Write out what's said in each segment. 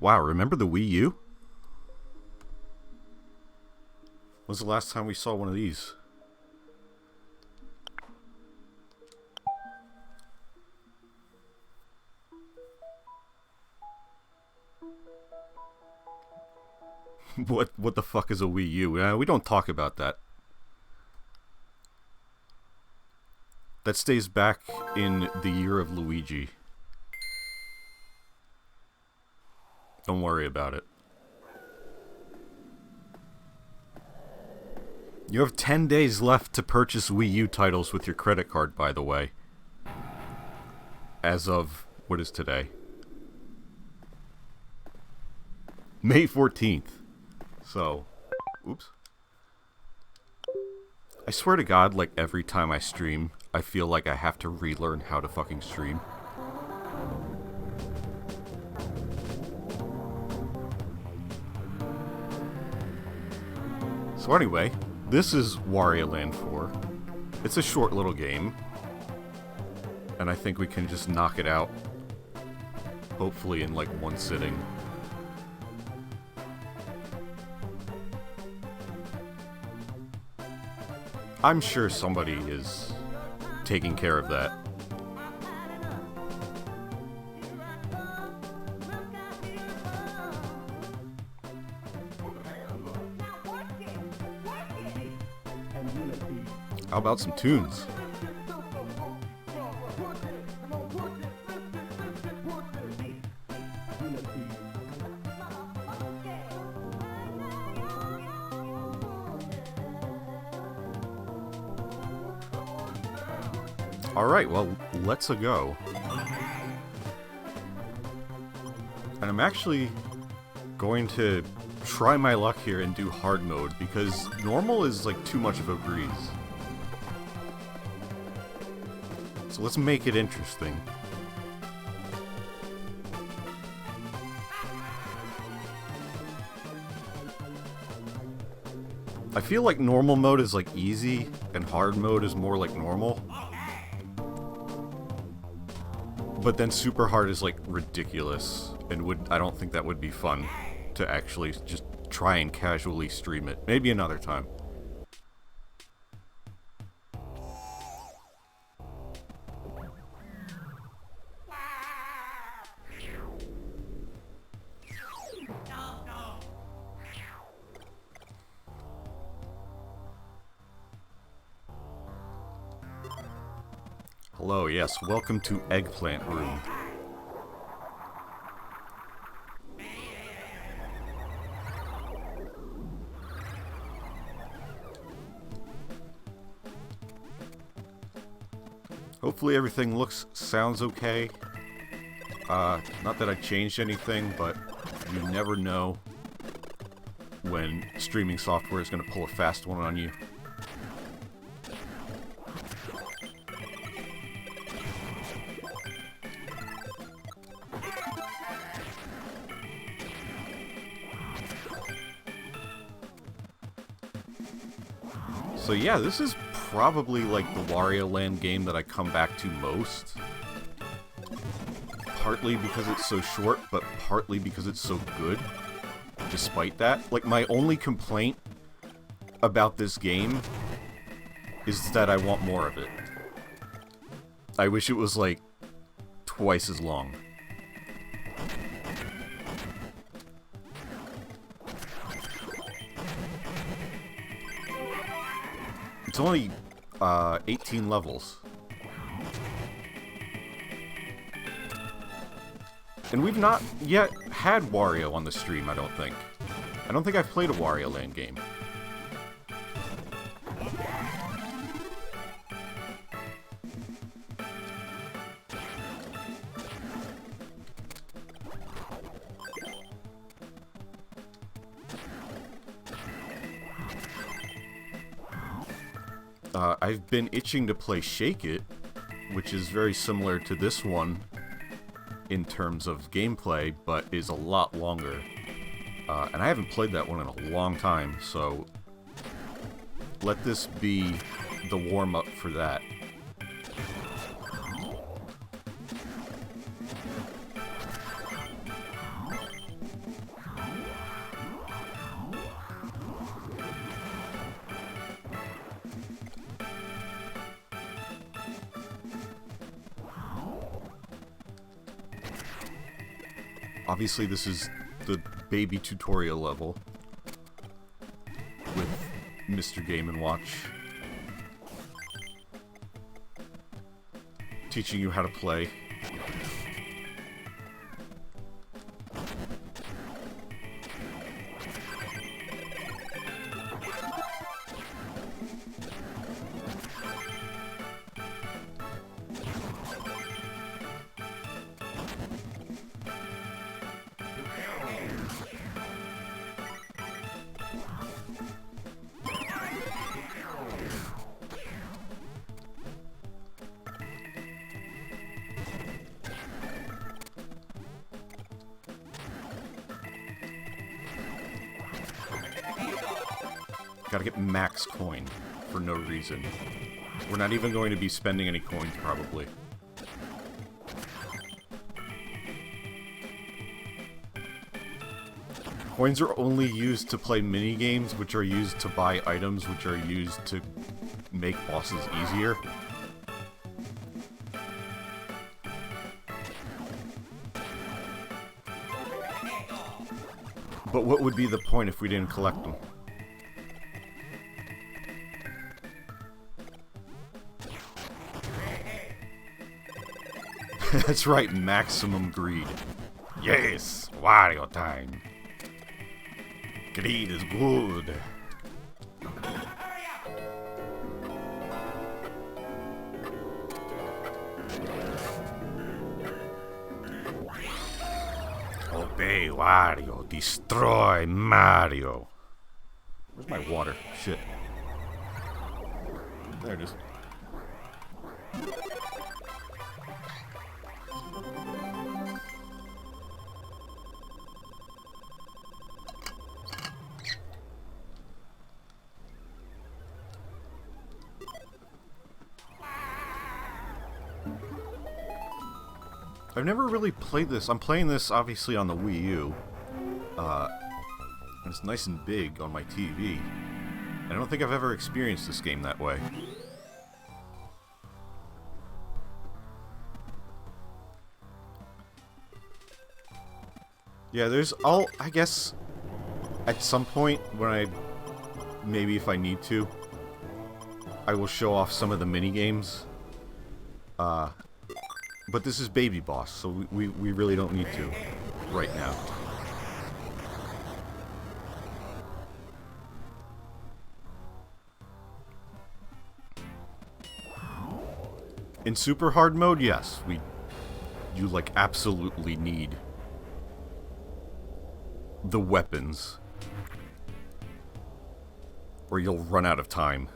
Wow, remember the Wii U? When's the last time we saw one of these? What the fuck is a Wii U? We don't talk about that. That stays back in the year of Luigi. Don't worry about it. You have 10 days left to purchase Wii U titles with your credit card, by the way. As of, what is today? May 14th. So, oops. I swear to God, like every time I stream, I feel like I have to relearn how to fucking stream. So anyway, this is Wario Land 4. It's a short little game. And I think we can just knock it out. Hopefully in like one sitting. I'm sure somebody is taking care of that. How about some tunes? Alright, well, let's go. And I'm actually going to try my luck here and do hard mode, because normal is like too much of a breeze. So let's make it interesting. I feel like normal mode is like easy, and hard mode is more like normal. But then super hard is like ridiculous, and I don't think that would be fun to actually just try and casually stream it. Maybe another time. Hello, yes, welcome to Eggplant Room. Hopefully everything sounds okay. Not that I changed anything, but you never know when streaming software is going to pull a fast one on you. So yeah, this is probably like the Wario Land game that I come back to most. Partly because it's so short, but partly because it's so good. Despite that, like my only complaint about this game is that I want more of it. I wish it was like twice as long. It's only 18 levels. And we've not yet had Wario on the stream, I don't think. I don't think I've played a Wario Land game. I've been itching to play Shake It, which is very similar to this one in terms of gameplay, but is a lot longer. And I haven't played that one in a long time, so let this be the warm-up for that. Obviously, this is the baby tutorial level with Mr. Game & Watch teaching you how to play. Gotta get max coin for no reason. We're not even going to be spending any coins, probably. Coins are only used to play mini-games, which are used to buy items, which are used to make bosses easier. But what would be the point if we didn't collect them? That's right, maximum greed. Yes, Wario time. Greed is good. Obey Wario, destroy Mario. Where's my water? Shit. There it is. I've never really played this. I'm playing this, obviously, on the Wii U. And it's nice and big on my TV. I don't think I've ever experienced this game that way. Yeah, I guess, at some point, maybe if I need to, I will show off some of the mini-games. But this is Baby Boss, so we really don't need to right now. In super hard mode, yes, you like absolutely need the weapons, or you'll run out of time.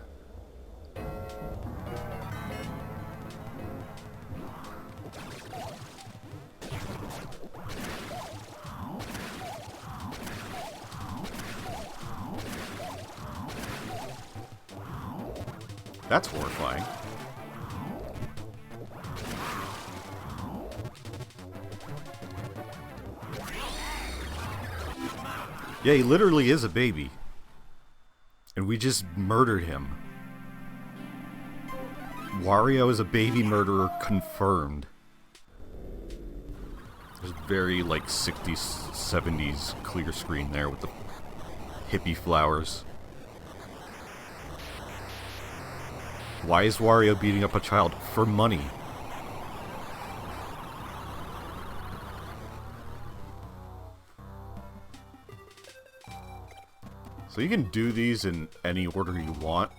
That's horrifying. Yeah, he literally is a baby. And we just murdered him. Wario is a baby murderer confirmed. There's very, like, 60s, 70s clear screen there with the hippie flowers. Why is Wario beating up a child? For money. So you can do these in any order you want.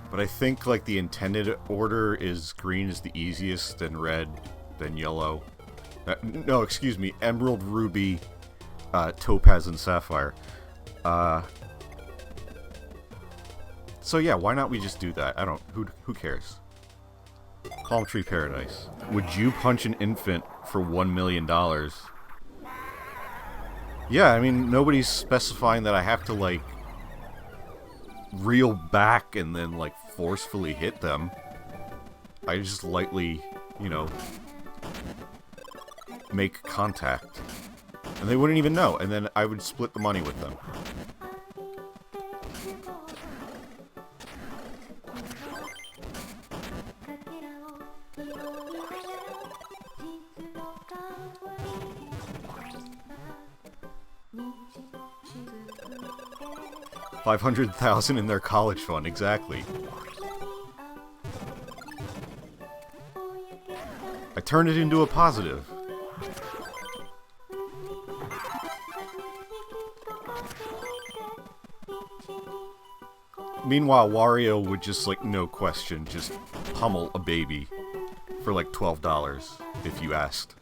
But I think, like, the intended order is green is the easiest, then red, then yellow. No, excuse me, emerald, ruby, topaz, and sapphire. So yeah, why not we just do that? Who cares? Palm Tree Paradise. Would you punch an infant for $1 million? Yeah, I mean, nobody's specifying that I have to, like, reel back and then, like, forcefully hit them. I just lightly, you know, make contact. And they wouldn't even know, and then I would split the money with them. $500,000 in their college fund, exactly. I turned it into a positive. Meanwhile, Wario would just, like, no question, just pummel a baby for, like, $12 if you asked.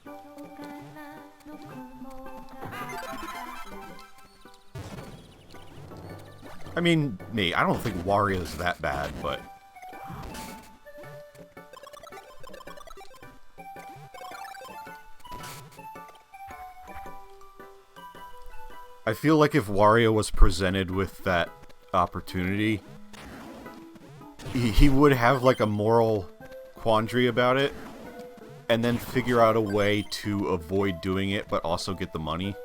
I mean, I don't think Wario's that bad, but... I feel like if Wario was presented with that opportunity, he would have, like, a moral quandary about it, and then figure out a way to avoid doing it, but also get the money.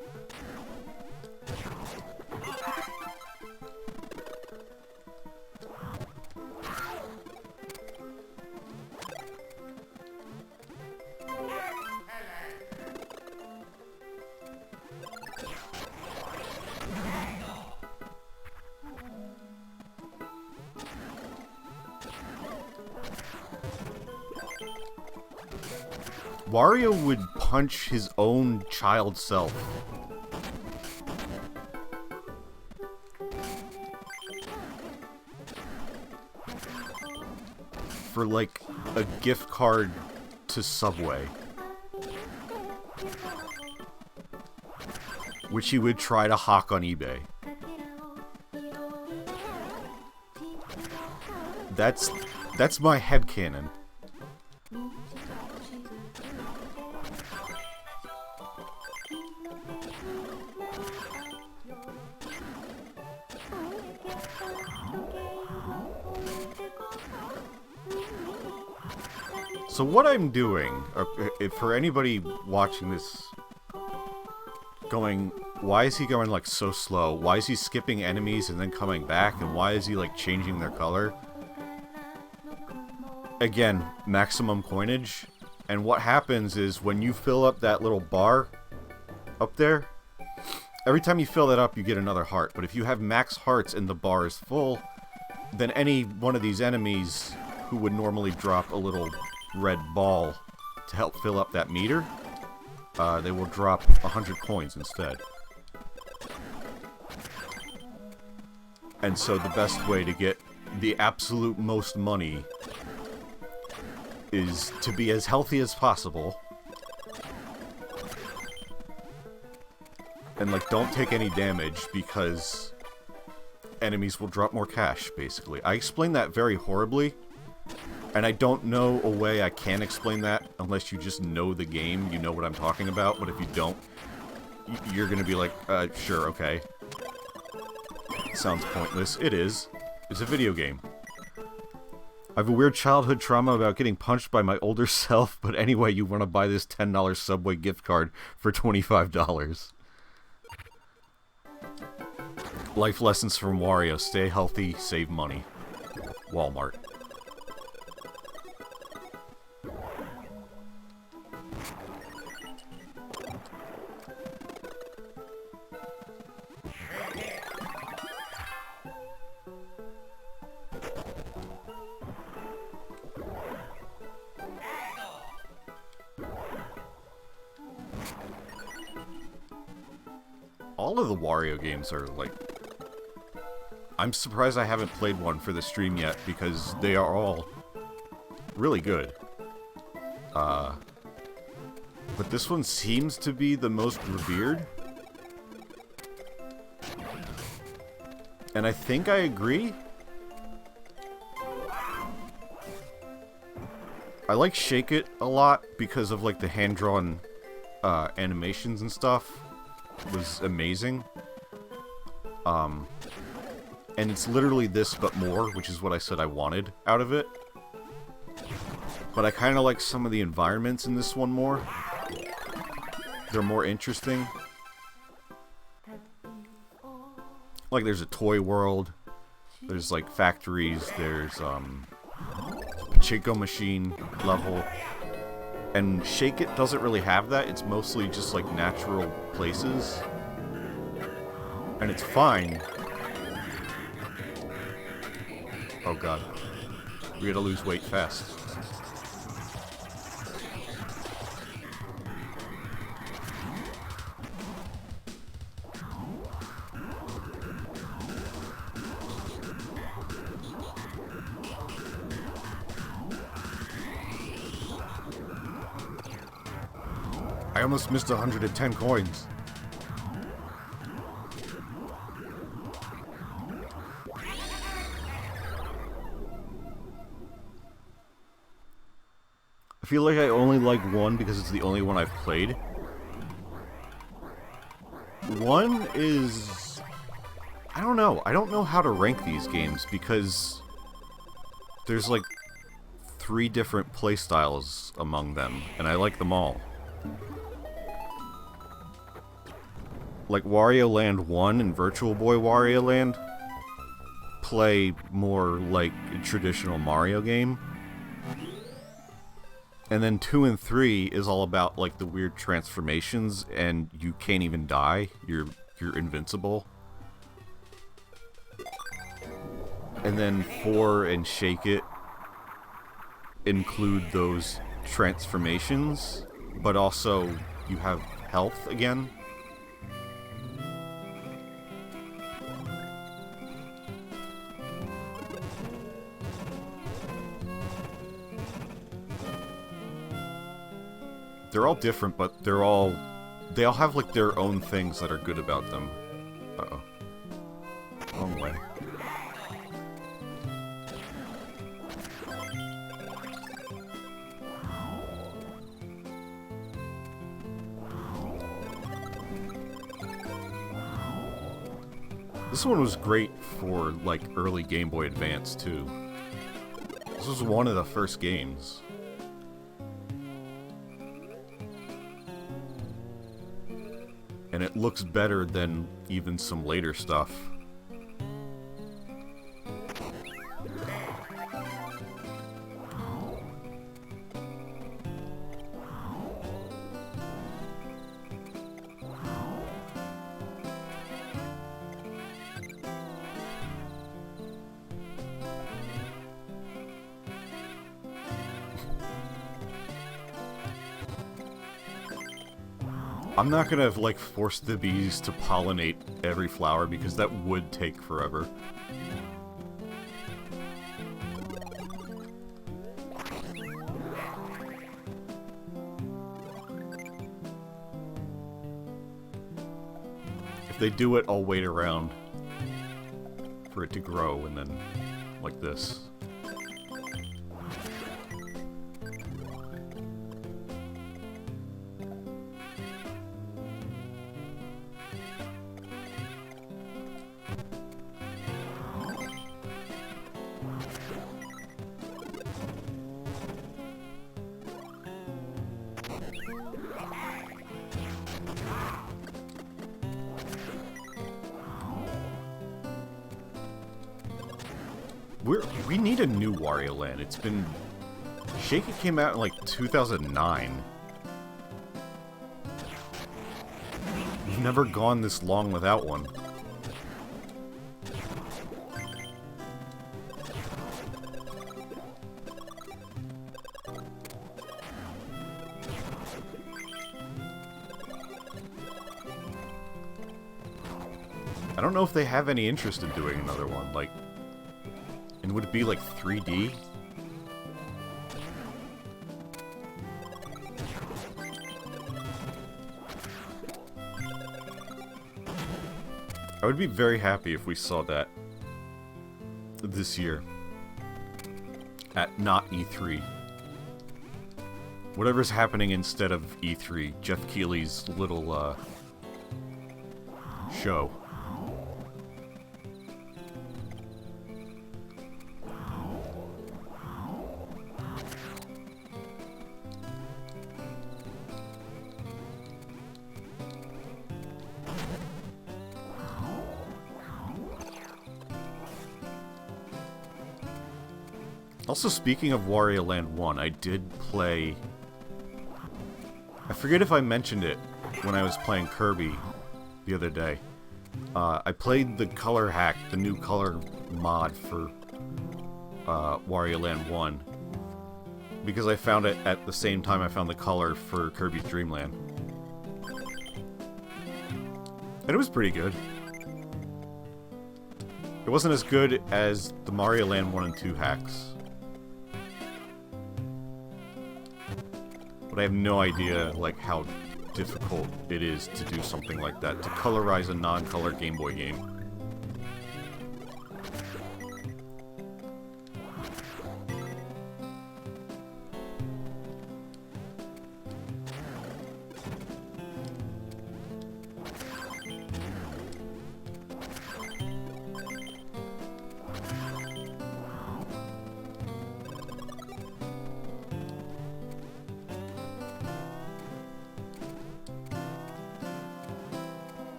Wario would punch his own child self. For, like, a gift card to Subway. Which he would try to hawk on eBay. That's my headcanon. So what I'm doing, for anybody watching this going, why is he going, like, so slow? Why is he skipping enemies and then coming back? And why is he, like, changing their color? Again, maximum coinage. And what happens is when you fill up that little bar up there, every time you fill that up, you get another heart. But if you have max hearts and the bar is full, then any one of these enemies who would normally drop a little red ball to help fill up that meter, they will drop 100 coins instead. And so the best way to get the absolute most money is to be as healthy as possible. And, like, don't take any damage because enemies will drop more cash, basically. I explained that very horribly. And I don't know a way I can explain that unless you just know the game, you know what I'm talking about, but if you don't, you're gonna be like, sure, okay. Sounds pointless. It is. It's a video game. I have a weird childhood trauma about getting punched by my older self, but anyway, you want to buy this $10 Subway gift card for $25. Life lessons from Wario. Stay healthy, save money. Walmart. All of the Wario games are, like... I'm surprised I haven't played one for the stream yet, because they are all really good. But this one seems to be the most revered. And I think I agree. I like Shake It a lot because of, like, the hand-drawn animations and stuff. It was amazing. And it's literally this but more, which is what I said I wanted out of it. But I kind of like some of the environments in this one more. They're more interesting. Like, there's a toy world. There's, like, factories. There's, pachinko machine level. And Shake It doesn't really have that. It's mostly just, like, natural places. And it's fine. Oh god. We gotta lose weight fast. I almost missed 110 coins. I feel like I only like 1 because it's the only one I've played. 1 is... I don't know. I don't know how to rank these games because there's like 3 different playstyles among them, and I like them all. Like Wario Land 1 and Virtual Boy Wario Land play more like a traditional Mario game. And then 2 and 3 is all about like the weird transformations and you can't even die. You're invincible. And then 4 and Shake It include those transformations, but also you have health again. They're all different, but they all have like their own things that are good about them. Uh-oh. Wrong way. This one was great for like early Game Boy Advance too. This was one of the first games. And it looks better than even some later stuff. I'm not gonna, like, force the bees to pollinate every flower because that would take forever. If they do it, I'll wait around for it to grow and then, like this. We need a new Wario Land. It's been... Shake It came out in like 2009. We've never gone this long without one. I don't know if they have any interest in doing another one, like... And would it be like 3D? I would be very happy if we saw that this year at not E3. Whatever's happening instead of E3, Jeff Keighley's little show. Also, speaking of Wario Land 1, I did play... I forget if I mentioned it when I was playing Kirby the other day. I played the color hack, the new color mod for Wario Land 1. Because I found it at the same time I found the color for Kirby's Dream Land. And it was pretty good. It wasn't as good as the Mario Land 1 and 2 hacks. But I have no idea, like, how difficult it is to do something like that, to colorize a non-color Game Boy game.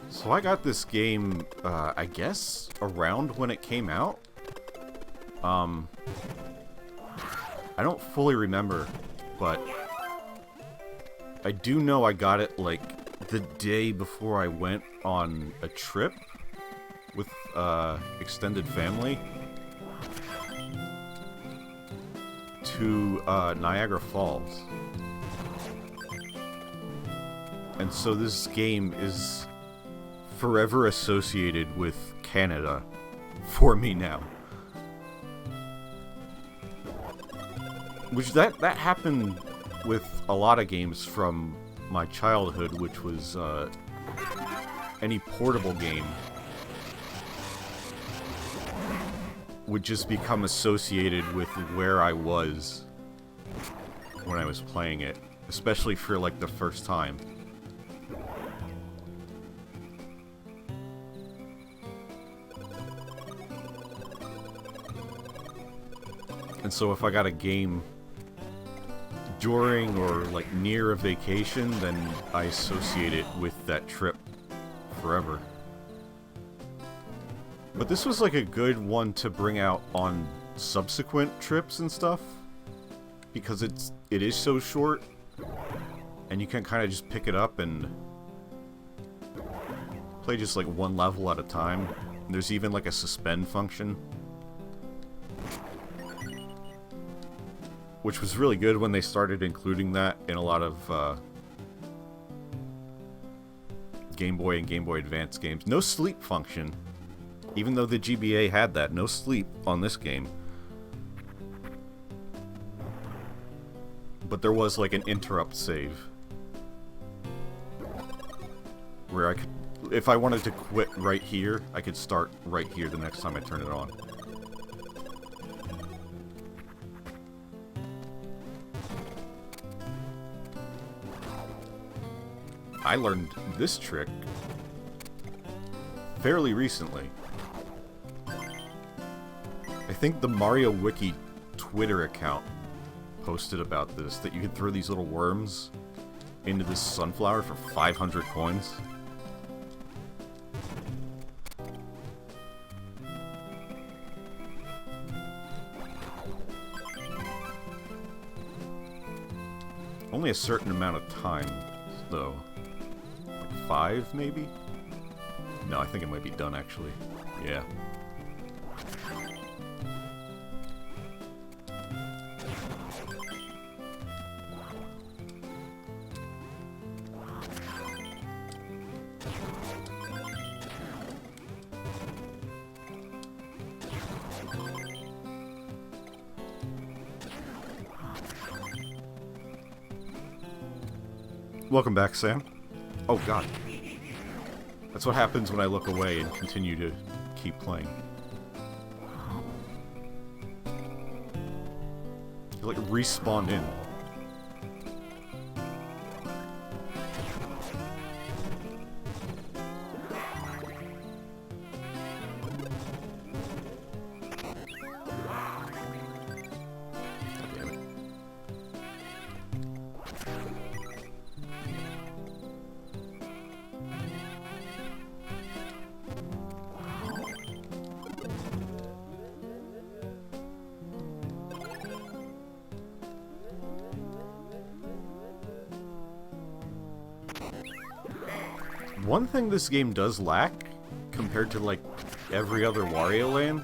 So I got this game, I guess, around when it came out. I don't fully remember, but I do know I got it, like, the day before I went on a trip with, extended family to, Niagara Falls. And so this game is forever associated with Canada for me now. Which that happened with a lot of games from my childhood, which was any portable game would just become associated with where I was when I was playing it, especially for like the first time. And so if I got a game during or like near a vacation, then I associate it with that trip forever. But this was like a good one to bring out on subsequent trips and stuff, because it is so short and you can kind of just pick it up and play just like one level at a time. And there's even like a suspend function, which was really good when they started including that in a lot of Game Boy and Game Boy Advance games. No sleep function, even though the GBA had that. No sleep on this game. But there was like an interrupt save, where I could, if I wanted to quit right here, I could start right here the next time I turn it on. I learned this trick fairly recently. I think the Mario Wiki Twitter account posted about this, that you could throw these little worms into this sunflower for 500 coins. Only a certain amount of time, though. 5, maybe? No, I think it might be done, actually. Yeah. Welcome back, Sam. Oh god. That's what happens when I look away and continue to keep playing. You like respawn in. One thing this game does lack, compared to, like, every other Wario Land,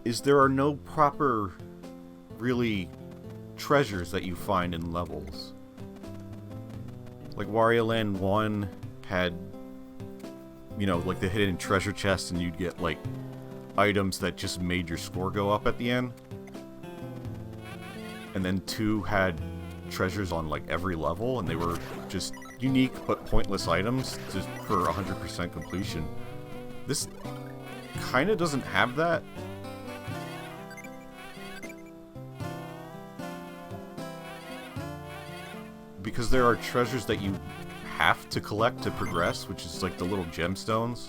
is there are no proper, really, treasures that you find in levels. Like, Wario Land 1 had, you know, like the hidden treasure chest, and you'd get, like, items that just made your score go up at the end. And then 2 had treasures on, like, every level, and they were just unique but pointless items just for 100% completion. This kind of doesn't have that. Because there are treasures that you have to collect to progress, which is like the little gemstones.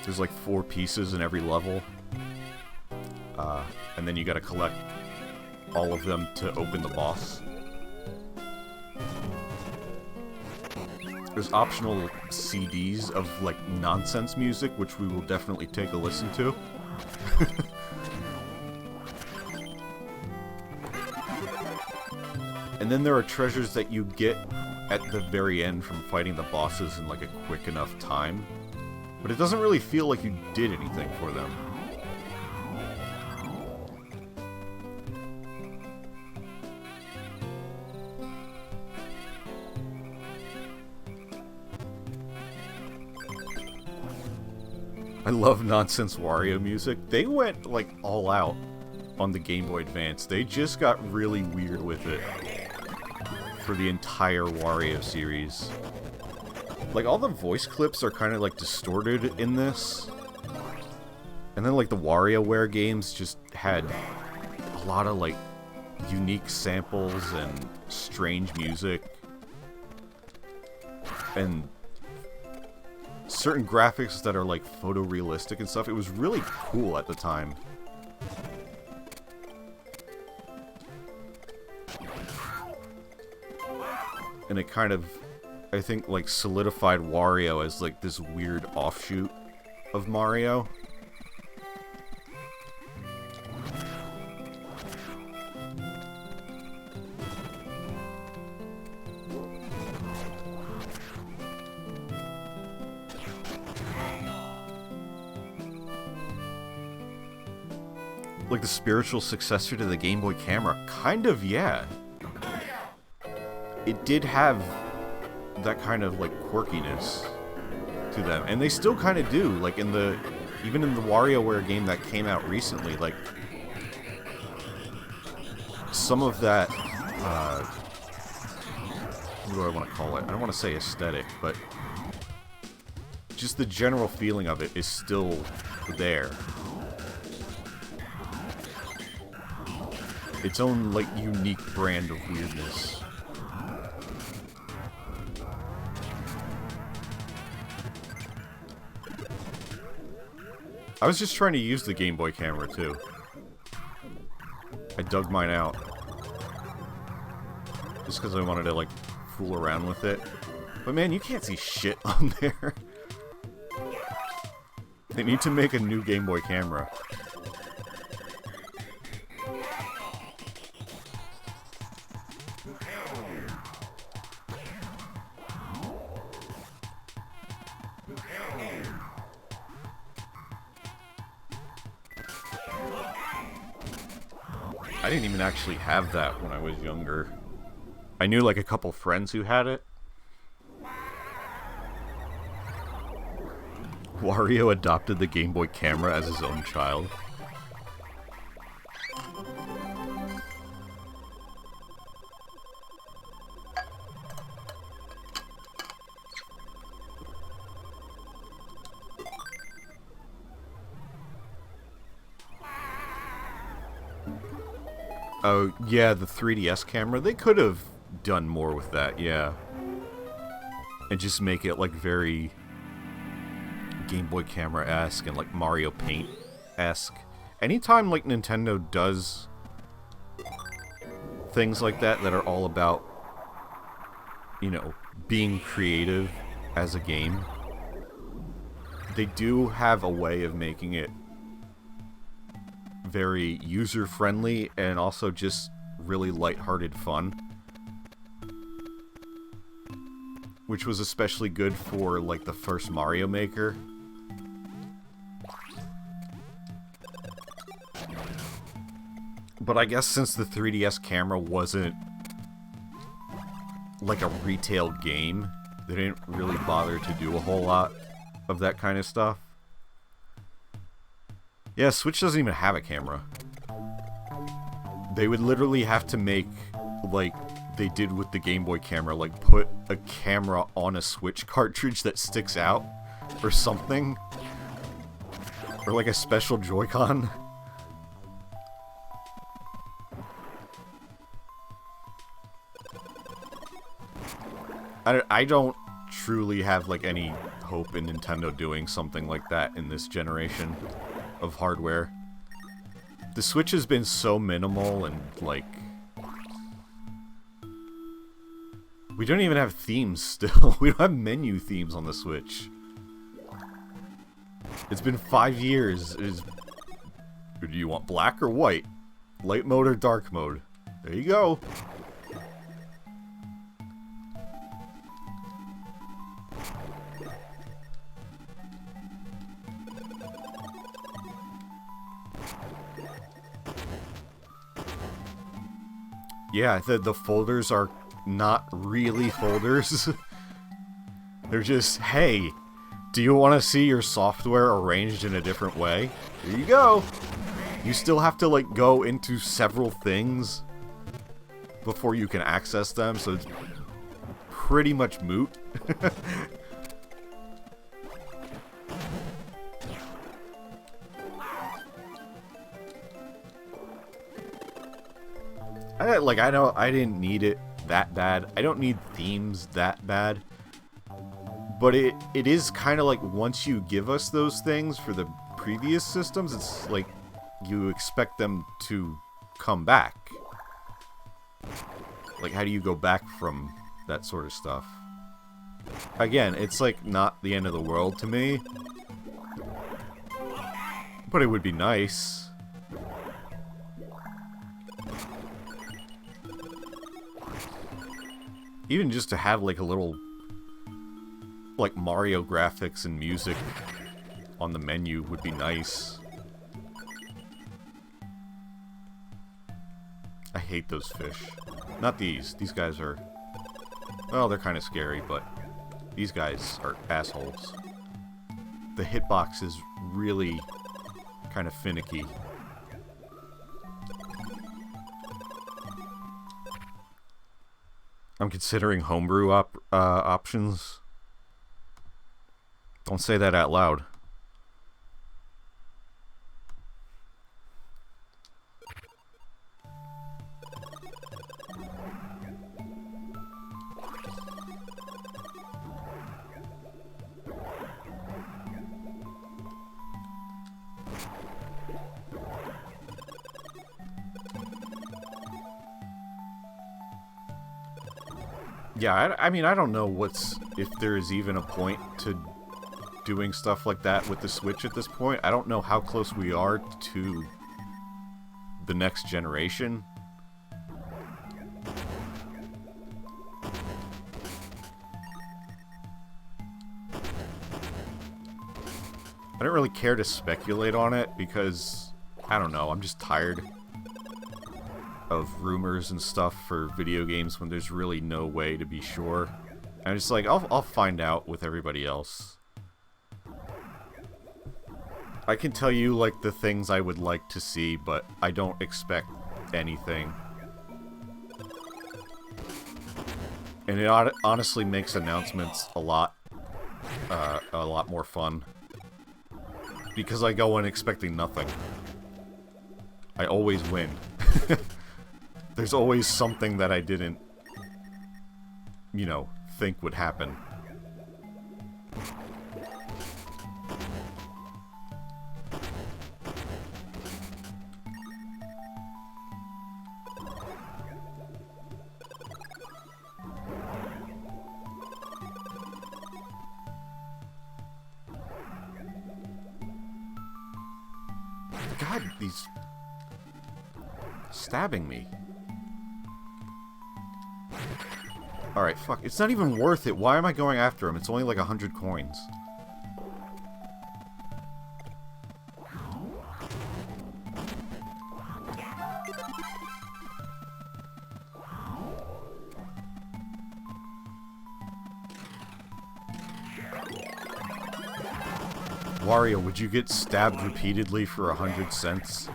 There's like 4 pieces in every level. And then you gotta collect all of them to open the boss. There's optional CDs of like nonsense music, which we will definitely take a listen to. And then there are treasures that you get at the very end from fighting the bosses in like a quick enough time. But it doesn't really feel like you did anything for them. I love Nonsense Wario music. They went, like, all out on the Game Boy Advance. They just got really weird with it for the entire Wario series. Like, all the voice clips are kind of, like, distorted in this. And then, like, the WarioWare games just had a lot of, like, unique samples and strange music. And certain graphics that are, like, photorealistic and stuff. It was really cool at the time. And it kind of, I think, like, solidified Wario as, like, this weird offshoot of Mario. Like the spiritual successor to the Game Boy camera. Kind of, yeah. It did have that kind of, like, quirkiness to them. And they still kind of do. Like, in the... Even in the WarioWare game that came out recently, like... Some of that... what do I want to call it? I don't want to say aesthetic, but... Just the general feeling of it is still there. Its own, like, unique brand of weirdness. I was just trying to use the Game Boy camera, too. I dug mine out. Just because I wanted to, like, fool around with it. But man, you can't see shit on there. They need to make a new Game Boy camera. I didn't even actually have that when I was younger. I knew, like, a couple friends who had it. Wario adopted the Game Boy camera as his own child. Oh, yeah, the 3DS camera. They could have done more with that, yeah. And just make it, like, very Game Boy camera-esque and, like, Mario Paint-esque. Anytime, like, Nintendo does things like that that are all about, you know, being creative as a game, they do have a way of making it very user-friendly and also just really lighthearted fun. which was especially good for, like, the first Mario Maker. But I guess since the 3DS camera wasn't, like, a retail game, they didn't really bother to do a whole lot of that kind of stuff. Yeah, Switch doesn't even have a camera. They would literally have to make, like they did with the Game Boy camera, like put a camera on a Switch cartridge that sticks out, or something. Or like a special Joy-Con. I don't truly have, like, any hope in Nintendo doing something like that in this generation of hardware. The Switch has been so minimal and, like... We don't even have themes still. We don't have menu themes on the Switch. It's been 5 years. Do you want black or white? Light mode or dark mode? There you go. Yeah, the folders are not really folders. They're just, hey, do you want to see your software arranged in a different way? Here you go. You still have to, like, go into several things before you can access them, so it's pretty much moot. I didn't need it that bad. I don't need themes that bad. But it is kind of like, once you give us those things for the previous systems, it's like you expect them to come back. Like, how do you go back from that sort of stuff? Again, it's like not the end of the world to me. But it would be nice. Even just to have, like, a little, like, Mario graphics and music on the menu would be nice. I hate those fish. Not these. These guys are... Well, they're kind of scary, but these guys are assholes. The hitbox is really kind of finicky. I'm considering homebrew options. Don't say that out loud. Yeah, I mean, I don't know if there is even a point to doing stuff like that with the Switch at this point. I don't know how close we are to the next generation. I don't really care to speculate on it because, I don't know, I'm just tired of rumors and stuff for video games when there's really no way to be sure. I'm just like, I'll find out with everybody else. I can tell you, like, the things I would like to see, but I don't expect anything. And it honestly makes announcements a lot more fun. Because I go in expecting nothing. I always win. There's always something that I didn't, you know, think would happen. God, these... stabbing me. Alright, fuck. It's not even worth it. Why am I going after him? It's only like 100 coins. Wario, would you get stabbed repeatedly for 100 cents?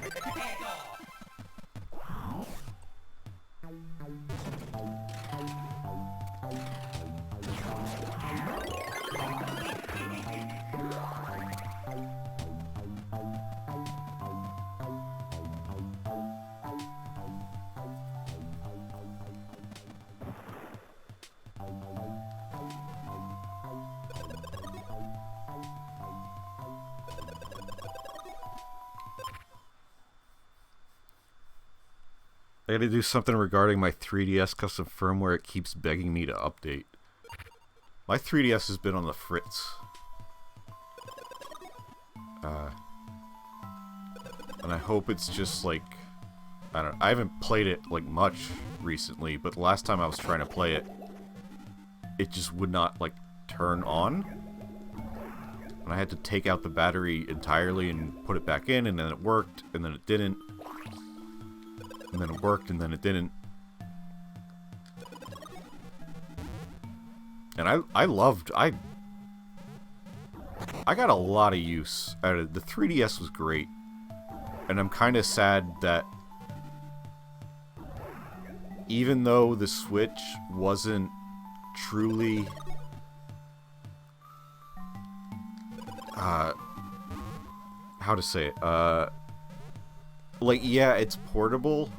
I gotta do something regarding my 3DS custom firmware. It keeps begging me to update. My 3DS has been on the fritz. And I hope it's just like... I haven't played it like much recently, but the last time I was trying to play it, it just would not like turn on. And I had to take out the battery entirely and put it back in, and then it worked, and then it didn't. And then it worked, and then it didn't. And I got a lot of use out of it. The 3DS was great. And I'm kind of sad that even though the Switch wasn't truly how to say it, like, yeah, it's portable,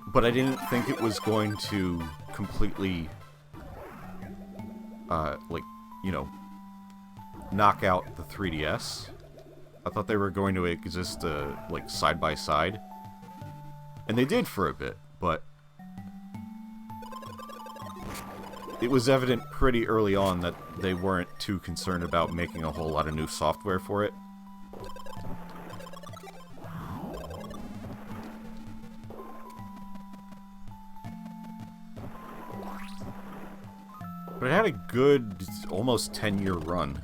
but I didn't think it was going to completely, like, you know, knock out the 3DS. I thought they were going to exist, like, side by side. And they did for a bit, but it was evident pretty early on that they weren't too concerned about making a whole lot of new software for it. But it had a good, almost 10-year run.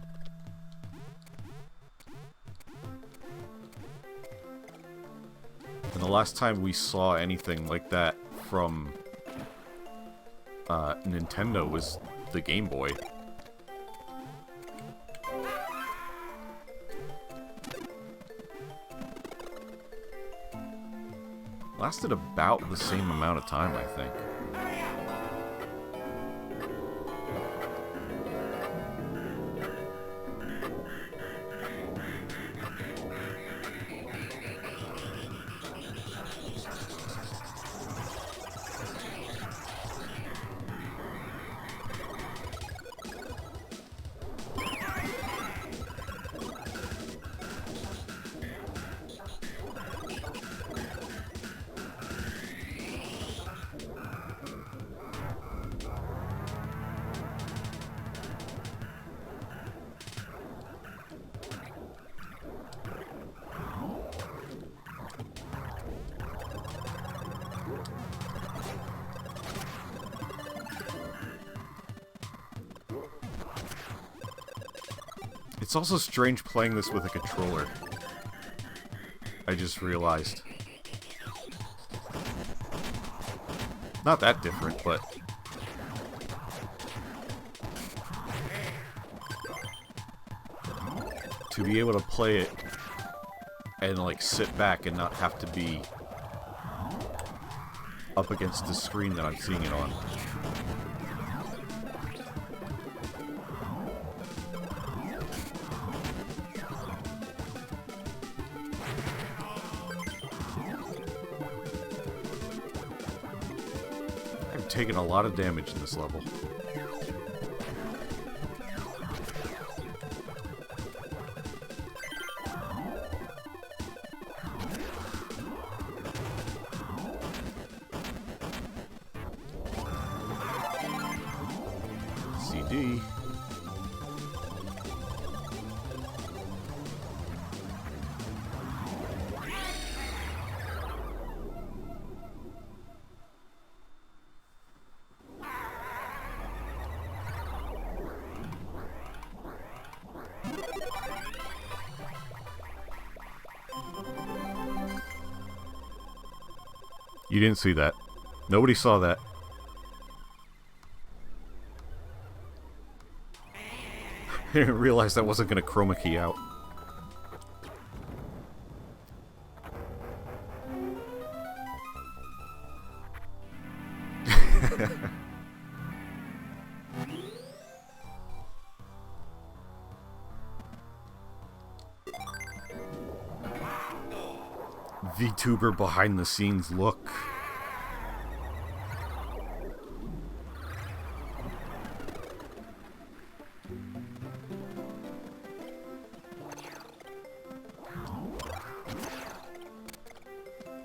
And the last time we saw anything like that from Nintendo was the Game Boy. Lasted about the same amount of time, I think. It's also strange playing this with a controller. I just realized. Not that different, but... to be able to play it and, like, sit back and not have to be up against the screen that I'm seeing it on. Taken a lot of damage in this level. CD. You didn't see that. Nobody saw that. I didn't realize that wasn't going to chroma key out. VTuber behind the scenes look.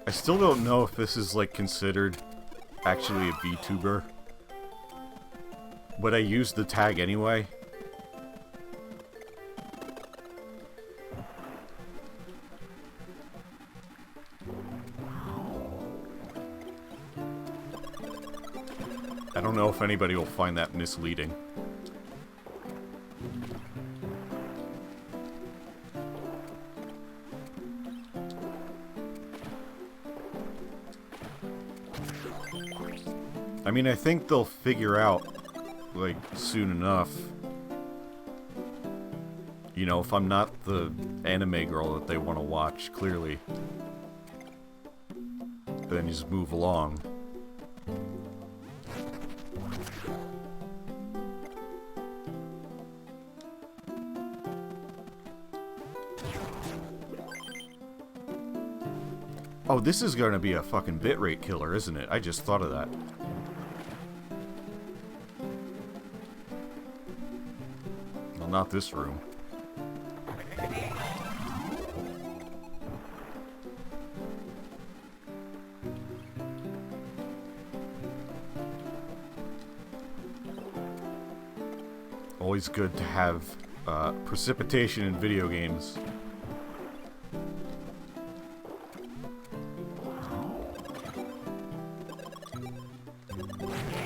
I still don't know if this is like considered actually a VTuber, but I used the tag anyway. I don't know if anybody will find that misleading. I mean, I think they'll figure out, like, soon enough. You know, if I'm not the anime girl that they want to watch, clearly. Then just move along. Oh, this is going to be a fucking bitrate killer, isn't it? I just thought of that. Well, not this room. Always good to have precipitation in video games.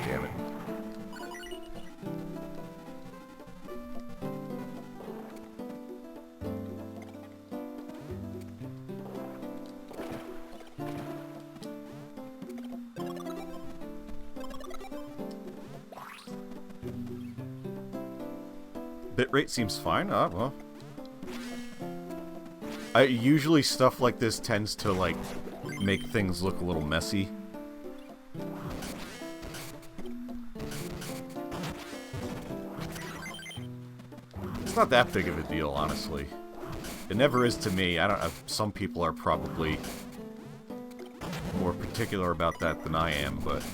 Damn it. Bitrate seems fine. Well. Usually stuff like this tends to, like, make things look a little messy. It's not that big of a deal, honestly. It never is to me. I don't know. Some people are probably more particular about that than I am, but...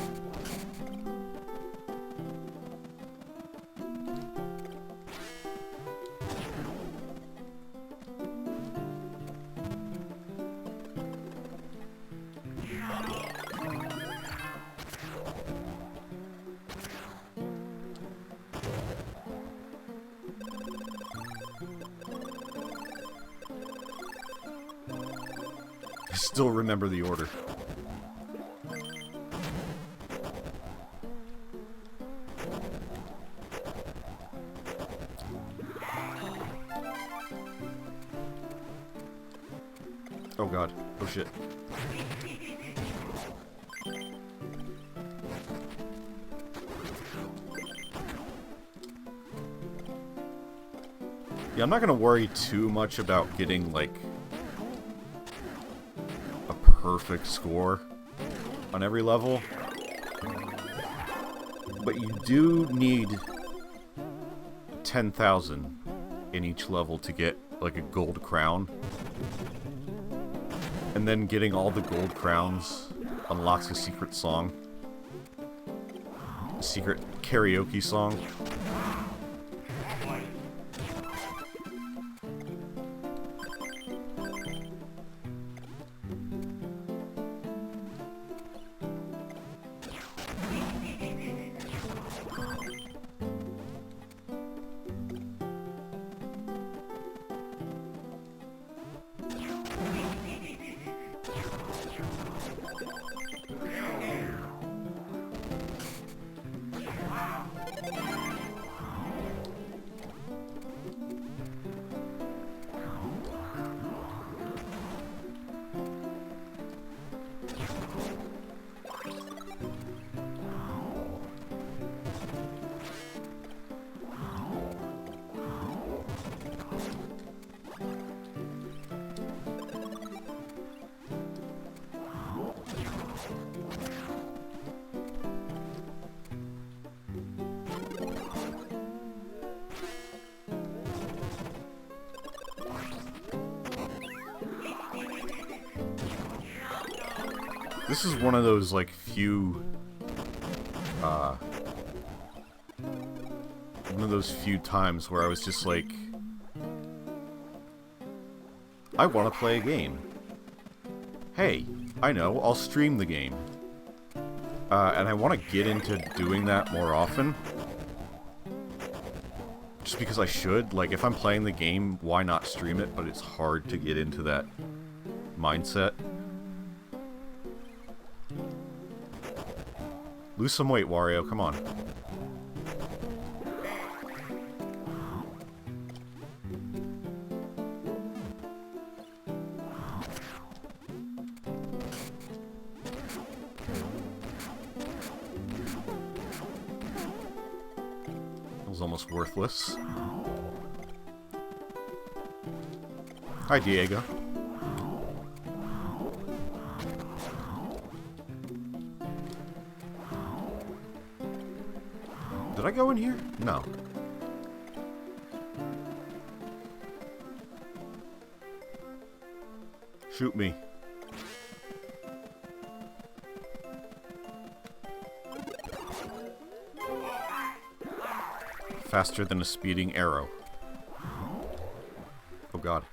I still remember the order. Oh god. Oh shit. Yeah, I'm not gonna worry too much about getting, like, a perfect score on every level. But you do need 10,000 in each level to get, like, a gold crown. And then getting all the gold crowns unlocks a secret song. A secret karaoke song. This is one of those, like, few... one of those few times where I was just like... I want to play a game. Hey, I know, I'll stream the game. And I want to get into doing that more often. Just because I should. Like, if I'm playing the game, why not stream it? But it's hard to get into that mindset. Lose some weight, Wario. Come on. That was almost worthless. Hi, Diego. Did I go in here? No. Shoot me. Faster than a speeding arrow. Oh god.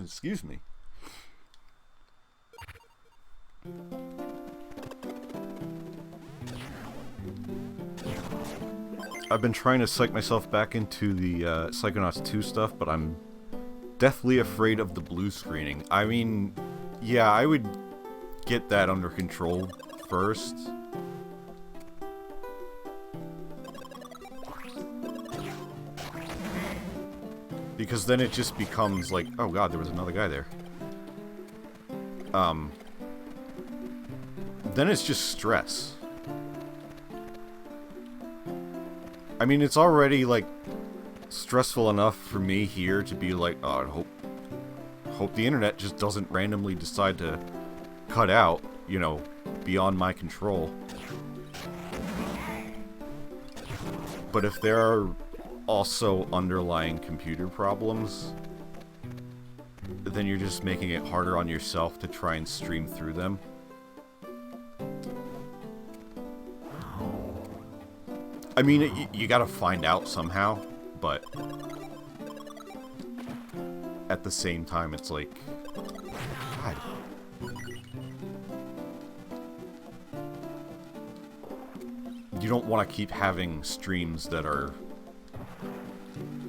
Excuse me. I've been trying to psych myself back into the Psychonauts 2 stuff, but I'm deathly afraid of the blue screening. I mean, yeah, I would get that under control first. Because then it just becomes like, oh god, there was another guy there. Then it's just stress. I mean, it's already, like, stressful enough for me here to be like, oh, I hope the internet just doesn't randomly decide to cut out, you know, beyond my control. But if there are also underlying computer problems, then you're just making it harder on yourself to try and stream through them. I mean, you gotta find out somehow, but at the same time, it's like, God. You don't want to keep having streams that are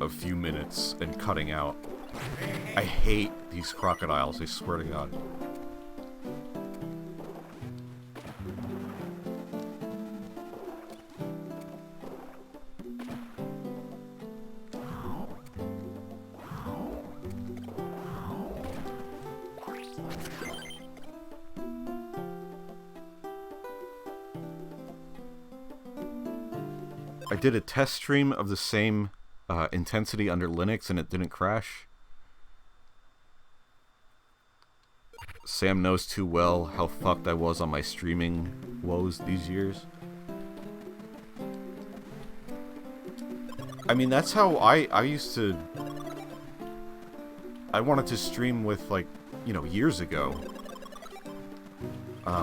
a few minutes and cutting out. I hate these crocodiles, I swear to God. I did a test stream of the same intensity under Linux and it didn't crash. Sam knows too well how fucked I was on my streaming woes these years. I mean, that's how I used to... I wanted to stream with, like, you know, years ago.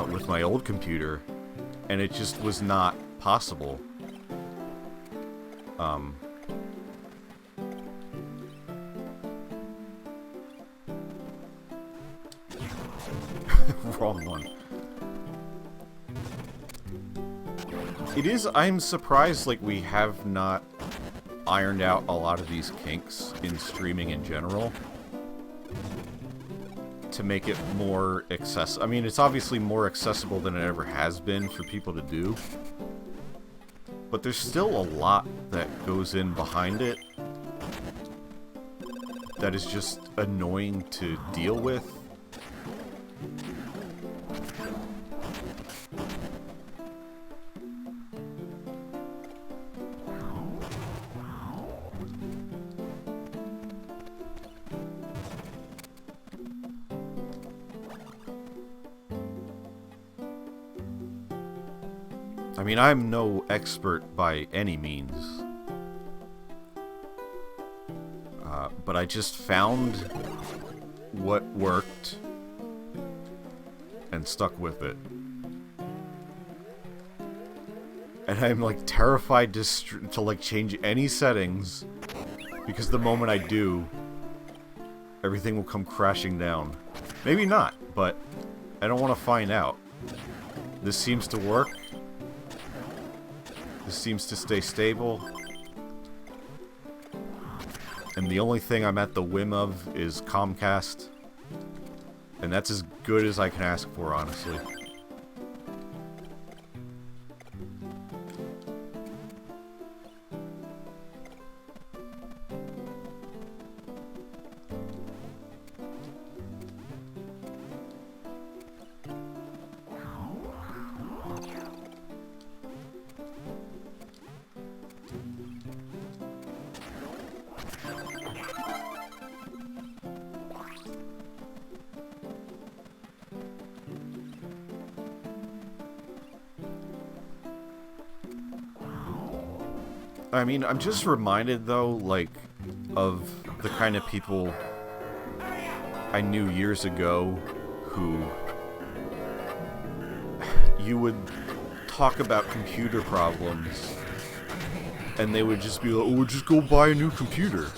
With my old computer. And it just was not possible. Wrong one. It is, I'm surprised, like, we have not ironed out a lot of these kinks in streaming in general to make it more accessible. I mean, it's obviously more accessible than it ever has been for people to do. But there's still a lot that goes in behind it that is just annoying to deal with. I mean, I'm no expert by any means. But I just found what worked and stuck with it. And I'm like terrified to like change any settings, because the moment I do, everything will come crashing down. Maybe not, but I don't want to find out. This seems to work. This seems to stay stable. And the only thing I'm at the whim of is Comcast. And that's as good as I can ask for, honestly. I mean, I'm just reminded, though, like, of the kind of people I knew years ago who you would talk about computer problems and they would just be like, oh, just go buy a new computer.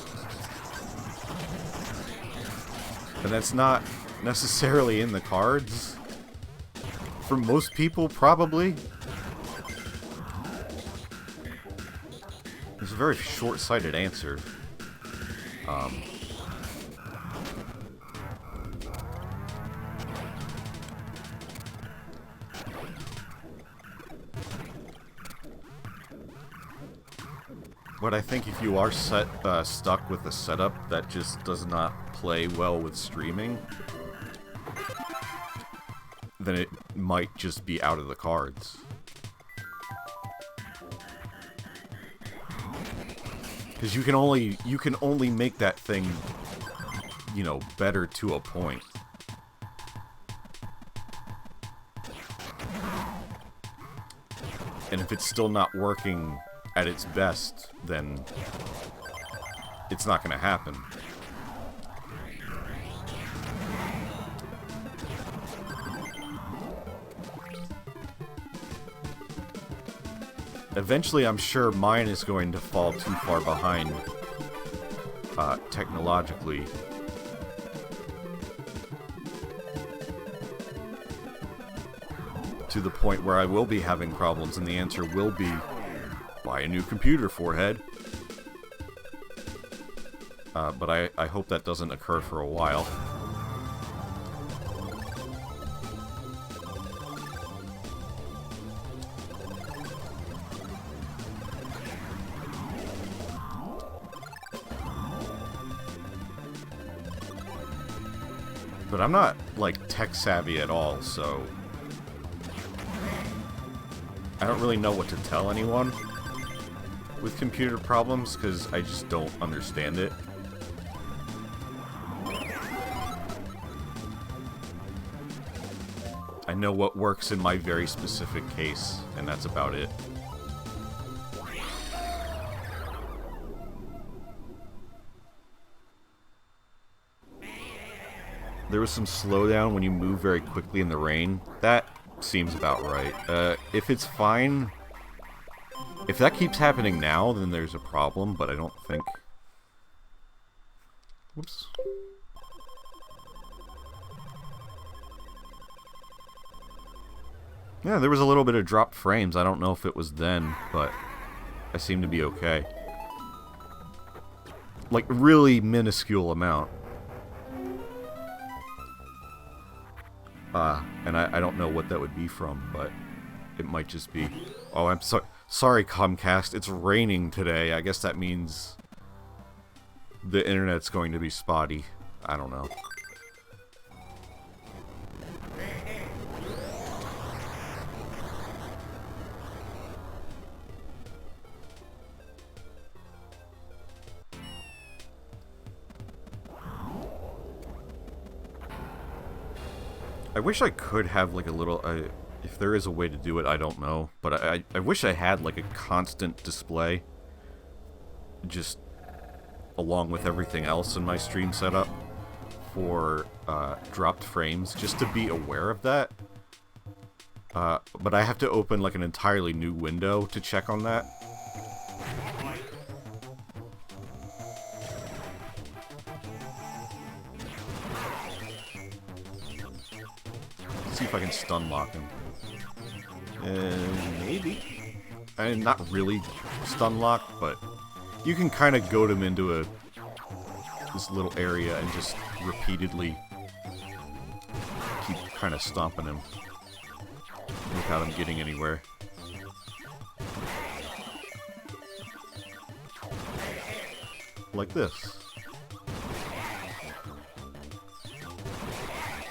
And that's not necessarily in the cards. For most people, probably. It's a very short-sighted answer. But I think if you are stuck with a setup that just does not play well with streaming, then it might just be out of the cards. Because you can only make that thing, you know, better to a point. And if it's still not working at its best, then it's not going to happen. Eventually, I'm sure mine is going to fall too far behind technologically. To the point where I will be having problems, and the answer will be, buy a new computer, forehead. But I hope that doesn't occur for a while. But I'm not, like, tech-savvy at all, so I don't really know what to tell anyone with computer problems, because I just don't understand it. I know what works in my very specific case, and that's about it. There was some slowdown when you move very quickly in the rain. That seems about right. If it's fine, if that keeps happening now, then there's a problem, but I don't think... Whoops. Yeah, there was a little bit of dropped frames. I don't know if it was then, but I seem to be okay. Like, really minuscule amount. And I don't know what that would be from, but it might just be... Oh, I'm sorry, Comcast, it's raining today. I guess that means the internet's going to be spotty. I don't know. I wish I could have, like, a little... If there is a way to do it, I don't know. But I wish I had, like, a constant display. Just along with everything else in my stream setup for dropped frames, just to be aware of that. But I have to open, like, an entirely new window to check on that. See if I can stun lock him. Maybe. I mean, not really stun lock, but you can kind of goad him into this little area and just repeatedly keep kind of stomping him without him getting anywhere. Like this.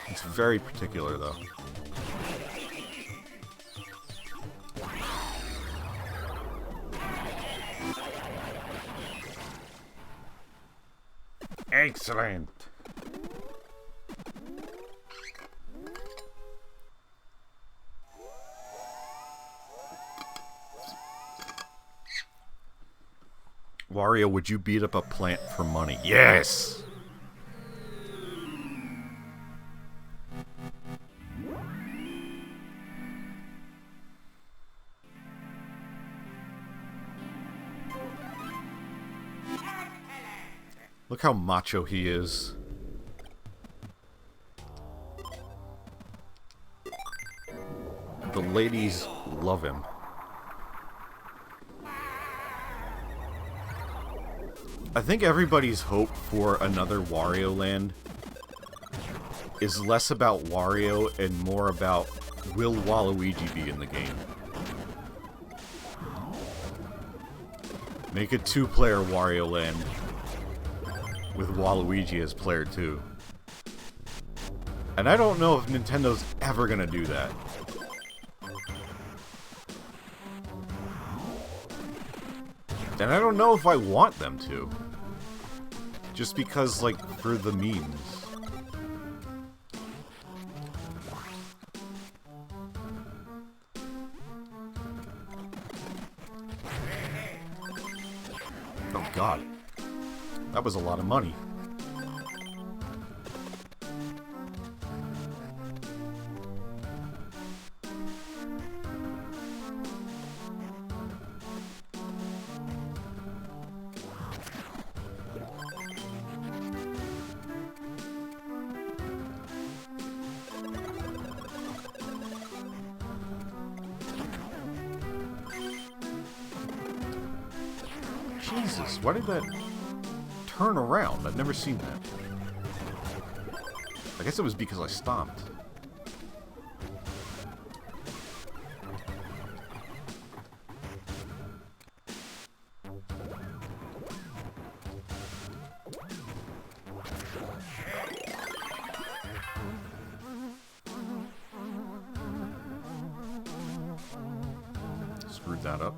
It's very particular, though. Excellent! Wario, would you beat up a plant for money? Yes! Look how macho he is. The ladies love him. I think everybody's hope for another Wario Land is less about Wario and more about will Waluigi be in the game. Make a two-player Wario Land with Waluigi as player 2. And I don't know if Nintendo's ever gonna do that. And I don't know if I want them to. Just because, like, for the memes. Oh god. That was a lot of money. Jesus, why did that turn around? I've never seen that. I guess it was because I stomped. Screwed that up.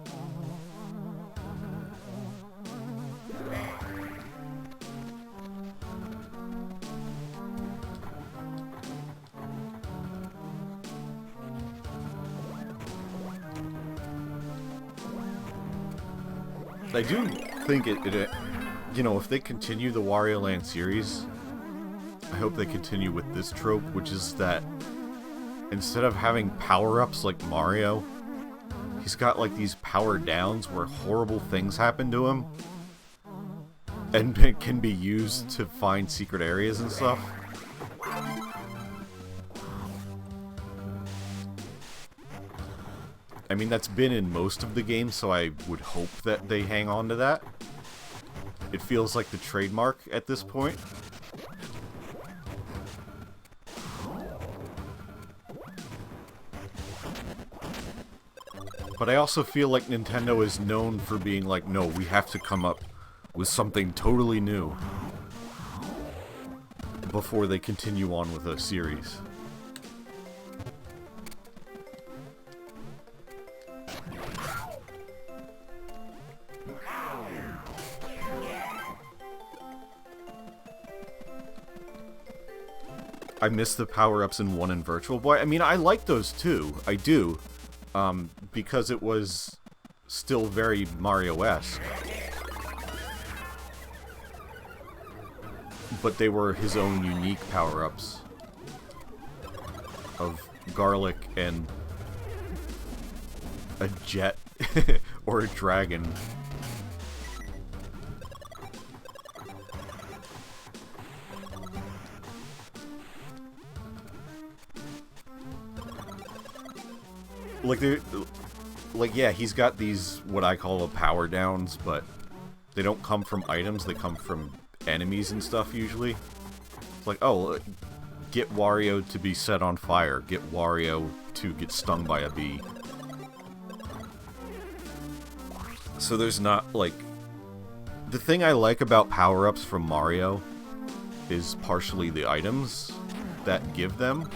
I do think it, you know, if they continue the Wario Land series, I hope they continue with this trope, which is that instead of having power-ups like Mario, he's got like these power downs where horrible things happen to him, and it can be used to find secret areas and stuff. I mean, that's been in most of the games, so I would hope that they hang on to that. It feels like the trademark at this point. But I also feel like Nintendo is known for being like, no, we have to come up with something totally new before they continue on with a series. I miss the power-ups in 1 and Virtual Boy. I mean, I like those too. I do. Because it was still very Mario-esque. But they were his own unique power-ups. Of garlic and a jet or a dragon. Like, yeah, he's got these, what I call power downs, but they don't come from items, they come from enemies and stuff, usually. It's like, oh, get Wario to be set on fire, get Wario to get stung by a bee. So there's not, like... The thing I like about power-ups from Mario is partially the items that give them.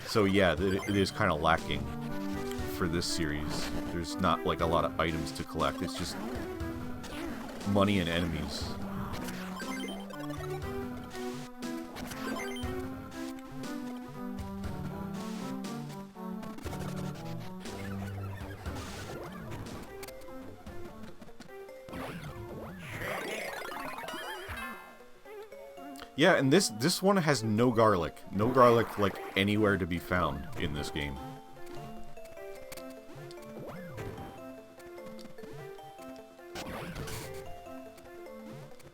So yeah, it is kind of lacking for this series. There's not like a lot of items to collect, it's just money and enemies. Yeah, and this one has no garlic. No garlic, like, anywhere to be found in this game.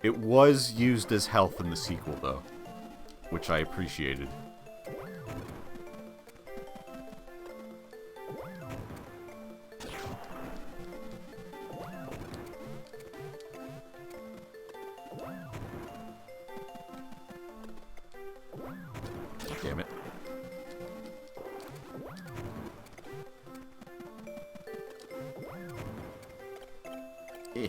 It was used as health in the sequel, though, which I appreciated. Damn it. Eh.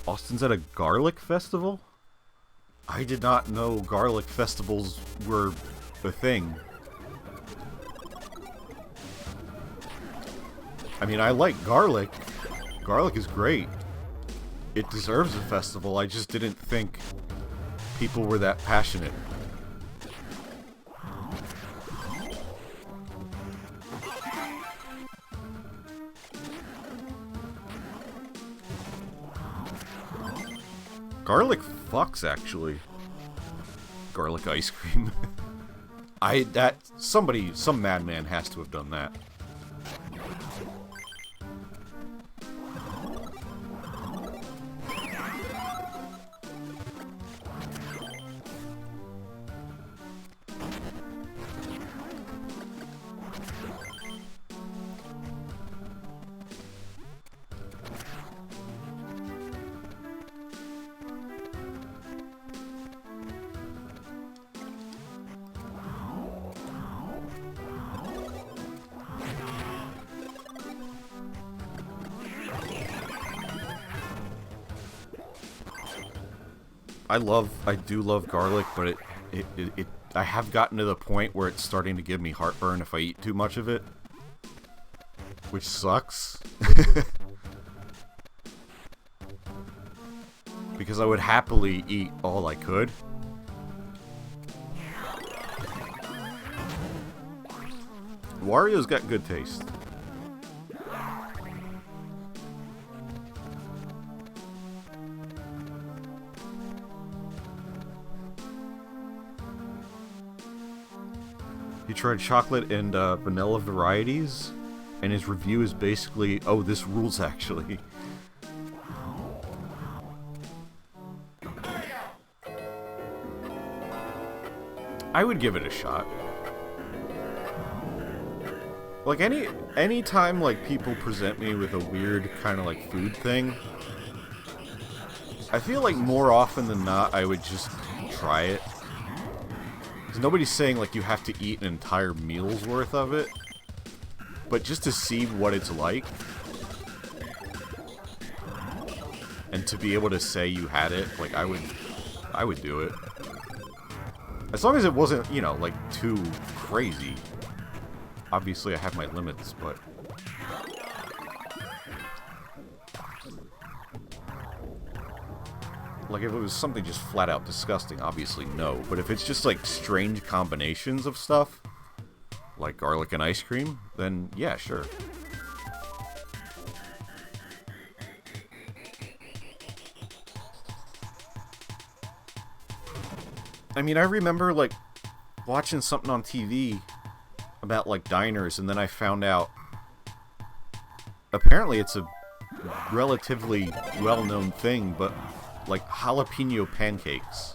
Austin's at a garlic festival? I did not know garlic festivals were a thing. I mean, I like garlic. Garlic is great. It deserves a festival. I just didn't think people were that passionate. Garlic fucks, actually. Garlic ice cream. Some madman has to have done that. I do love garlic, but I have gotten to the point where it's starting to give me heartburn if I eat too much of it. Which sucks. Because I would happily eat all I could. Wario's got good taste. He tried chocolate and vanilla varieties, and his review is basically, oh, this rules actually. I would give it a shot. Like, any time, like, people present me with a weird kind of, like, food thing, I feel like more often than not, I would just try it. Because nobody's saying, like, you have to eat an entire meal's worth of it. But just to see what it's like. And to be able to say you had it, like, I would do it. As long as it wasn't, you know, like, too crazy. Obviously, I have my limits, but... Like, if it was something just flat-out disgusting, obviously no. But if it's just, like, strange combinations of stuff, like garlic and ice cream, then yeah, sure. I mean, I remember, like, watching something on TV about, like, diners, and then I found out apparently it's a relatively well-known thing, but, like, jalapeno pancakes.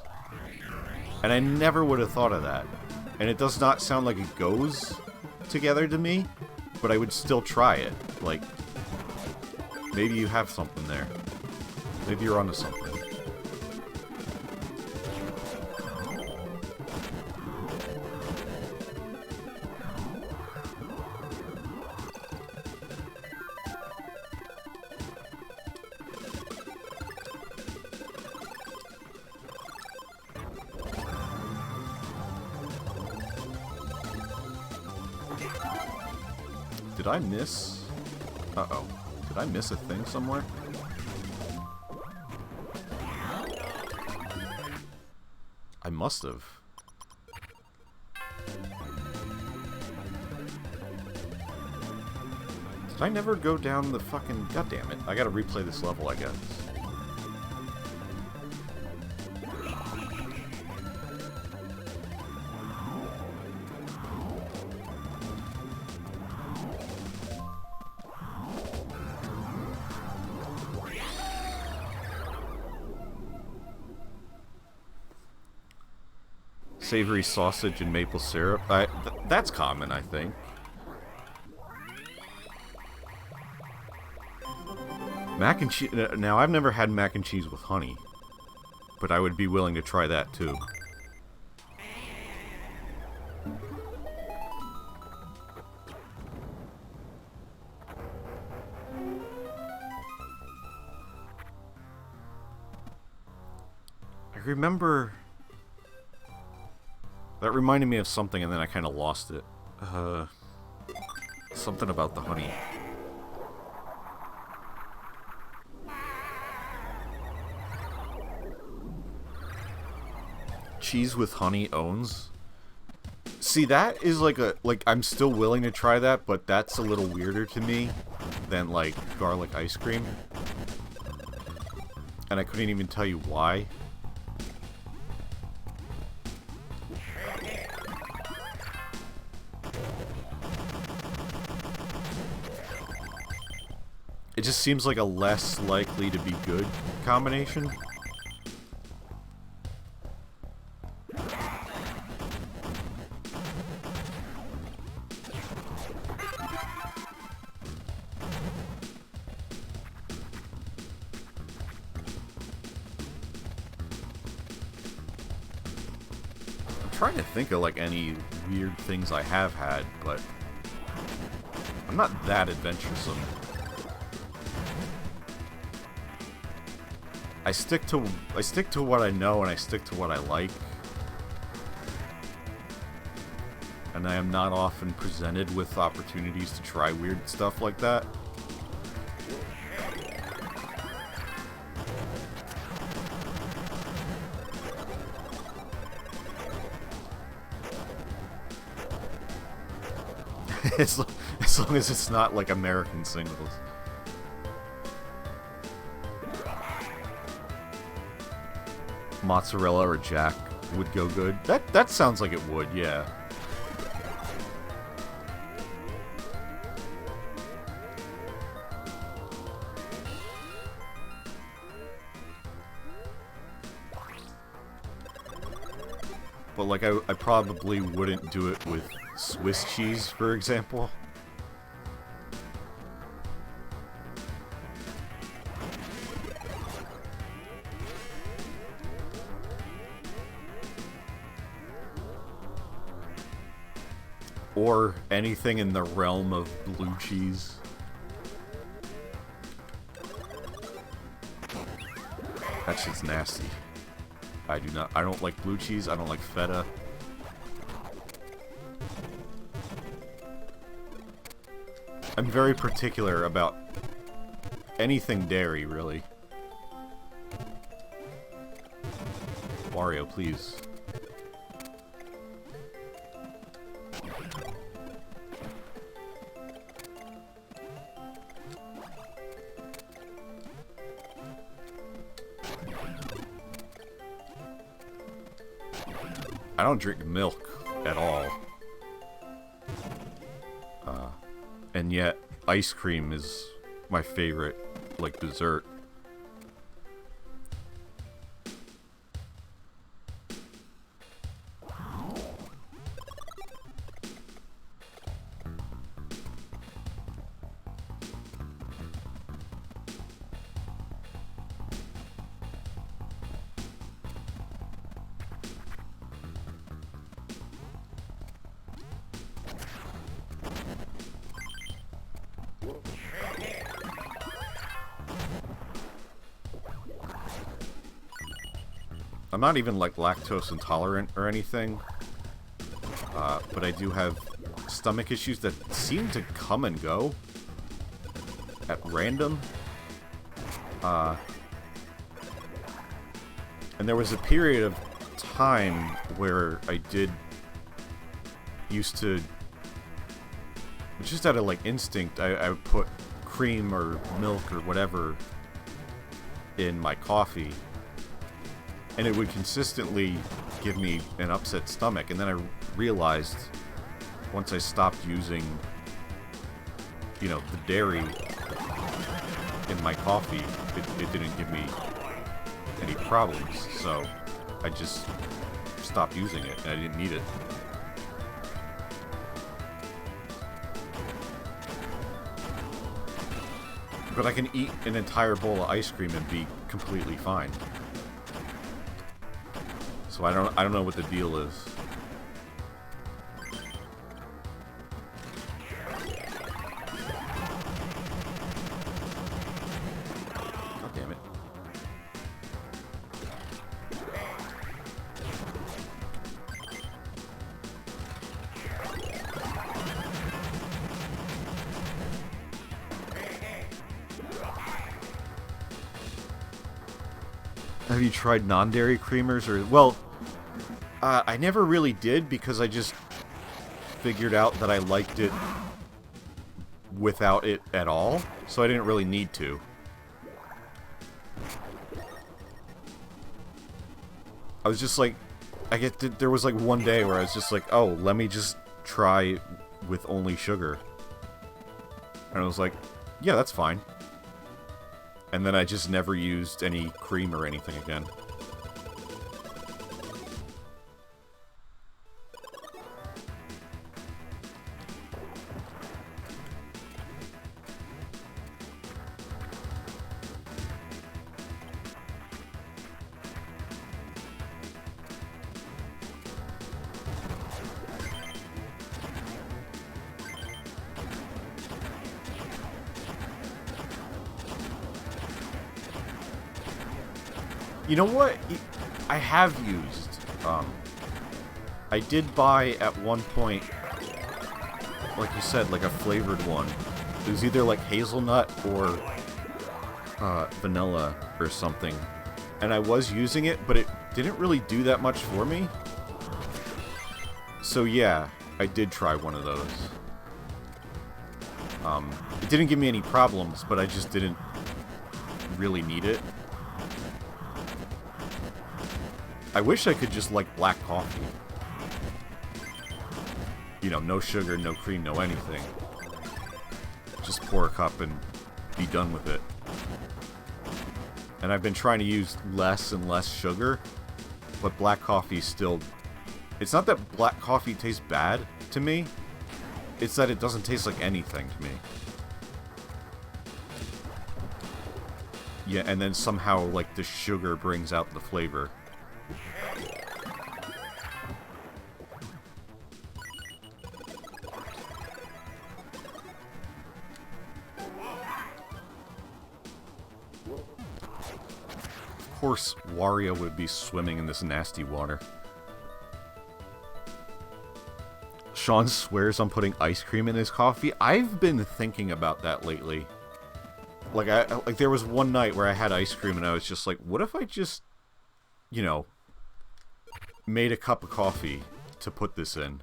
And I never would have thought of that. And it does not sound like it goes together to me, but I would still try it. Like, maybe you have something there. Maybe you're onto something. Did I miss? Uh-oh. Did I miss a thing somewhere? I must have. Did I never go down the fucking... God damn it. I gotta replay this level, I guess. Savory sausage and maple syrup. That's common, I think. Mac and cheese. Now, I've never had mac and cheese with honey, but I would be willing to try that too. I remember... That reminded me of something, and then I kind of lost it. Something about the honey. Cheese with honey owns? See, that is like a... Like, I'm still willing to try that, but that's a little weirder to me than, like, garlic ice cream. And I couldn't even tell you why. It just seems like a less likely to be good combination. I'm trying to think of like any weird things I have had, but I'm not that adventuresome. I stick to what I know, and I stick to what I like. And I am not often presented with opportunities to try weird stuff like that. as long as it's not like American singles. Mozzarella or Jack would go good. That sounds like it would, yeah. But like I probably wouldn't do it with Swiss cheese, for example. Or anything in the realm of blue cheese. That shit's nasty. I don't like blue cheese, I don't like feta. I'm very particular about anything dairy, really. Wario, please. I don't drink milk at all. And yet, ice cream is my favorite, like, dessert. I'm not even, like, lactose intolerant or anything, but I do have stomach issues that seem to come and go at random. And there was a period of time where I used to, just out of, like, instinct, I would put cream or milk or whatever in my coffee. And it would consistently give me an upset stomach. And then I realized, once I stopped using, you know, the dairy in my coffee, it didn't give me any problems. So I just stopped using it, and I didn't need it. But I can eat an entire bowl of ice cream and be completely fine. So I don't know what the deal is. God damn it. Have you tried non-dairy creamers or well, I never really did because I just figured out that I liked it without it at all, so I didn't really need to. I was just like, there was like one day where I was just like, oh, let me just try with only sugar. And I was like, yeah, that's fine. And then I just never used any cream or anything again. You know what? I have used, I did buy at one point, like you said, like a flavored one. It was either like hazelnut or vanilla or something. And I was using it, but it didn't really do that much for me. So yeah, I did try one of those. It didn't give me any problems, but I just didn't really need it. I wish I could just like black coffee. You know, no sugar, no cream, no anything. Just pour a cup and be done with it. And I've been trying to use less and less sugar, but black coffee still... It's not that black coffee tastes bad to me, it's that it doesn't taste like anything to me. Yeah, and then somehow, like, the sugar brings out the flavor. Of course, Wario would be swimming in this nasty water. Sean swears I'm putting ice cream in his coffee. I've been thinking about that lately. Like there was one night where I had ice cream and I was just like, what if I just, you know, made a cup of coffee to put this in?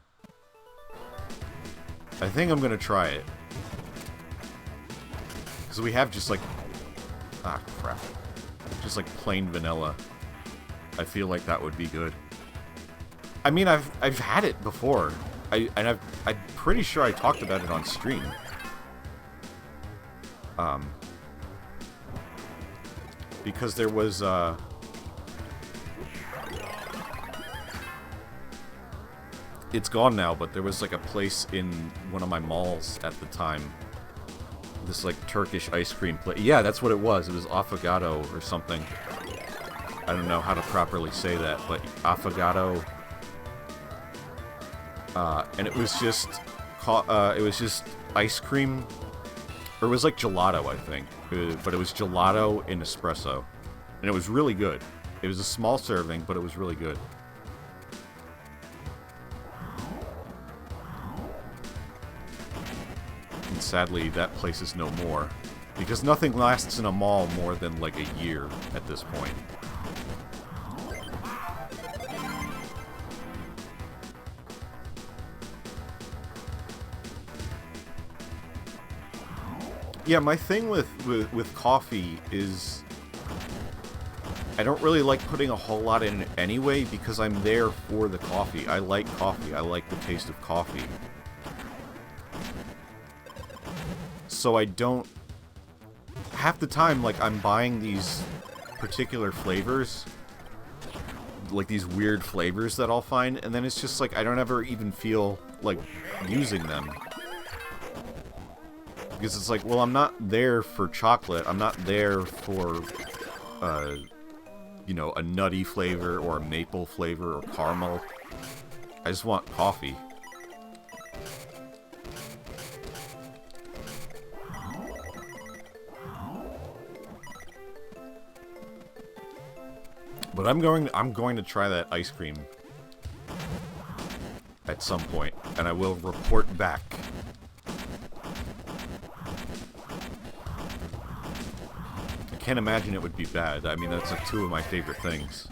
I think I'm gonna try it. Because we have just like... Ah, crap. Just like plain vanilla. I feel like that would be good. I mean, I've had it before. I'm pretty sure I talked about it on stream. Because there was, it's gone now, but there was like a place in one of my malls at the time. This like Turkish ice cream place. Yeah, that's what it was. It was affogato or something. I don't know how to properly say that, but affogato. And it was just ice cream, or it was like gelato, I think. But it was gelato in espresso, and it was really good. It was a small serving, but it was really good. And sadly, that place is no more, because nothing lasts in a mall more than like a year at this point. Yeah, my thing with coffee is I don't really like putting a whole lot in it anyway, because I'm there for the coffee. I like coffee. I like the taste of coffee. So I don't... Half the time, like, I'm buying these particular flavors, like these weird flavors that I'll find, and then it's just like I don't ever even feel like using them. Because it's like, well, I'm not there for chocolate. I'm not there for, you know, a nutty flavor or a maple flavor or caramel. I just want coffee. But I'm going to try that ice cream at some point, and I will report back. I can't imagine it would be bad. I mean, that's like two of my favorite things.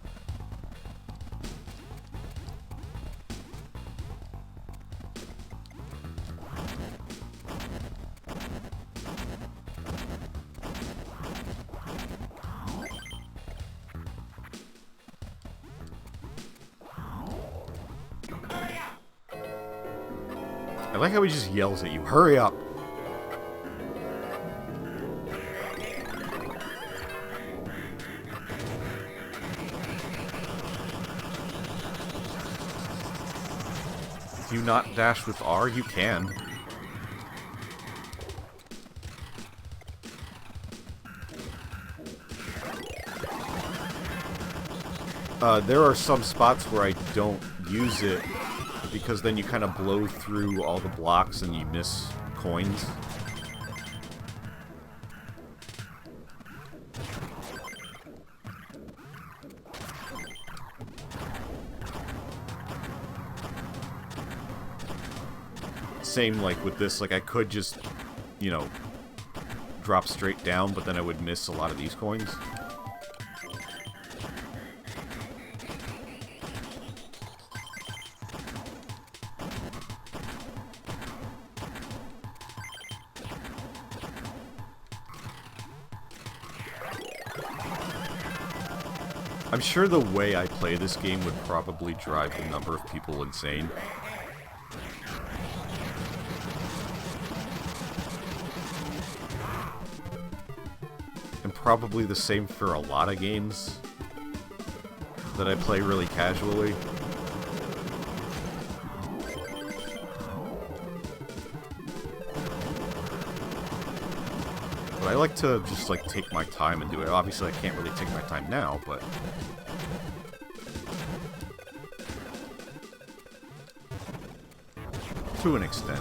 I like how he just yells at you, hurry up! Do you not dash with R? You can. There are some spots where I don't use it, because then you kind of blow through all the blocks and you miss coins. Same like with this, like I could just, you know, drop straight down, but then I would miss a lot of these coins. I'm sure the way I play this game would probably drive the number of people insane. And probably the same for a lot of games that I play really casually. But I like to just, like, take my time and do it. Obviously, I can't really take my time now, but... to an extent.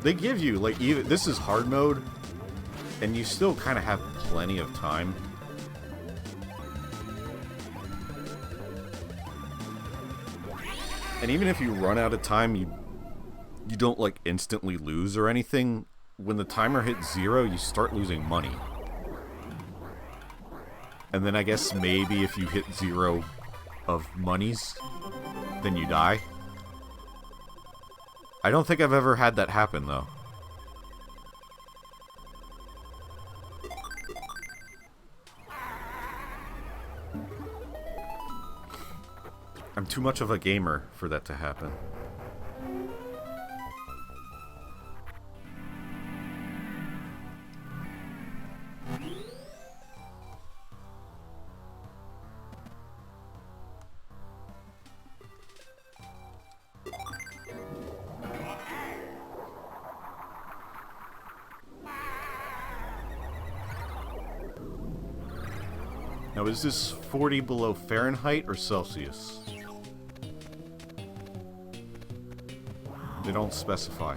They give you, like, even this is hard mode, and you still kind of have plenty of time. And even if you run out of time, you don't, like, instantly lose or anything. When the timer hits 0, you start losing money. And then I guess maybe if you hit 0 of monies, then you die. I don't think I've ever had that happen, though. I'm too much of a gamer for that to happen. Now, is this 40 below Fahrenheit or Celsius? They don't specify.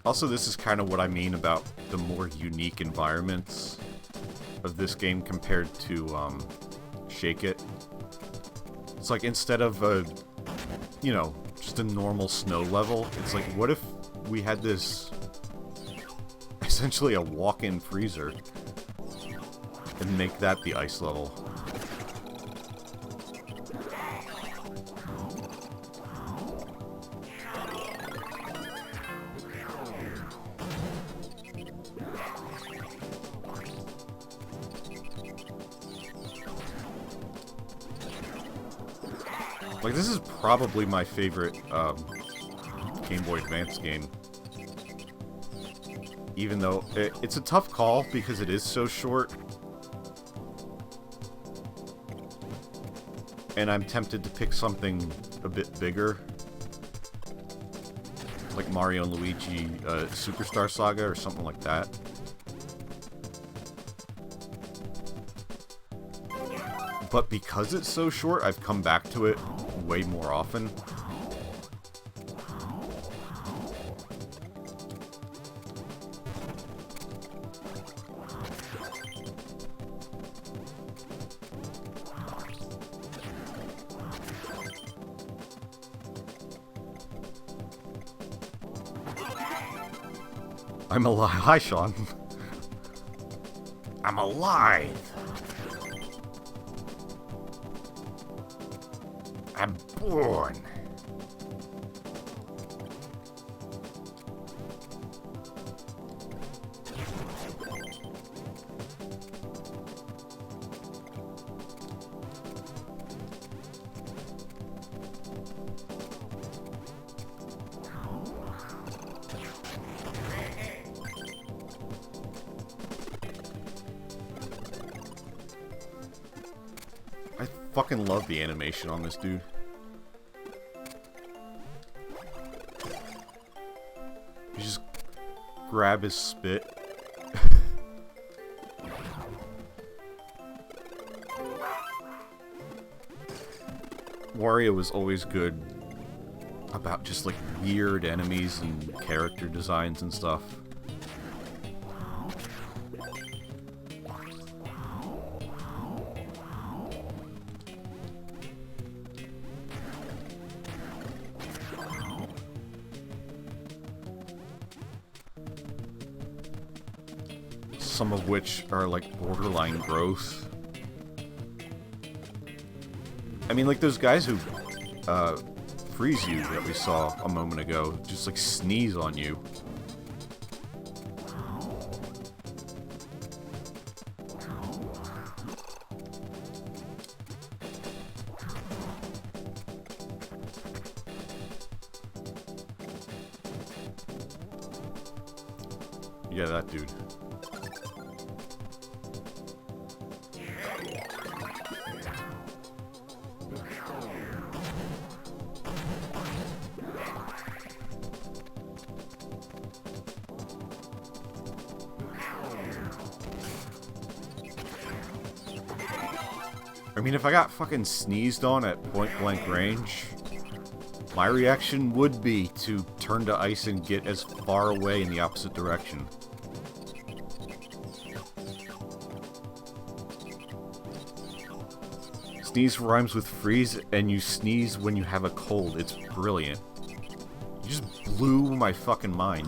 Also, this is kind of what I mean about the more unique environments of this game compared to Shake It. It's like instead of a, you know, just a normal snow level, it's like, what if we had this essentially a walk-in freezer and make that the ice level? Like, this is probably my favorite Game Boy Advance game. Even though it's a tough call because it is so short. And I'm tempted to pick something a bit bigger. Like Mario and Luigi Superstar Saga or something like that. But because it's so short, I've come back to it way more often. I'm alive. Hi, Sean. I'm alive. I'm born. I fucking love the animation on this dude. You just grab his spit. Wario was always good about just like weird enemies and character designs and stuff. Some of which are like borderline gross. I mean, like those guys who freeze you that we saw a moment ago, just like sneeze on you. Yeah, that dude. I mean, if I got fucking sneezed on at point-blank range, my reaction would be to turn to ice and get as far away in the opposite direction. Sneeze rhymes with freeze, and you sneeze when you have a cold. It's brilliant. You just blew my fucking mind.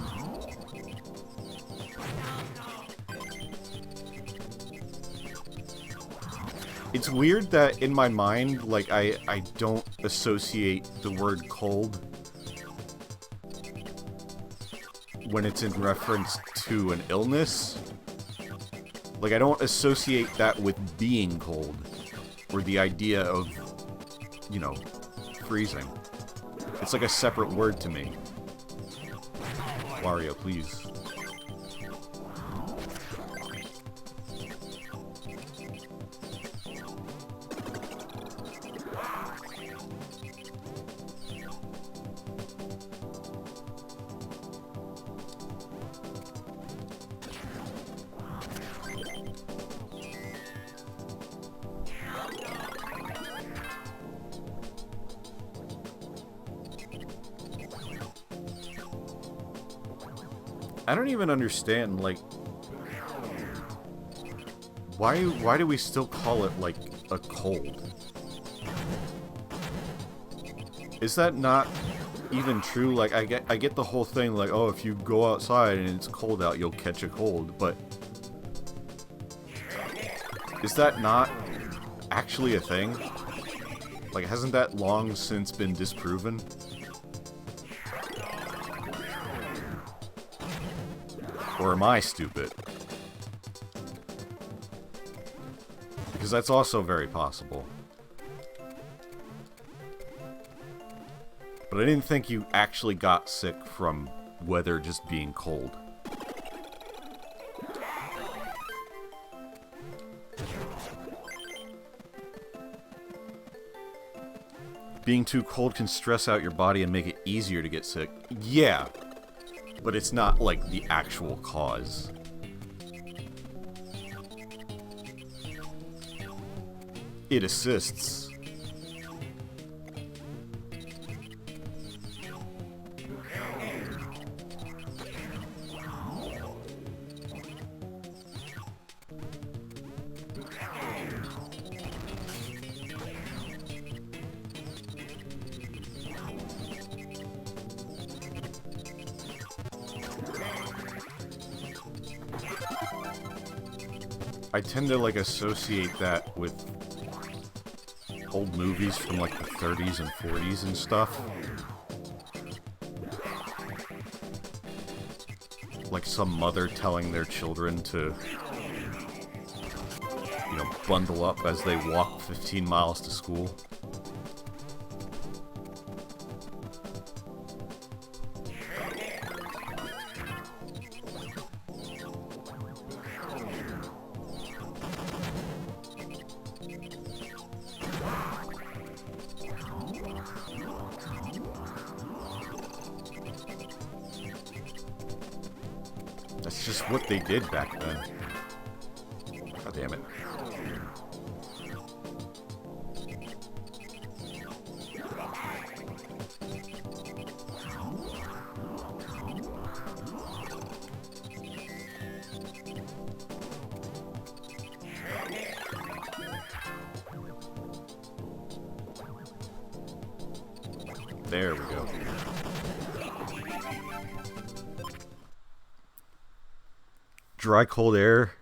It's weird that in my mind, like, I don't associate the word cold when it's in reference to an illness. Like, I don't associate that with being cold, or the idea of, you know, freezing. It's like a separate word to me. Wario, please. I don't even understand, like, why do we still call it, like, a cold? Is that not even true? Like, I get the whole thing, like, oh, if you go outside and it's cold out, you'll catch a cold, but is that not actually a thing? Like, hasn't that long since been disproven? Or am I stupid? Because that's also very possible. But I didn't think you actually got sick from weather just being cold. Being too cold can stress out your body and make it easier to get sick. Yeah. But it's not, like, the actual cause. It assists. I tend to, like, associate that with old movies from, like, the 30s and 40s and stuff. Like some mother telling their children to, you know, bundle up as they walk 15 miles to school. That's just what they did back then. God damn it. There we go. Dry, cold air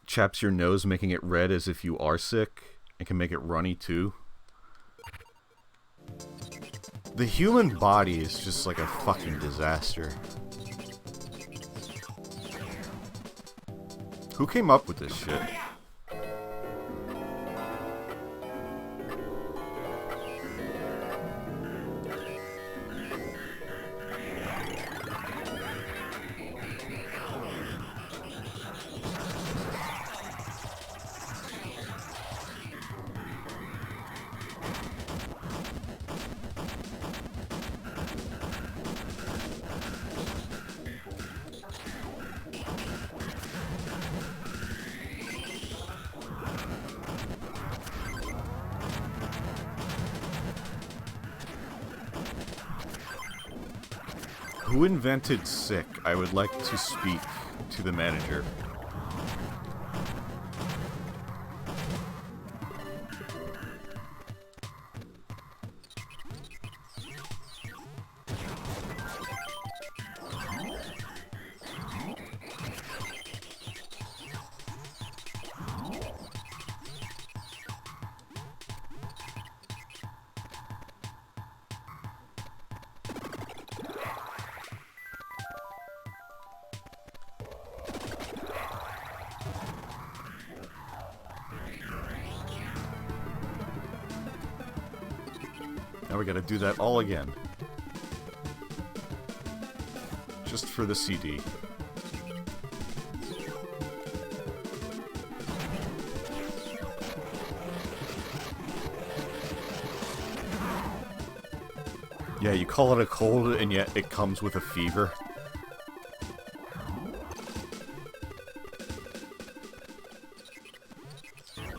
chaps your nose, making it red as if you are sick, and can make it runny too. The human body is just like a fucking disaster. Who came up with this shit? Who invented sick? I would like to speak to the manager. Now we gotta do that all again. Just for the CD. Yeah, you call it a cold, and yet it comes with a fever.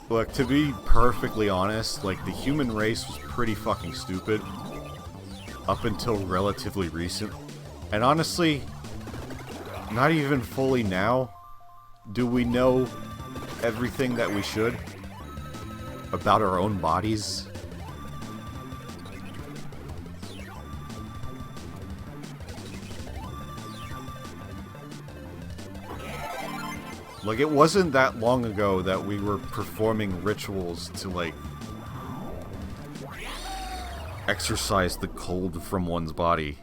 Look, to be perfectly honest, like, the human race was pretty fucking stupid up until relatively recent. And honestly, not even fully now do we know everything that we should about our own bodies. Like, it wasn't that long ago that we were performing rituals to, like, exorcise the cold from one's body.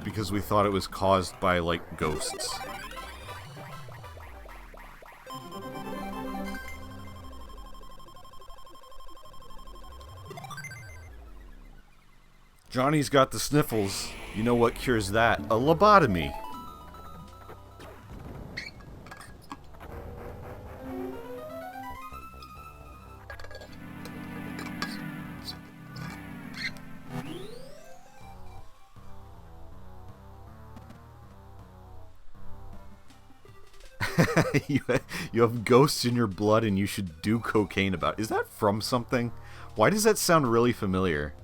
Because we thought it was caused by, like, ghosts. Johnny's got the sniffles. You know what cures that? A lobotomy. You have ghosts in your blood and you should do cocaine about it. Is that from something? Why does that sound really familiar?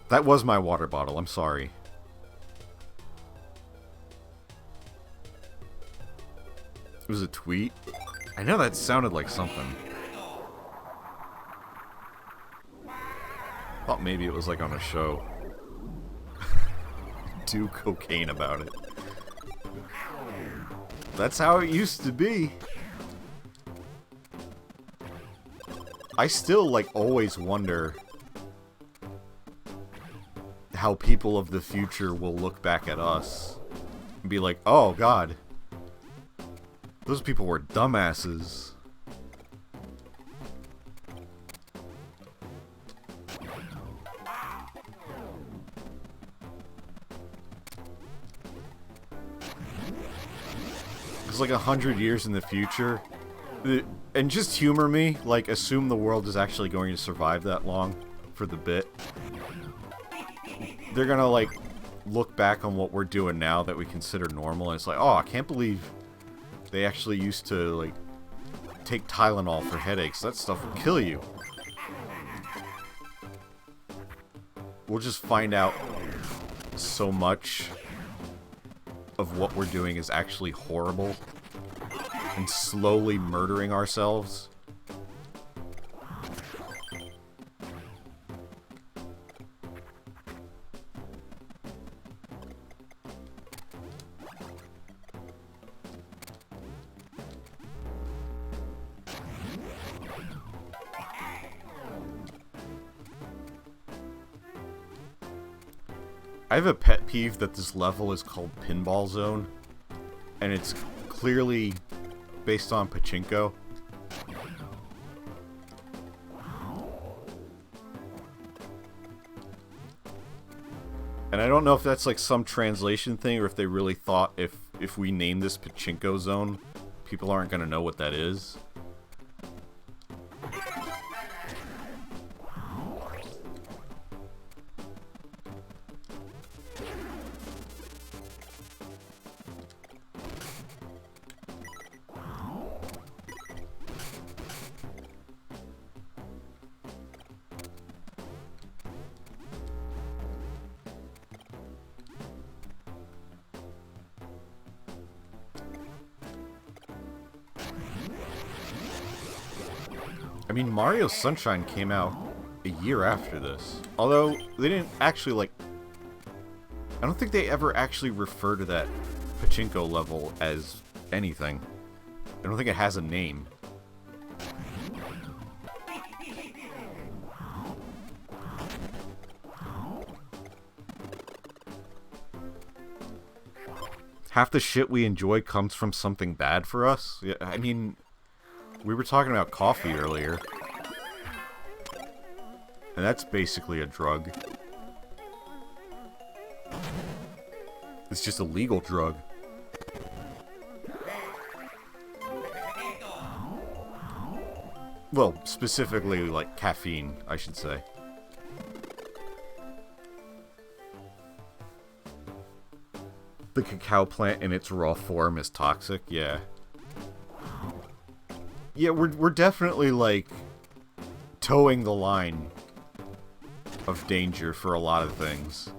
That was my water bottle, I'm sorry. It was a tweet? I know that sounded like something. Thought maybe it was like on a show. Do cocaine about it. That's how it used to be. I still, like, always wonder how people of the future will look back at us and be like, oh god, those people were dumbasses. It's like 100 years in the future, and just humor me, like, assume the world is actually going to survive that long for the bit. They're gonna, like, look back on what we're doing now that we consider normal, and it's like, oh, I can't believe they actually used to, like, take Tylenol for headaches. That stuff will kill you. We'll just find out so much of what we're doing is actually horrible and slowly murdering ourselves. I have a pet peeve that this level is called Pinball Zone, and it's clearly based on pachinko. And I don't know if that's like some translation thing, or if they really thought if we name this Pachinko Zone, people aren't going to know what that is. mean, Mario Sunshine came out a year after this. Although, they didn't actually, like... I don't think they ever actually refer to that pachinko level as anything. I don't think it has a name. Half the shit we enjoy comes from something bad for us? Yeah, I mean, we were talking about coffee earlier. And that's basically a drug. It's just a legal drug. Well, specifically, like, caffeine, I should say. The cacao plant in its raw form is toxic, yeah. Yeah, we're definitely, like, towing the line of danger for a lot of things.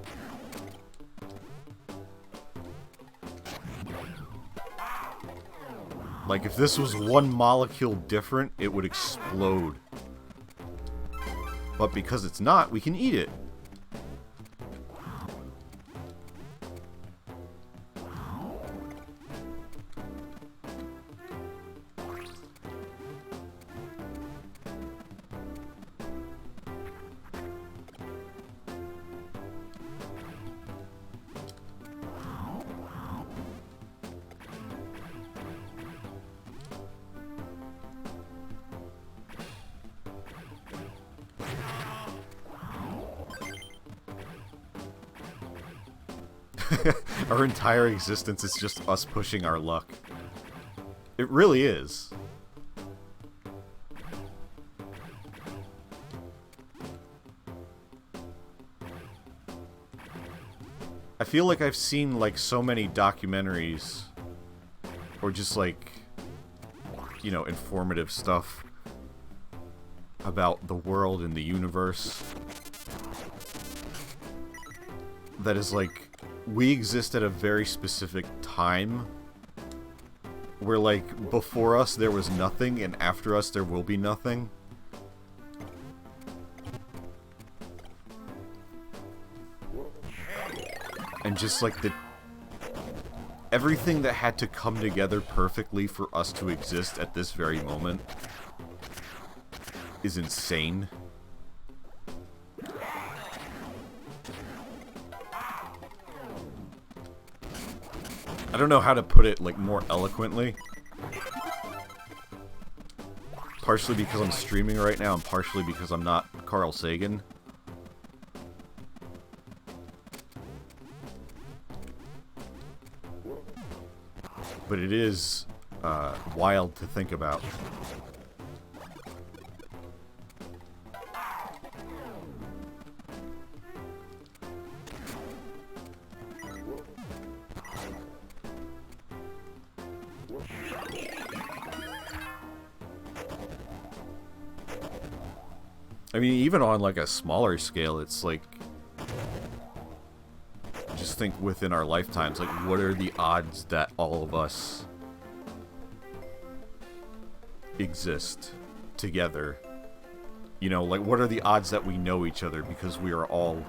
Like, if this was one molecule different, it would explode. But because it's not, we can eat it. Our entire existence is just us pushing our luck. It really is. I feel like I've seen, like, so many documentaries, or just, like, you know, informative stuff about the world and the universe that is, like, we exist at a very specific time where, like, before us there was nothing and after us there will be nothing. And just, like, everything that had to come together perfectly for us to exist at this very moment is insane. I don't know how to put it, like, more eloquently. Partially because I'm streaming right now, and partially because I'm not Carl Sagan. But it is wild to think about. I mean, even on, like, a smaller scale, it's like, just think within our lifetimes, like, what are the odds that all of us exist together? You know, like, what are the odds that we know each other because we are all,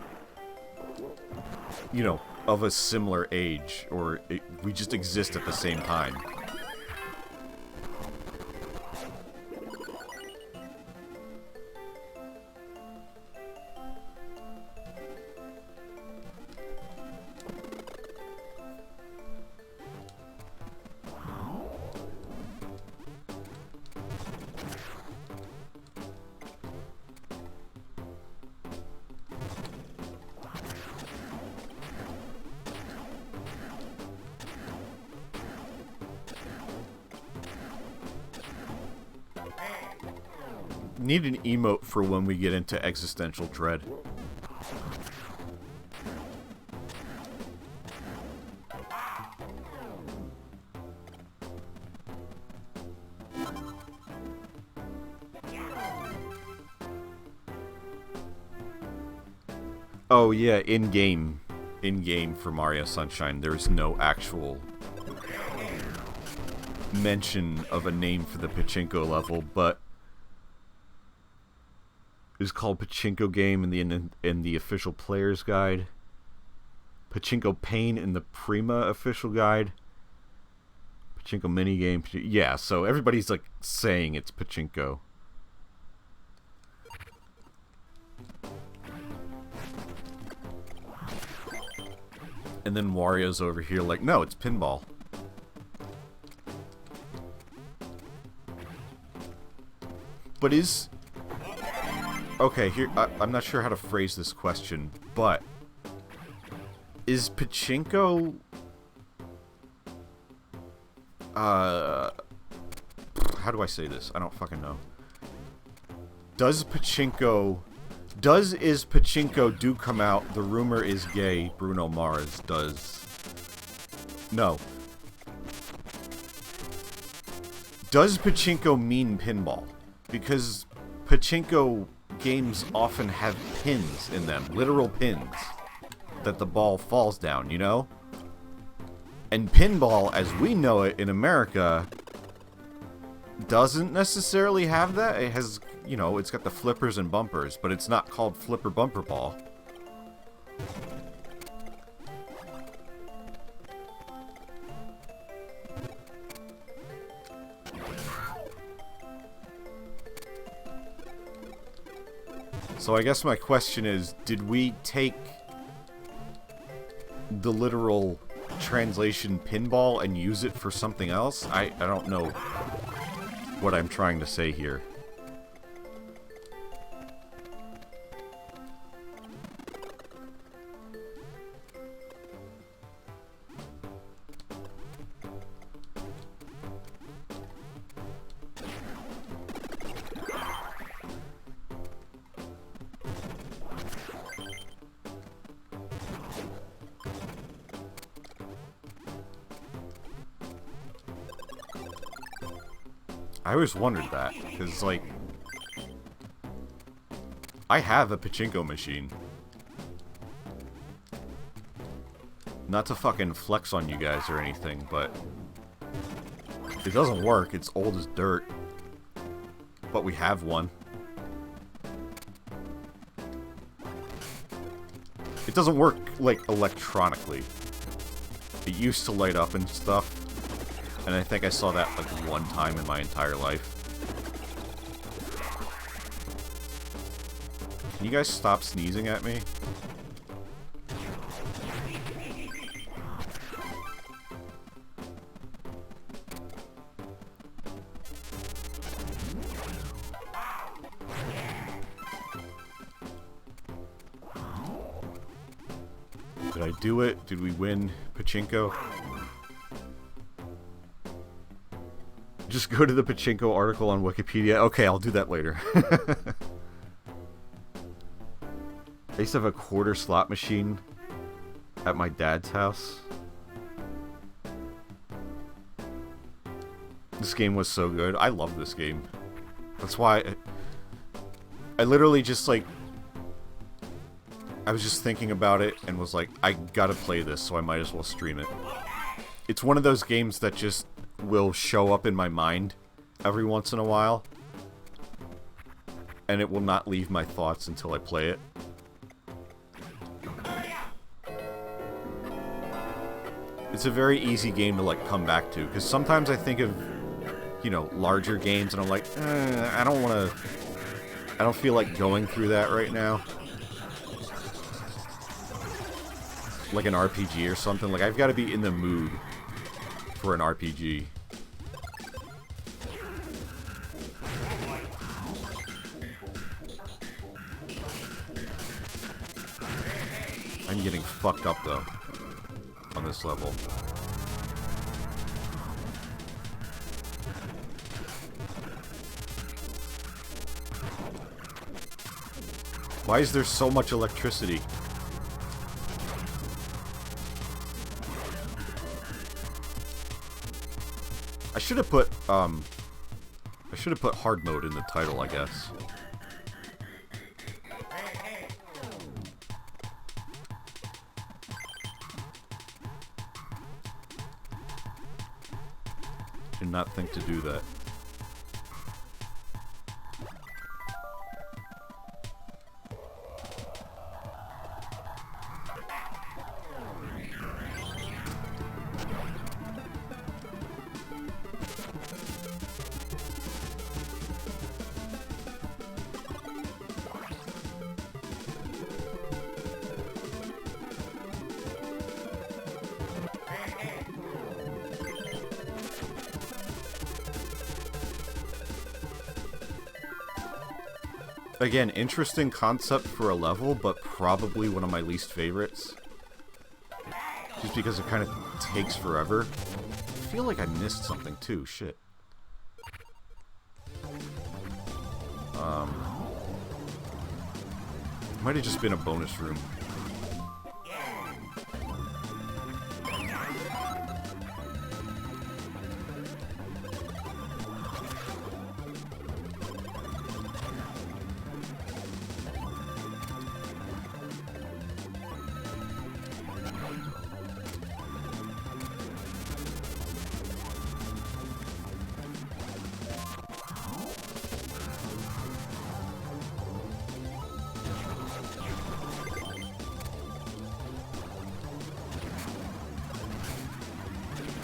you know, of a similar age, or we just exist at the same time? Need an emote for when we get into existential dread. Oh yeah, in-game for Mario Sunshine, there's no actual mention of a name for the pachinko level, but is called Pachinko Game in the official player's guide. Pachinko Pain in the Prima official guide. Pachinko minigame. Yeah, so everybody's like saying it's Pachinko. And then Wario's over here like, no, it's pinball. But is... Okay, here, I'm not sure how to phrase this question, but... Is Pachinko... How do I say this? I don't fucking know. Is Pachinko do come out, the rumor is gay, Bruno Mars does... No. Does Pachinko mean pinball? Because Pachinko games often have pins in them, literal pins, that the ball falls down, you know? And pinball, as we know it in America, doesn't necessarily have that. It has, you know, it's got the flippers and bumpers, but it's not called flipper bumper ball. So I guess my question is, did we take the literal translation pinball and use it for something else? I don't know what I'm trying to say here. I always wondered that, because, like, I have a pachinko machine. Not to fucking flex on you guys or anything, but it doesn't work. It's old as dirt. But we have one. It doesn't work, like, electronically. It used to light up and stuff. And I think I saw that like one time in my entire life. Can you guys stop sneezing at me? Did I do it? Did we win Pachinko? Just go to the Pachinko article on Wikipedia. Okay, I'll do that later. I used to have a quarter slot machine at my dad's house. This game was so good. I love this game. That's why I literally just like... I was just thinking about it and was like, I gotta play this, so I might as well stream it. It's one of those games that just will show up in my mind every once in a while, and it will not leave my thoughts until I play it. It's a very easy game to like come back to, because sometimes I think of, you know, larger games and I'm like, I don't feel like going through that right now. Like an RPG or something. Like, I've got to be in the mood for an RPG. I'm getting fucked up, though, on this level. Why is there so much electricity? I should have put hard mode in the title, I guess. Did not think to do that. Again, interesting concept for a level, but probably one of my least favorites. Just because it kind of takes forever. I feel like I missed something too, shit. Might have just been a bonus room.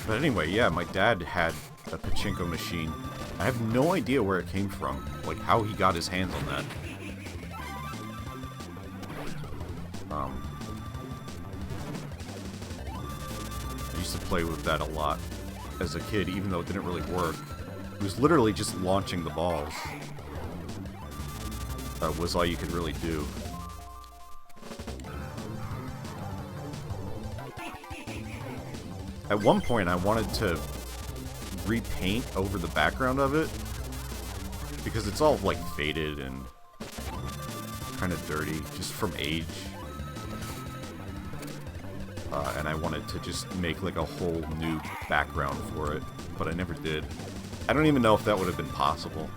But anyway, yeah, my dad had a pachinko machine. I have no idea where it came from, like how he got his hands on that. I used to play with that a lot as a kid, even though it didn't really work. It was literally just launching the balls. That was all you could really do. At one point, I wanted to repaint over the background of it because it's all like faded and kind of dirty just from age. And I wanted to just make like a whole new background for it, but I never did. I don't even know if that would have been possible.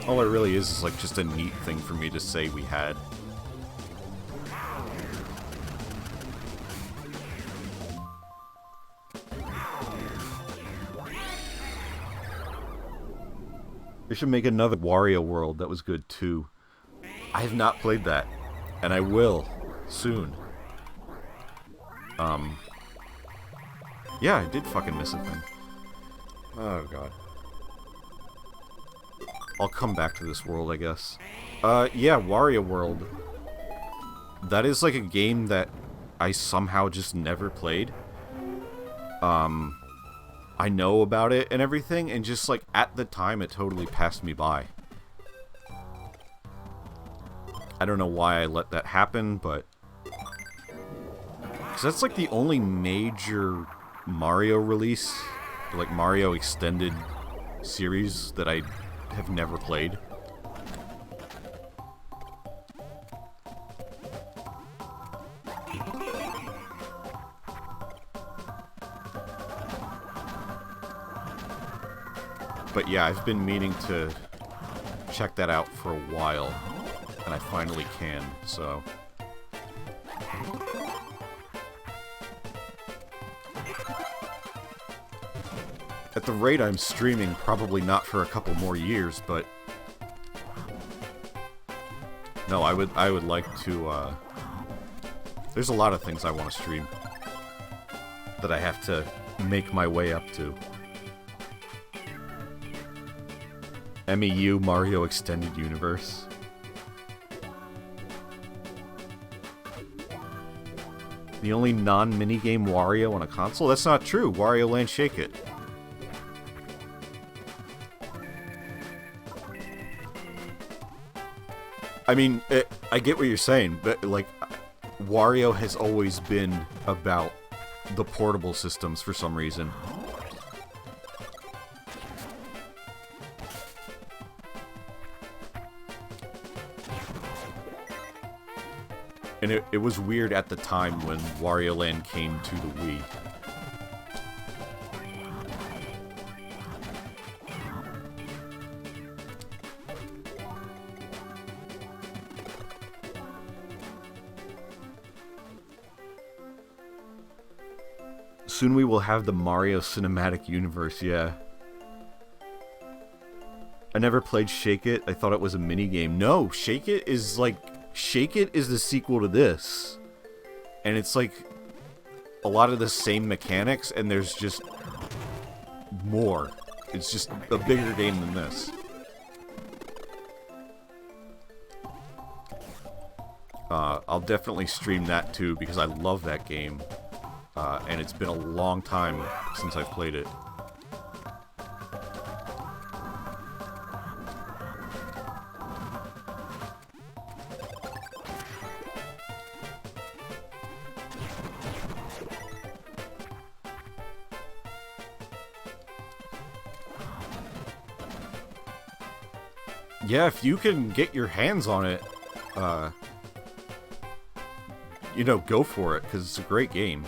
All it really is like just a neat thing for me to say we had. They should make another Wario World. That was good too. I have not played that, and I will soon. Yeah, I did fucking miss a thing. Oh god. I'll come back to this world, I guess. Yeah, Wario World. That is like a game that I somehow just never played. I know about it and everything, and just like at the time it totally passed me by. I don't know why I let that happen, but... Because that's like the only major Mario release, like Mario Extended series that I have never played. But yeah, I've been meaning to check that out for a while, and I finally can, so... At the rate I'm streaming, probably not for a couple more years, but... No, I would like to, There's a lot of things I want to stream that I have to make my way up to. MEU Mario Extended Universe. The only non-minigame Wario on a console? That's not true. Wario Land Shake It. I mean, I get what you're saying, but like, Wario has always been about the portable systems for some reason. And it was weird at the time when Wario Land came to the Wii. Soon we will have the Mario Cinematic Universe, yeah. I never played Shake It. I thought it was a minigame. No, Shake It is like... Shake It is the sequel to this. And it's like a lot of the same mechanics, and there's just more. It's just a bigger game than this. I'll definitely stream that too, because I love that game. And it's been a long time since I've played it. Yeah, if you can get your hands on it, you know, go for it, because it's a great game.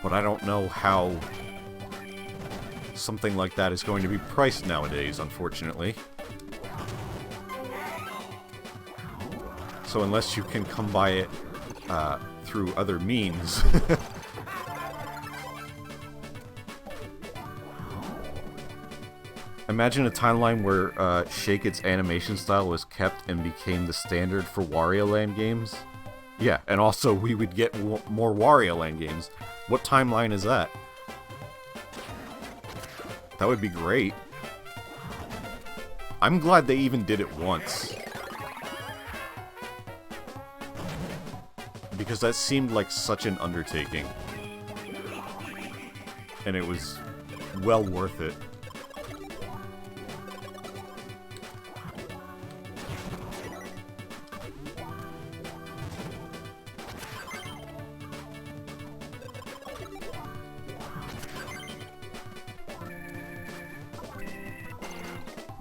But I don't know how something like that is going to be priced nowadays, unfortunately. So unless you can come by it through other means... Imagine a timeline where Shake It's animation style was kept and became the standard for Wario Land games. Yeah, and also we would get more Wario Land games. What timeline is that? That would be great. I'm glad they even did it once. Because that seemed like such an undertaking. And it was well worth it.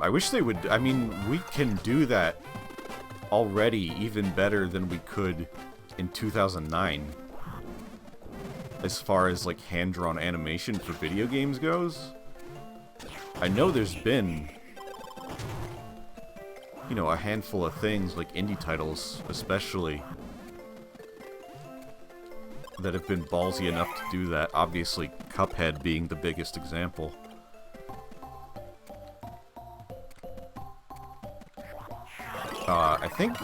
I wish they would. I mean, we can do that already even better than we could in 2009. As far as, like, hand-drawn animation for video games goes. I know there's been, you know, a handful of things, like indie titles especially, that have been ballsy enough to do that. Obviously, Cuphead being the biggest example. I think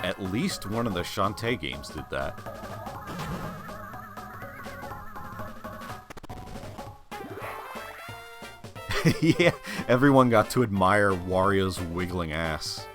at least one of the Shantae games did that. Yeah, everyone got to admire Wario's wiggling ass.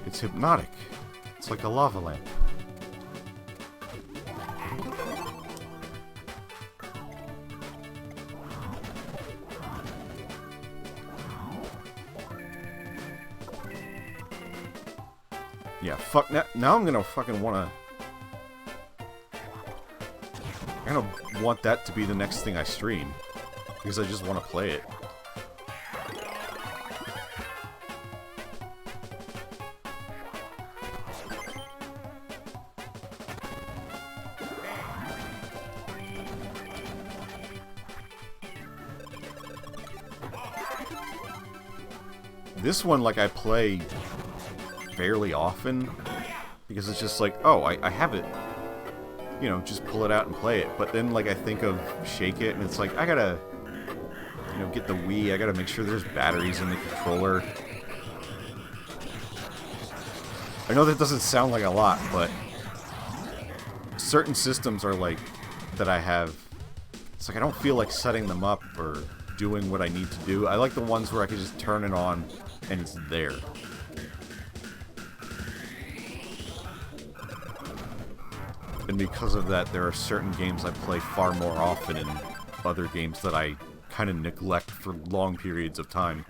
It's hypnotic. It's like a lava lamp. Yeah, fuck, now I'm gonna fucking wanna... I'm gonna want that to be the next thing I stream. Because I just want to play it. This one, like, I play fairly often, because it's just like, oh, I have it, you know, just pull it out and play it. But then, like, I think of Shake It, and it's like, I gotta, you know, get the Wii, I gotta make sure there's batteries in the controller. I know that doesn't sound like a lot, but certain systems are like, that I have, it's like I don't feel like setting them up or doing what I need to do. I like the ones where I can just turn it on and it's there. And because of that, there are certain games I play far more often and other games that I kind of neglect for long periods of time.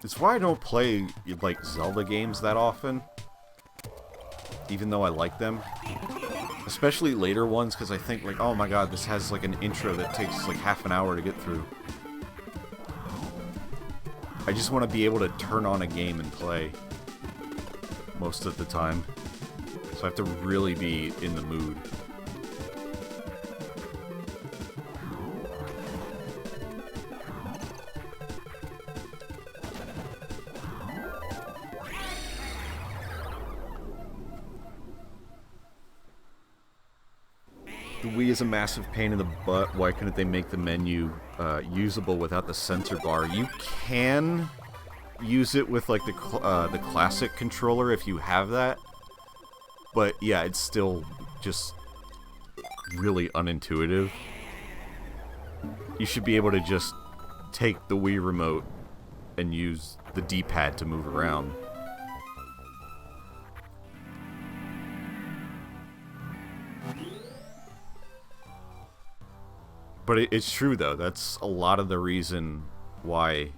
It's why I don't play, like, Zelda games that often, even though I like them. Especially later ones, because I think, like, oh my god, this has, like, an intro that takes, like, half an hour to get through. I just want to be able to turn on a game and play most of the time. So I have to really be in the mood. The Wii is a massive pain in the butt. Why couldn't they make the menu usable without the censor bar? You can use it with like the classic controller if you have that. But yeah, it's still just really unintuitive. You should be able to just take the Wii remote and use the D-pad to move around. But it's true, though. That's a lot of the reason why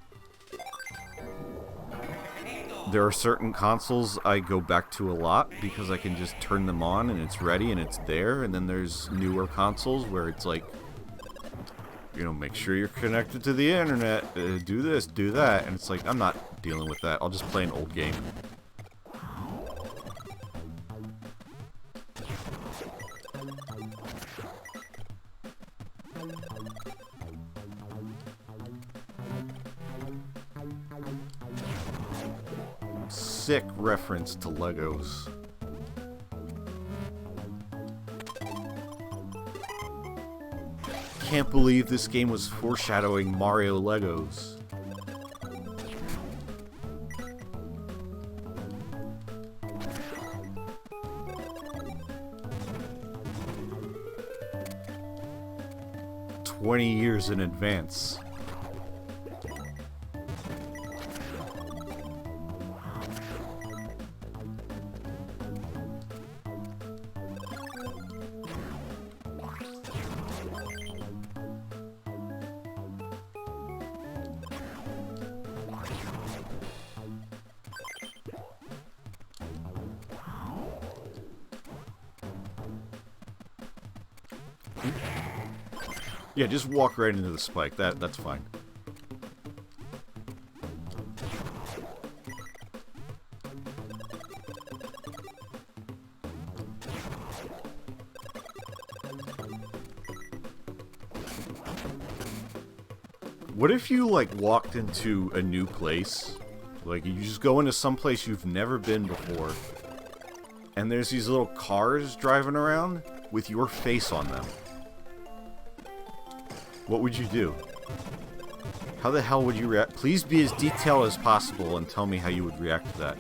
there are certain consoles I go back to a lot, because I can just turn them on and it's ready and it's there. And then there's newer consoles where it's like, you know, make sure you're connected to the internet, do this, do that. And it's like, I'm not dealing with that. I'll just play an old game. Sick reference to Legos. Can't believe this game was foreshadowing Mario Legos. "20 years in advance." Yeah, just walk right into the spike. That's fine. What if you, like, walked into a new place? Like, you just go into some place you've never been before, and there's these little cars driving around with your face on them. What would you do? How the hell would you react? Please be as detailed as possible and tell me how you would react to that.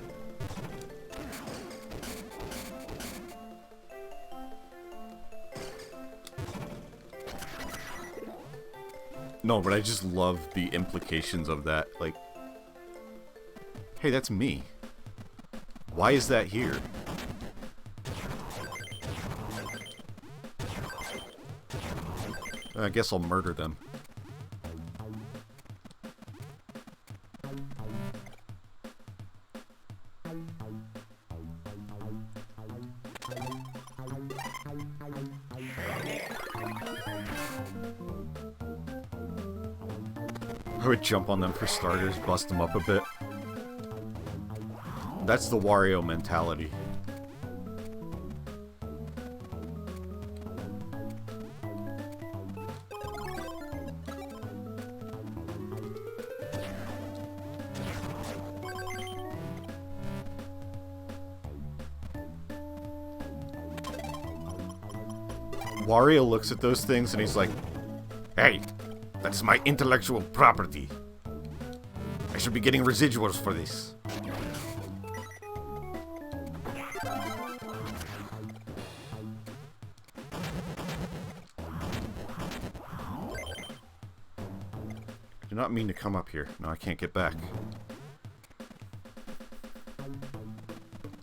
No, but I just love the implications of that. Like, hey, that's me. Why is that here? I guess I'll murder them. I would jump on them for starters, bust them up a bit. That's the Wario mentality. Wario looks at those things and he's like, "Hey, that's my intellectual property. I should be getting residuals for this." I do not mean to come up here. No, I can't get back.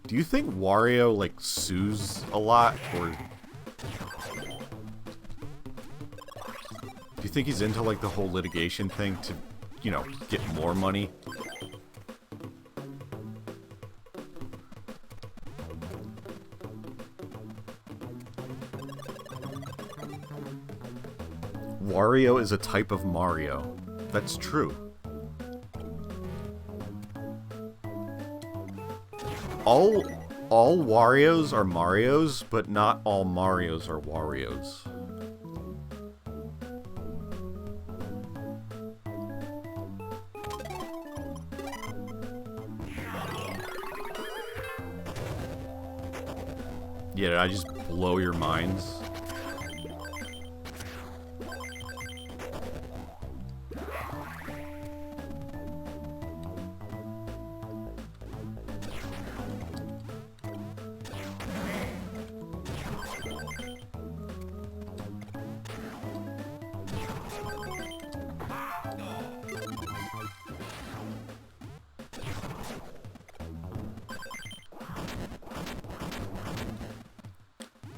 Do you think Wario, like, sues a lot, or... Do you think he's into, like, the whole litigation thing to, you know, get more money? Wario is a type of Mario. That's true. all Warios are Marios, but not all Marios are Warios. Yeah, did I just blow your minds?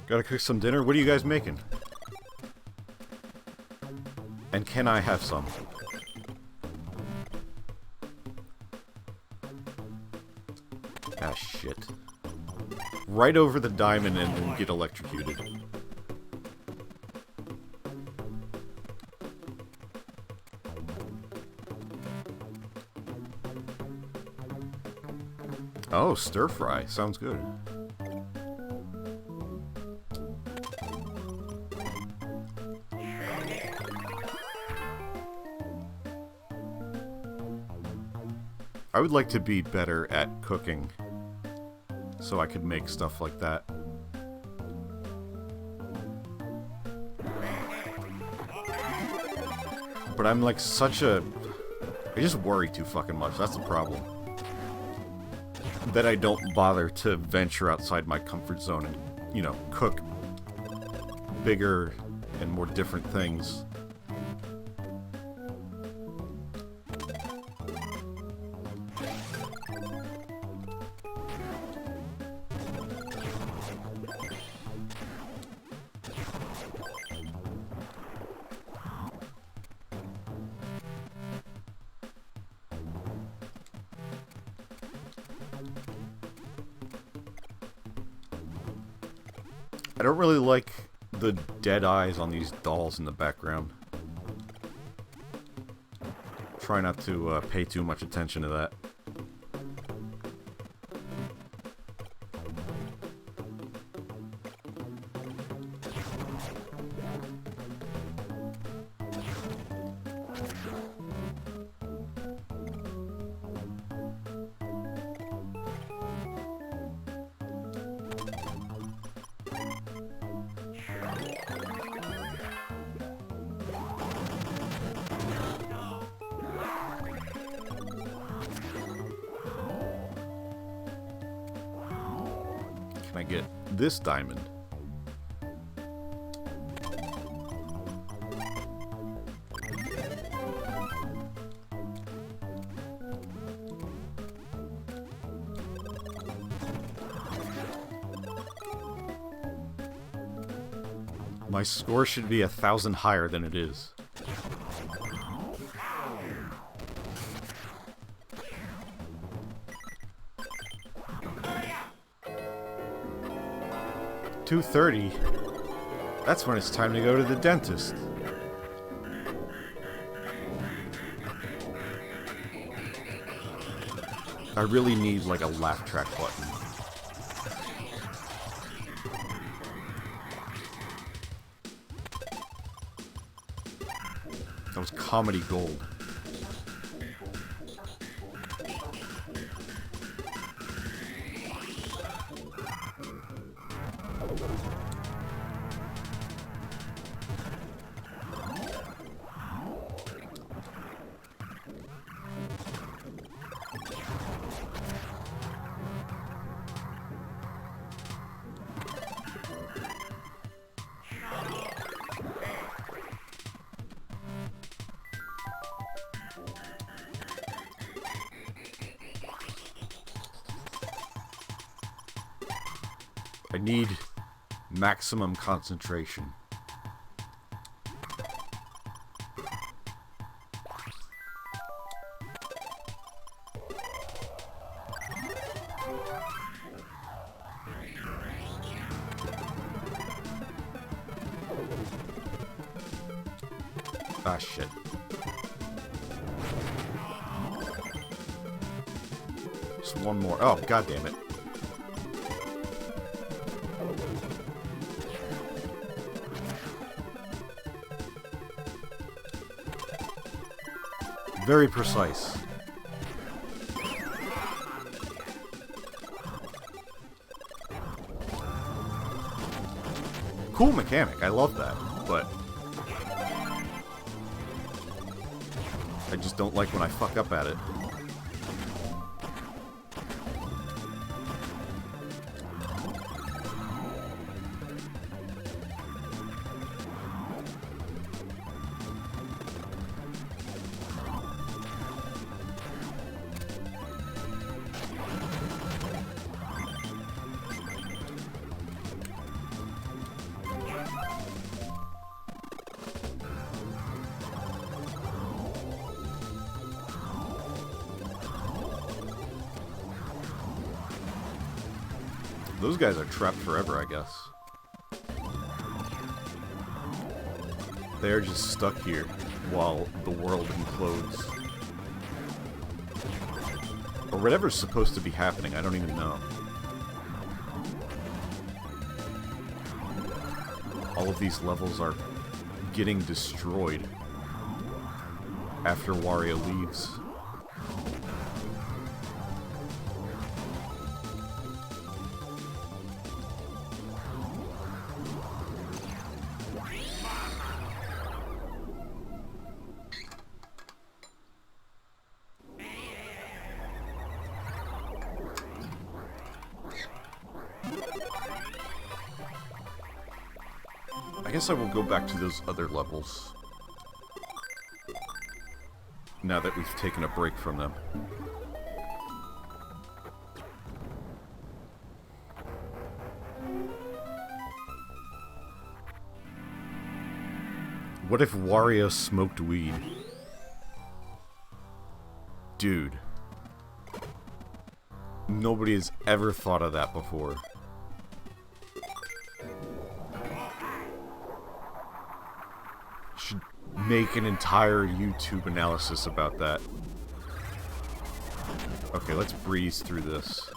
Gotta cook some dinner? What are you guys making? And can I have some? Ah, shit. Right over the diamond and then get electrocuted. Oh, stir fry. Sounds good. I would like to be better at cooking, so I could make stuff like that. But I'm like such a... I just worry too fucking much, that's the problem. That I don't bother to venture outside my comfort zone and, you know, cook bigger and more different things. I don't really like the dead eyes on these dolls in the background. Try not to pay too much attention to that. Can I get this diamond? My score should be 1,000 higher than it is. $2:30. That's when it's time to go to the dentist. I really need like a laugh track button. That was comedy gold. I need maximum concentration. Ah, shit. Just one more. Oh, god damn it. Very precise. Cool mechanic, I love that, but I just don't like when I fuck up at it. Those guys are trapped forever, I guess. They're just stuck here while the world implodes. Or whatever's supposed to be happening, I don't even know. All of these levels are getting destroyed after Wario leaves. I guess I will go back to those other levels now that we've taken a break from them. What if Wario smoked weed? Dude. Nobody has ever thought of that before. Should make an entire YouTube analysis about that. Okay, let's breeze through this.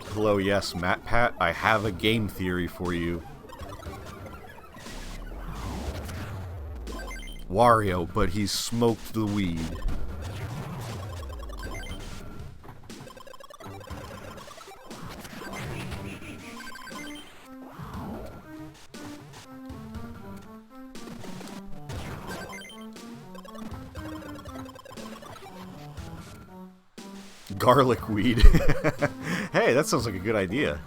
Hello, yes, Matt Pat, I have a game theory for you. Wario, but he smoked the weed. Garlic weed. Hey, that sounds like a good idea.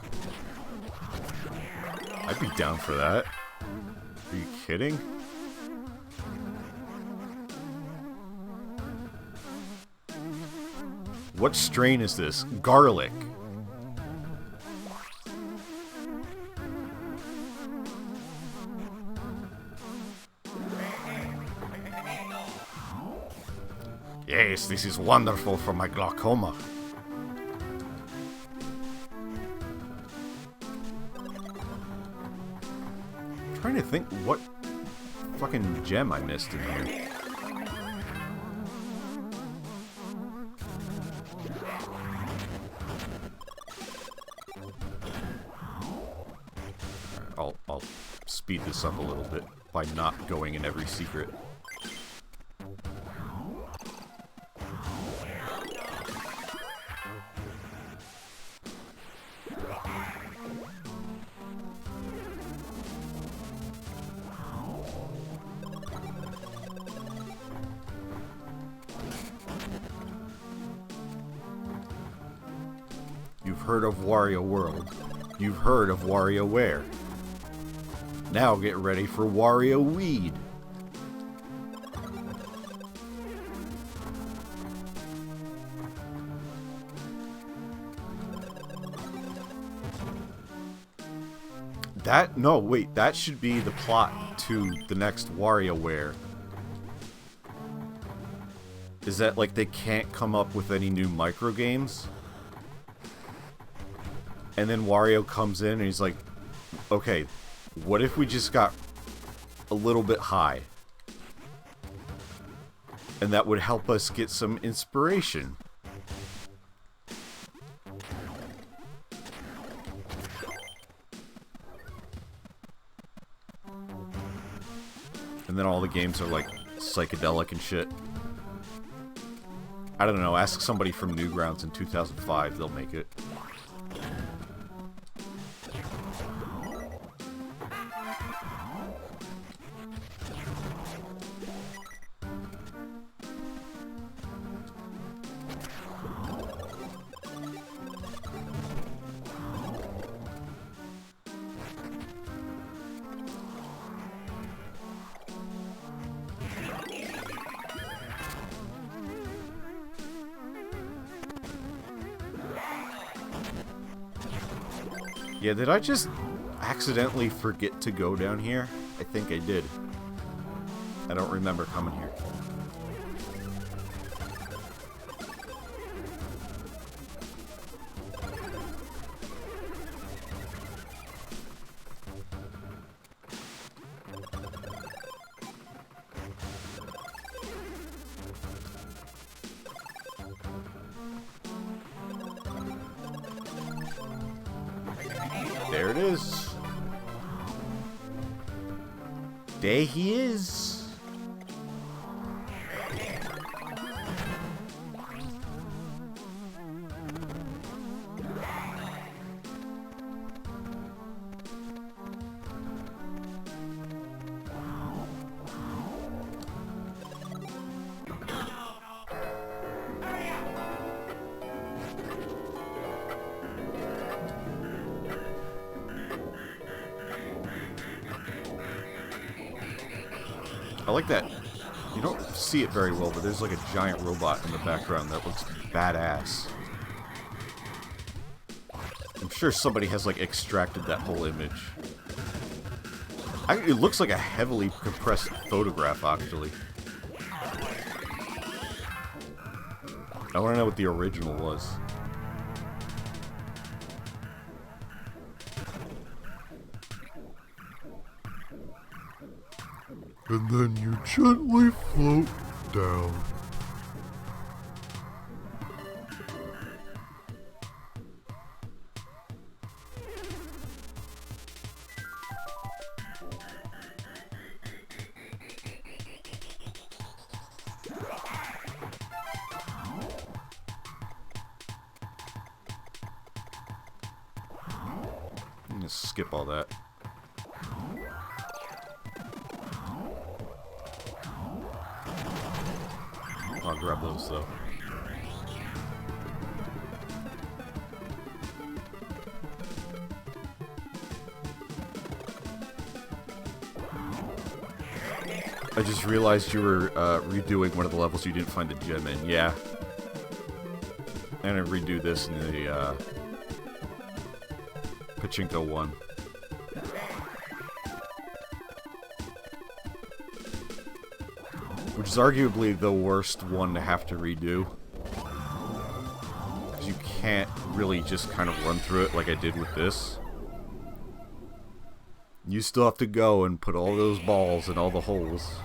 I'd be down for that. Are you kidding? What strain is this? Garlic. Yes, this is wonderful for my glaucoma. I'm trying to think what fucking gem I missed in here. I'll speed this up a little bit by not going in every secret. You've heard of Wario World. You've heard of WarioWare. Now get ready for Wario Weed. No, wait, that should be the plot to the next WarioWare. Is that, like, they can't come up with any new microgames? And then Wario comes in and he's like, okay, what if we just got a little bit high? And that would help us get some inspiration. And then all the games are like psychedelic and shit. I don't know, ask somebody from Newgrounds in 2005, they'll make it. Yeah, did I just accidentally forget to go down here? I think I did. I don't remember coming here. There it is. There he is. I like that. You don't see it very well, but there's like a giant robot in the background that looks badass. I'm sure somebody has like extracted that whole image. It looks like a heavily compressed photograph, actually. I want to know what the original was. And then you gently float down. I'm gonna skip all that. I'll grab those though. I just realized you were redoing one of the levels you didn't find the gem in. Yeah. I'm gonna redo this in the Pachinko one. Which is arguably the worst one to have to redo. Because you can't really just kind of run through it like I did with this. You still have to go and put all those balls in all the holes.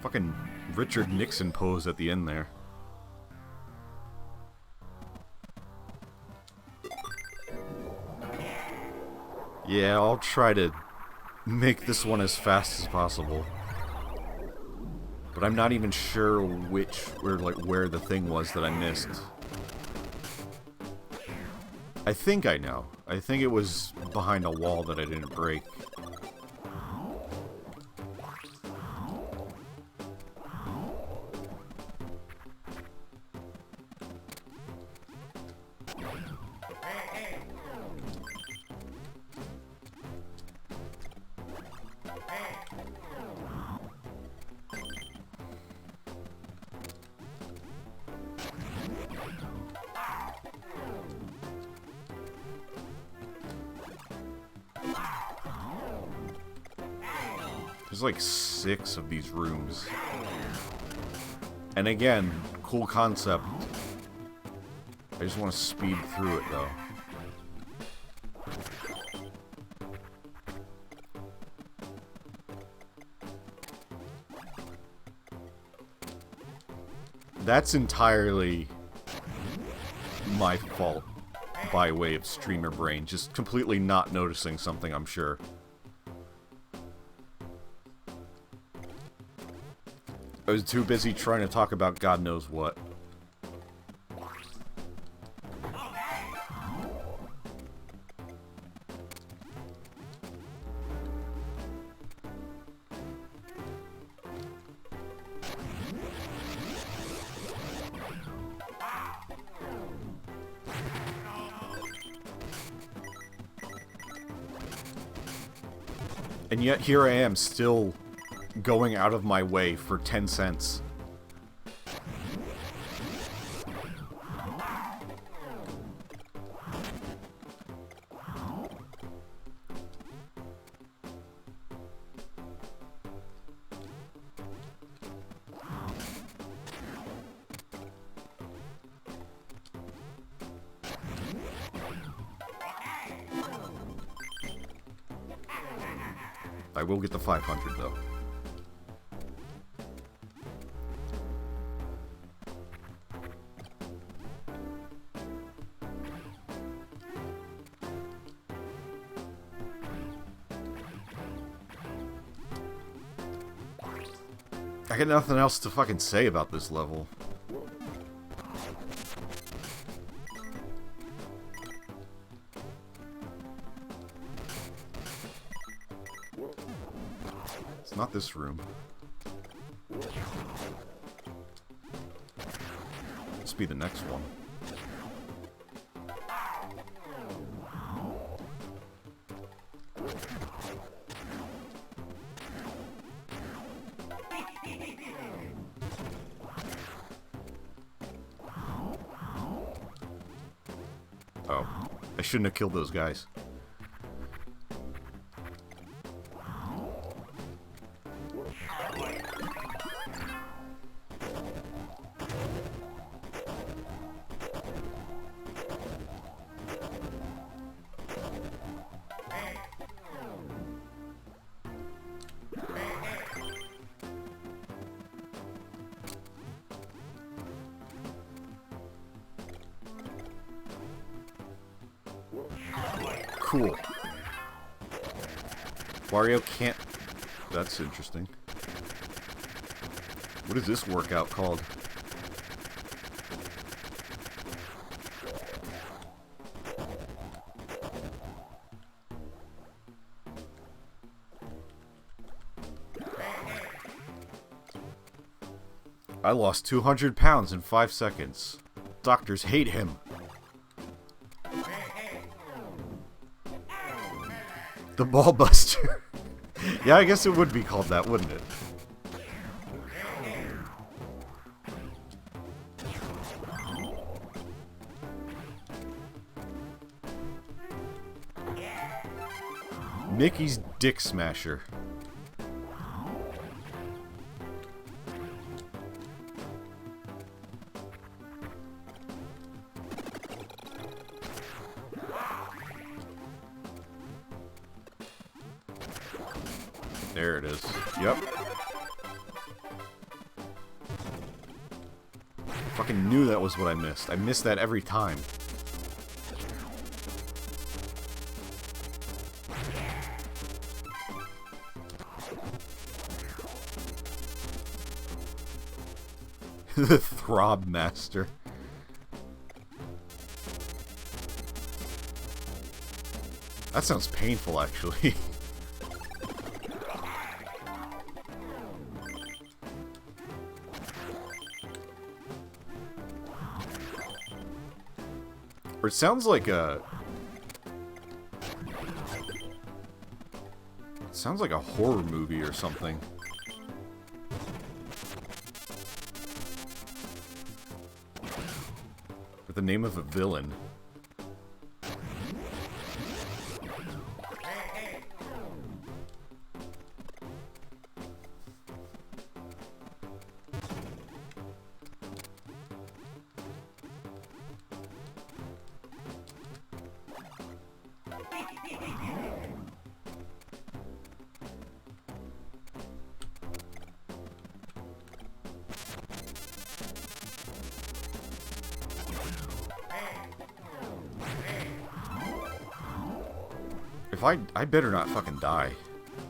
Fucking Richard Nixon pose at the end there. Yeah, I'll try to make this one as fast as possible. But I'm not even sure where the thing was that I missed. I think I know. I think it was behind a wall that I didn't break. There's like 6 of these rooms. And again, cool concept. I just want to speed through it though. That's entirely my fault by way of streamer brain. Just completely not noticing something, I'm sure. I was too busy trying to talk about God knows what. And yet here I am, still going out of my way for 10 cents. I will get the 500 though. I got nothing else to fucking say about this level. It's not this room. Must be the next one. Oh, I shouldn't have killed those guys. Cool. Wario can't... That's interesting. What is this workout called? I lost 200 pounds in 5 seconds. Doctors hate him. The Ball Buster. Yeah, I guess it would be called that, wouldn't it? Mickey's Dick Smasher. There it is. Yep. Fucking knew that was what I missed. I miss that every time. The Throb Master. That sounds painful, actually. Or it sounds like a... It sounds like a horror movie or something. With the name of a villain. I better not fucking die.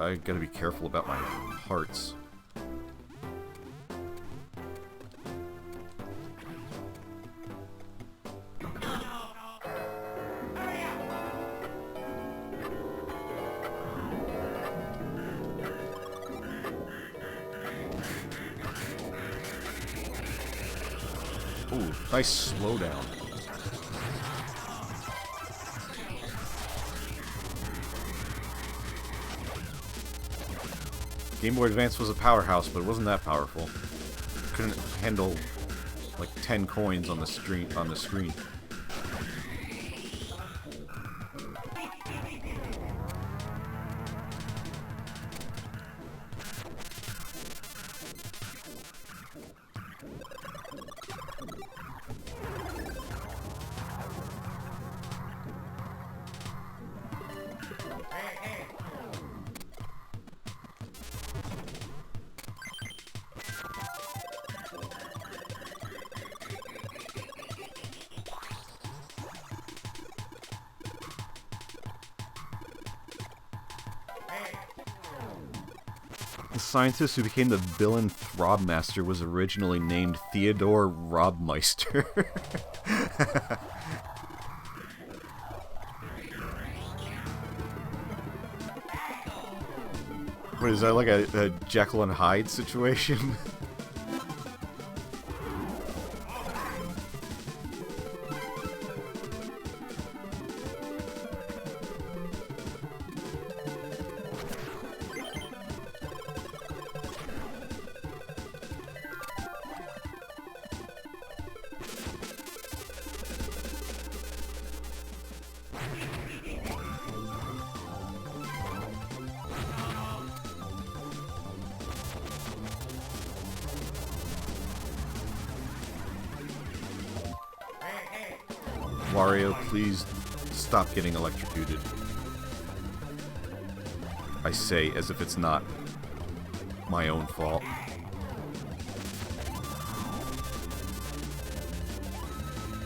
I gotta be careful about my hearts. Ooh, nice slowdown. Game Boy Advance was a powerhouse, but it wasn't that powerful. Couldn't handle like 10 coins on the screen. The scientist who became the villain Throbmaster was originally named Theodore Robmeister. What is that, like a Jekyll and Hyde situation? Wario, please stop getting electrocuted. I say as if it's not my own fault.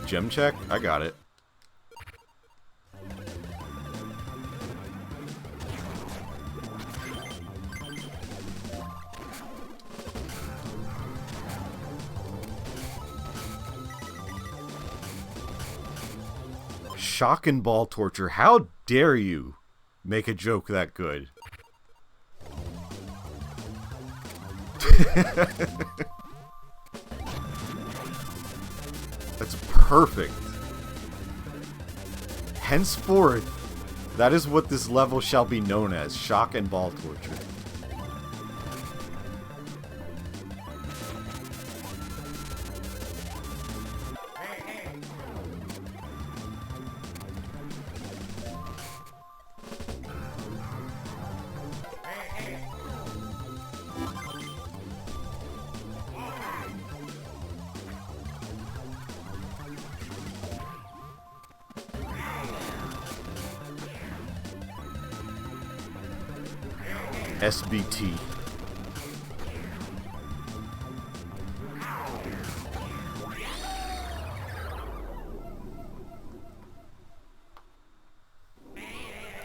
Gem check? I got it. Shock and ball torture. How dare you make a joke that good? That's perfect. Henceforth, that is what this level shall be known as. Shock and ball torture. SBT.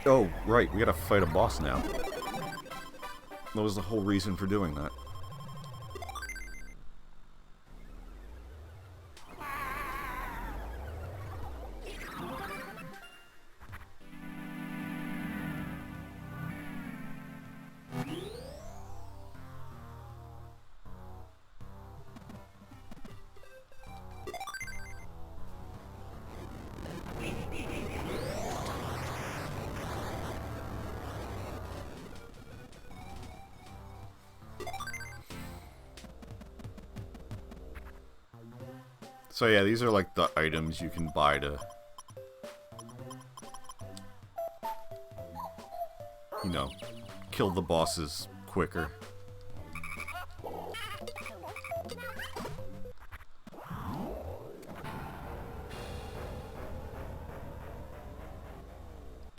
Oh, right, we gotta fight a boss now. That was the whole reason for doing that. So yeah, these are like the items you can buy to, you know, kill the bosses quicker.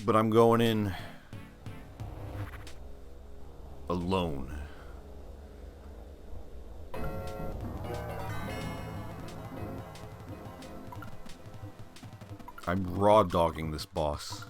But I'm going in alone. I'm raw dogging this boss.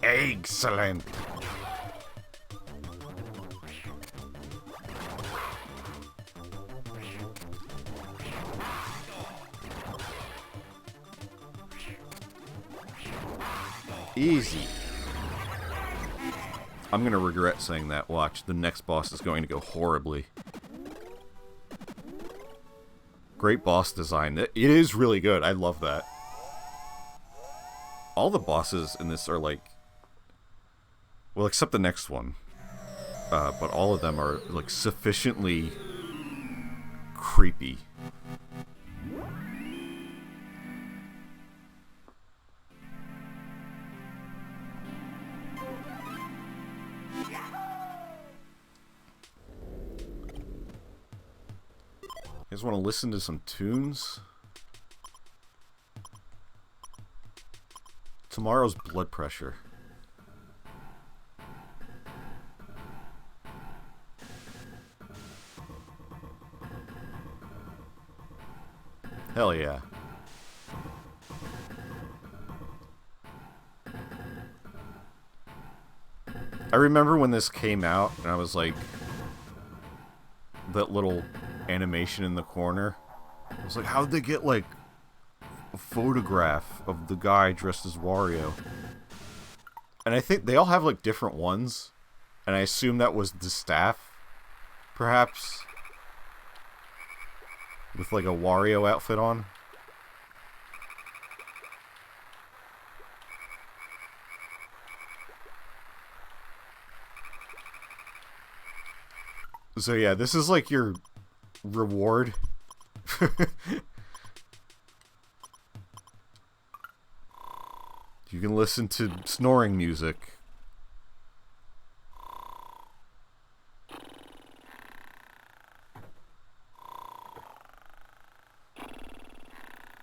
Excellent. Easy. I'm gonna regret saying that. Watch, the next boss is going to go horribly. Great boss design. It is really good. I love that. All the bosses in this are like... Well, except the next one. But all of them are like sufficiently creepy. You guys want to listen to some tunes? Tomorrow's blood pressure. Hell yeah. I remember when this came out, and I was like... That little animation in the corner. I was like, how'd they get, like, a photograph of the guy dressed as Wario? And I think they all have, like, different ones. And I assume that was the staff, perhaps. With, like, a Wario outfit on. So yeah, this is like your reward. You can listen to snoring music.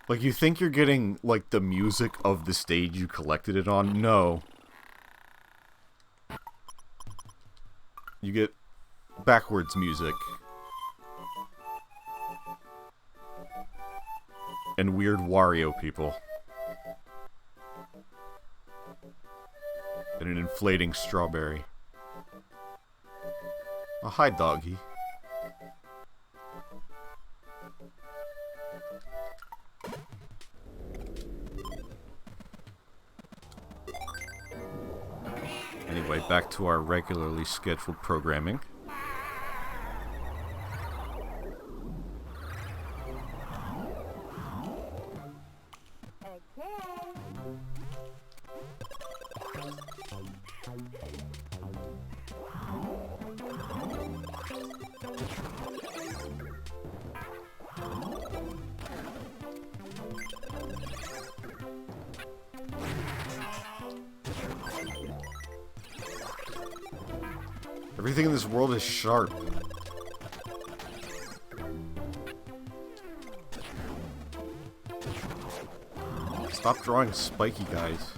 Like, you think you're getting, like, the music of the stage you collected it on? No. You get backwards music. And weird Wario people. And an inflating strawberry. Oh, hi, doggy. Anyway, back to our regularly scheduled programming. Everything in this world is sharp. Stop drawing spiky guys.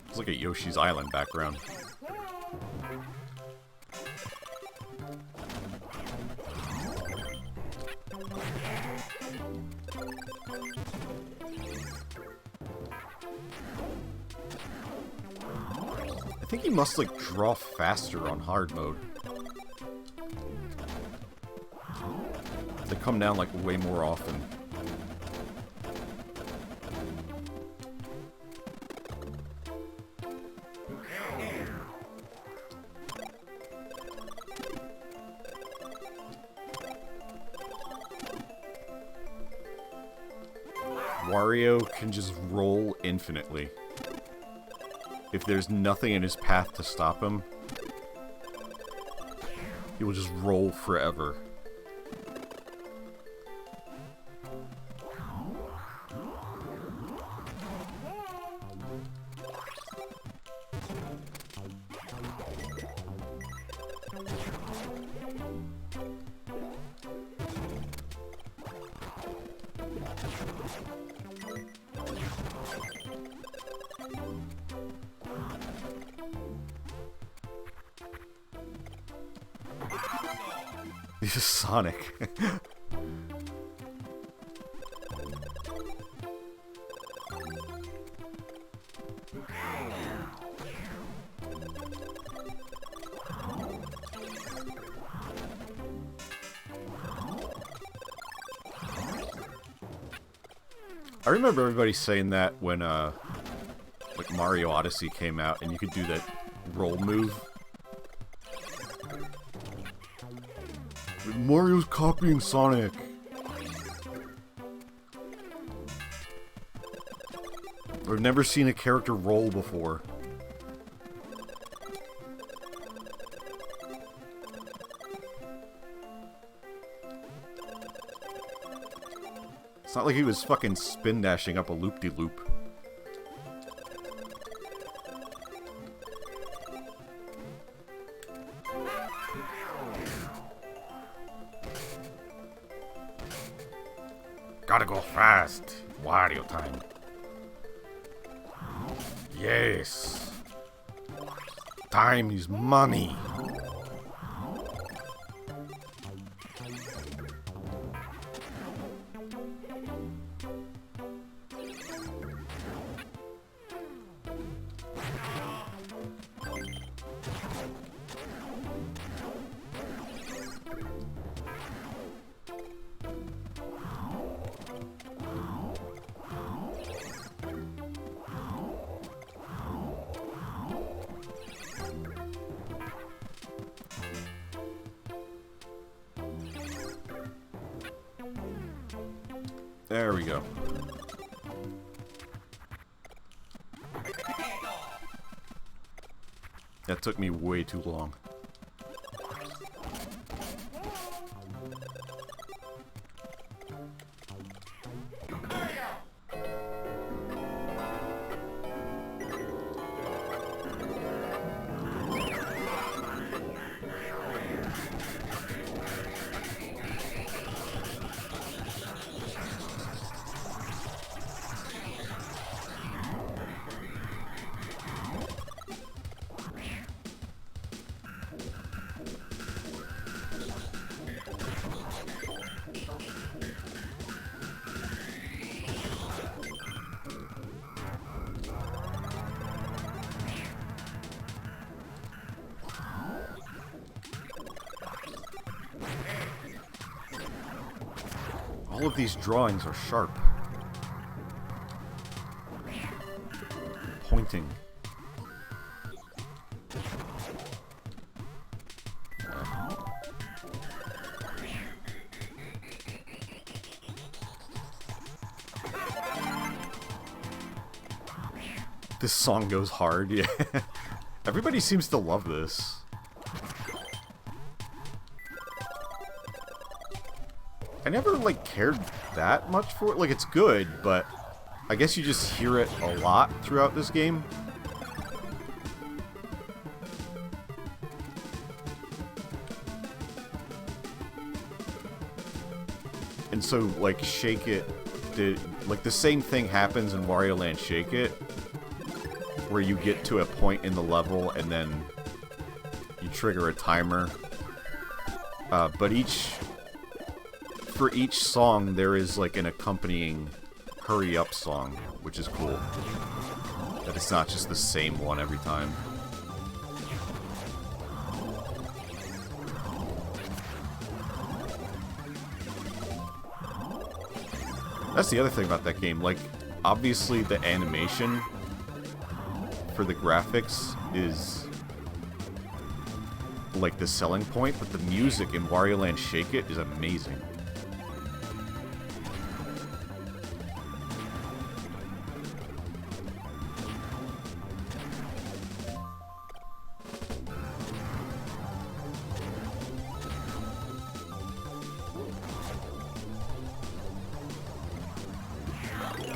It's like a Yoshi's Island background. I think he must, like, draw faster on hard mode. They come down, like, way more often. Wario can just roll infinitely. If there's nothing in his path to stop him, he will just roll forever. He's a Sonic. I remember everybody saying that when like Mario Odyssey came out and you could do that roll move. Mario's copying Sonic. I've never seen a character roll before. It's not like he was fucking spin dashing up a loop-de-loop. Gotta go fast. Wario time. Yes. Time is money. There we go. That took me way too long. All of these drawings are sharp. Pointing. This song goes hard, yeah. Everybody seems to love this. I never, like, cared that much for it. Like, it's good, but I guess you just hear it a lot throughout this game. And so, like, Shake It did... Like, the same thing happens in Wario Land Shake It, where you get to a point in the level and then you trigger a timer. But for each song, there is like an accompanying hurry up song, which is cool. That it's not just the same one every time. That's the other thing about that game. Like, obviously the animation for the graphics is like the selling point, but the music in Wario Land Shake It is amazing.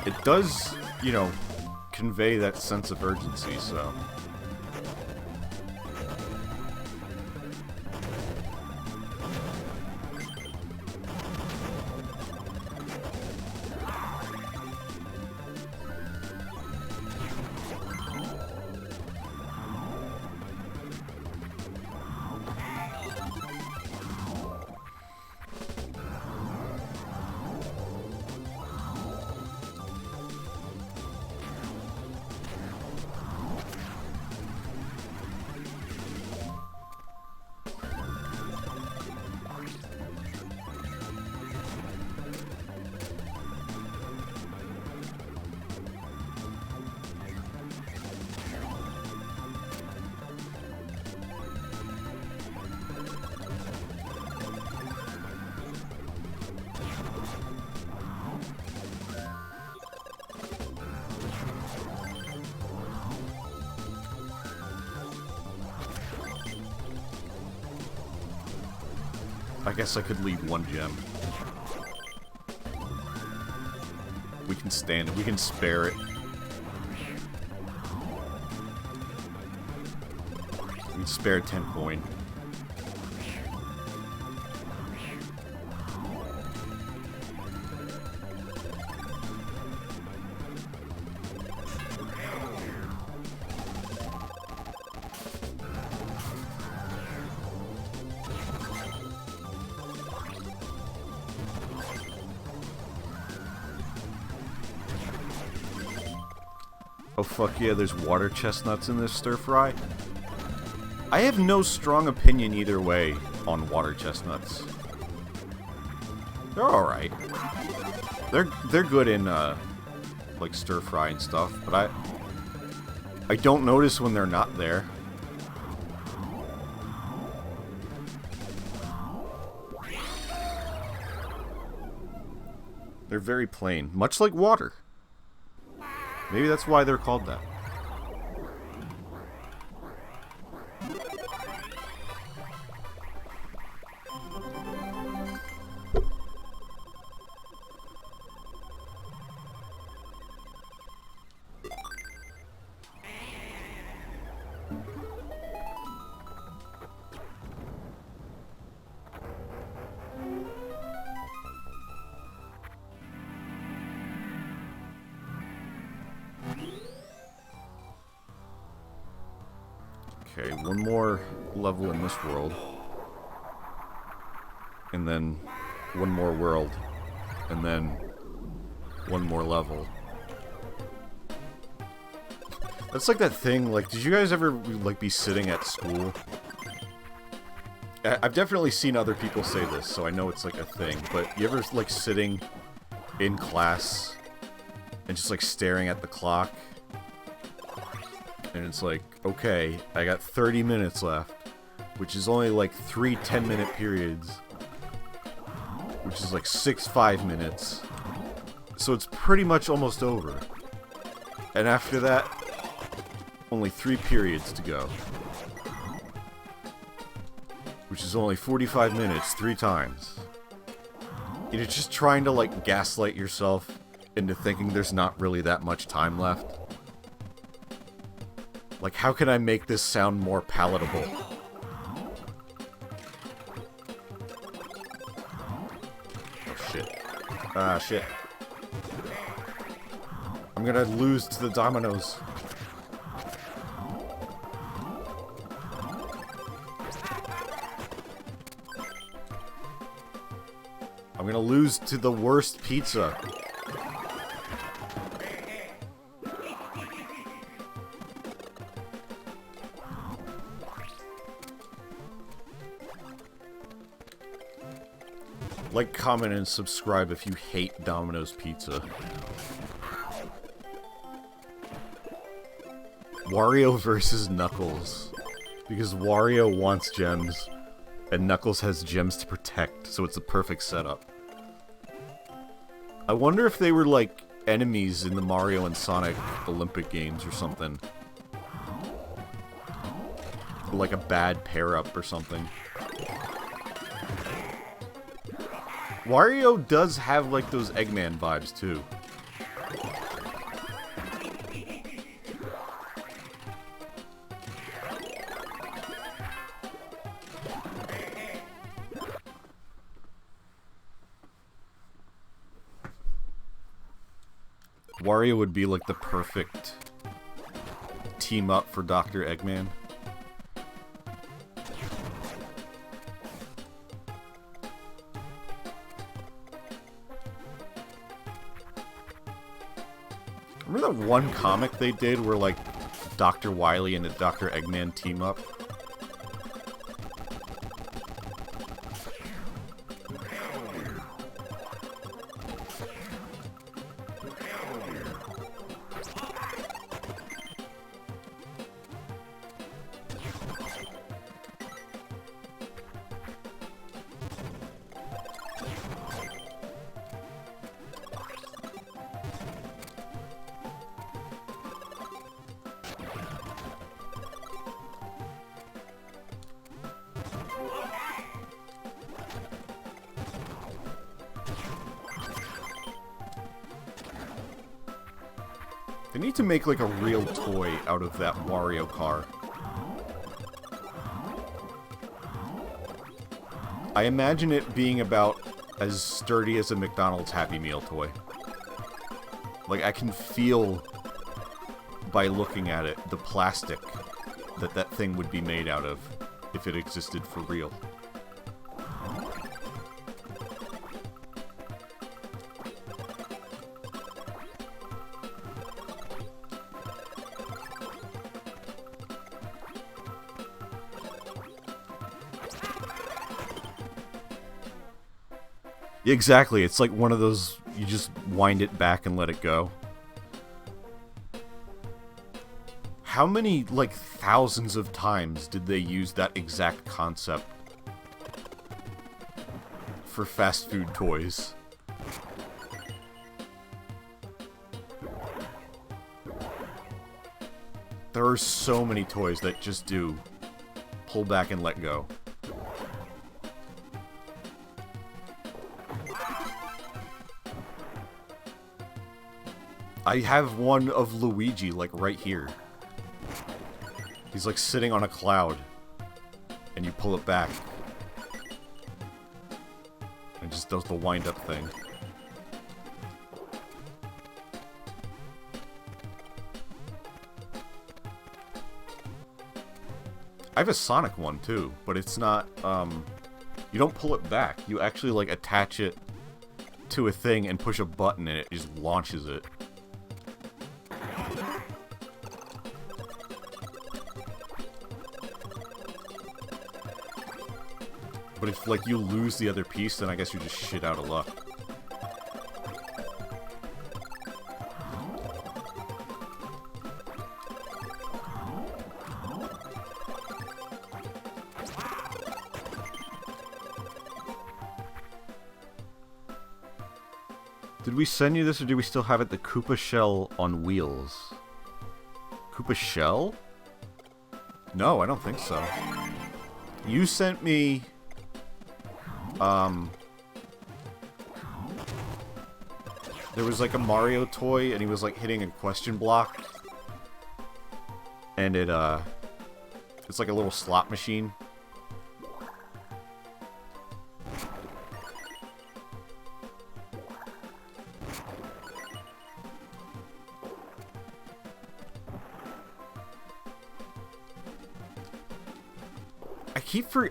It does, you know, convey that sense of urgency, so... I guess I could leave one gem. We can stand it. We can spare it. We can spare 10 coin. Oh fuck yeah, there's water chestnuts in this stir fry. I have no strong opinion either way on water chestnuts. They're alright. They're good in like stir fry and stuff, but I don't notice when they're not there. They're very plain, much like water. Maybe that's why they're called that. Okay, one more level in this world. And then one more world. And then one more level. That's like that thing, like, did you guys ever, like, be sitting at school? I've definitely seen other people say this, so I know it's, like, a thing. But you ever, like, sitting in class and just, like, staring at the clock? And it's like, okay, I got 30 minutes left, which is only like 3 10-minute periods, which is like 6 5-minutes. So it's pretty much almost over. And after that, only 3 periods to go, which is only 45 minutes 3 times. And you're just trying to like gaslight yourself into thinking there's not really that much time left. Like, how can I make this sound more palatable? Oh, shit. Ah, shit. I'm gonna lose to the dominoes. I'm gonna lose to the worst pizza. Like, comment, and subscribe if you hate Domino's Pizza. Wario versus Knuckles. Because Wario wants gems, and Knuckles has gems to protect, so it's a perfect setup. I wonder if they were, like, enemies in the Mario and Sonic Olympic Games or something. Like a bad pair-up or something. Wario does have, like, those Eggman vibes, too. Wario would be, like, the perfect team-up for Dr. Eggman. Remember that one comic they did where, like, Dr. Wily and the Dr. Eggman team up? They need to make, like, a real toy out of that Wario car. I imagine it being about as sturdy as a McDonald's Happy Meal toy. Like, I can feel, by looking at it, the plastic that that thing would be made out of if it existed for real. Exactly, it's like one of those, you just wind it back and let it go. How many, like, thousands of times did they use that exact concept for fast food toys? There are so many toys that just do pull back and let go. I have one of Luigi, like, right here. He's, like, sitting on a cloud. And you pull it back. And it just does the wind-up thing. I have a Sonic one, too. But it's not, you don't pull it back. You actually, like, attach it to a thing and push a button and it just launches it. But if, like, you lose the other piece, then I guess you're just shit out of luck. Did we send you this, or do we still have it? The Koopa Shell on wheels. Koopa Shell? No, I don't think so. You sent me... there was like a Mario toy, and he was like hitting a question block. And it's like a little slot machine.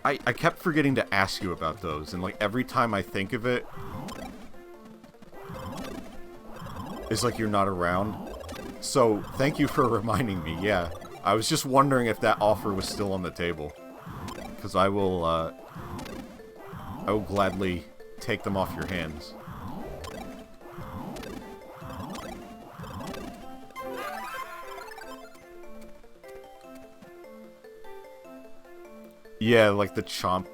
I kept forgetting to ask you about those, and like every time I think of it, it's like you're not around. So thank you for reminding me. Yeah, I was just wondering if that offer was still on the table, because I will gladly take them off your hands. Yeah, like the chomp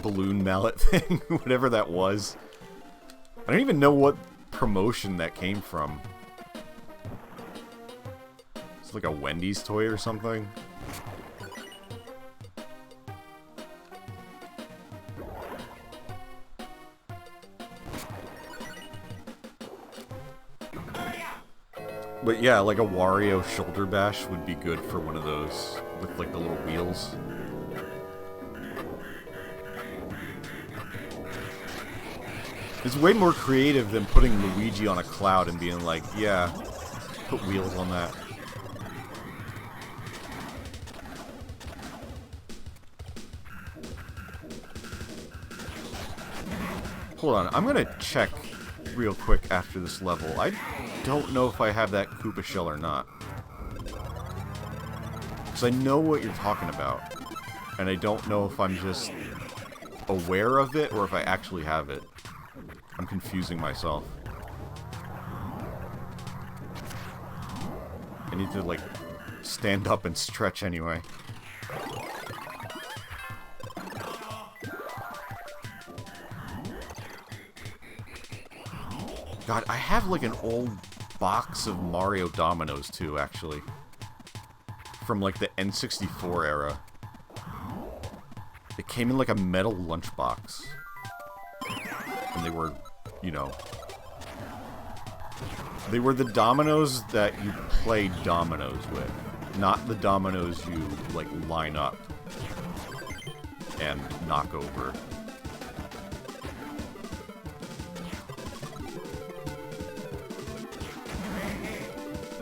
balloon mallet thing, whatever that was. I don't even know what promotion that came from. It's like a Wendy's toy or something. But yeah, like a Wario shoulder bash would be good for one of those with like the little wheels. It's way more creative than putting Luigi on a cloud and being like, yeah, put wheels on that. Hold on, I'm gonna check real quick after this level. I don't know if I have that Koopa Shell or not. Because I know what you're talking about. And I don't know if I'm just aware of it or if I actually have it. I'm confusing myself. I need to, like, stand up and stretch anyway. God, I have, like, an old box of Mario Dominoes, too, actually. From, like, the N64 era. It came in, like, a metal lunchbox. And they were, you know, They were the dominoes that you play dominoes with, not the dominoes you, like, line up and knock over.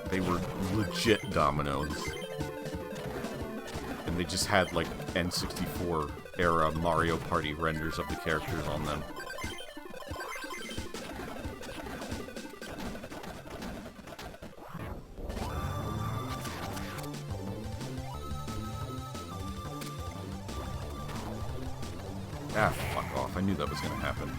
They were legit dominoes. And they just had, like, N64 era Mario Party renders of the characters on them. Ah, fuck off. I knew that was gonna happen.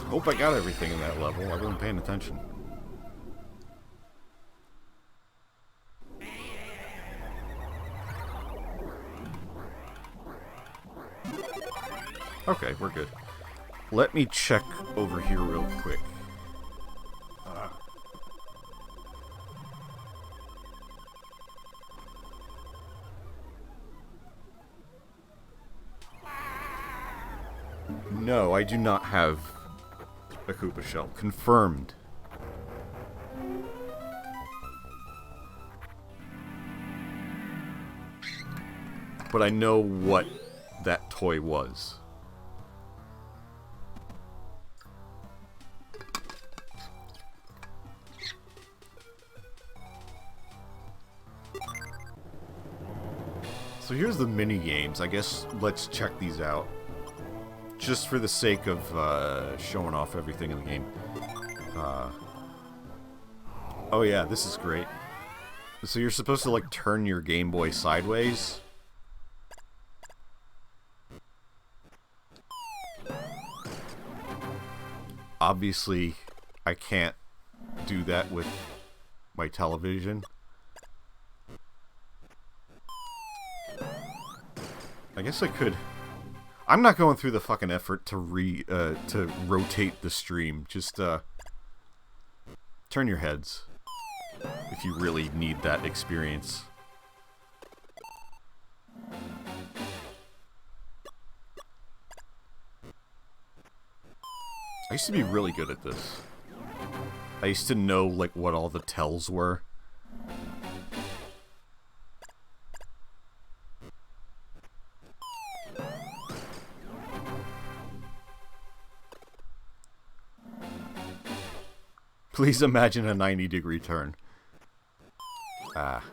Hope I got everything in that level. I wasn't paying attention. Okay, we're good. Let me check over here real quick. No, I do not have a Koopa shell. Confirmed. But I know what that toy was. So here's the mini games. I guess let's check these out. Just for the sake of showing off everything in the game. Oh yeah, this is great. So you're supposed to, like, turn your Game Boy sideways. Obviously, I can't do that with my television. I guess I could. I'm not going through the fucking effort to rotate the stream. Just turn your heads if you really need that experience. I used to be really good at this. I used to know, like, what all the tells were. Please imagine a 90-degree turn. Ah.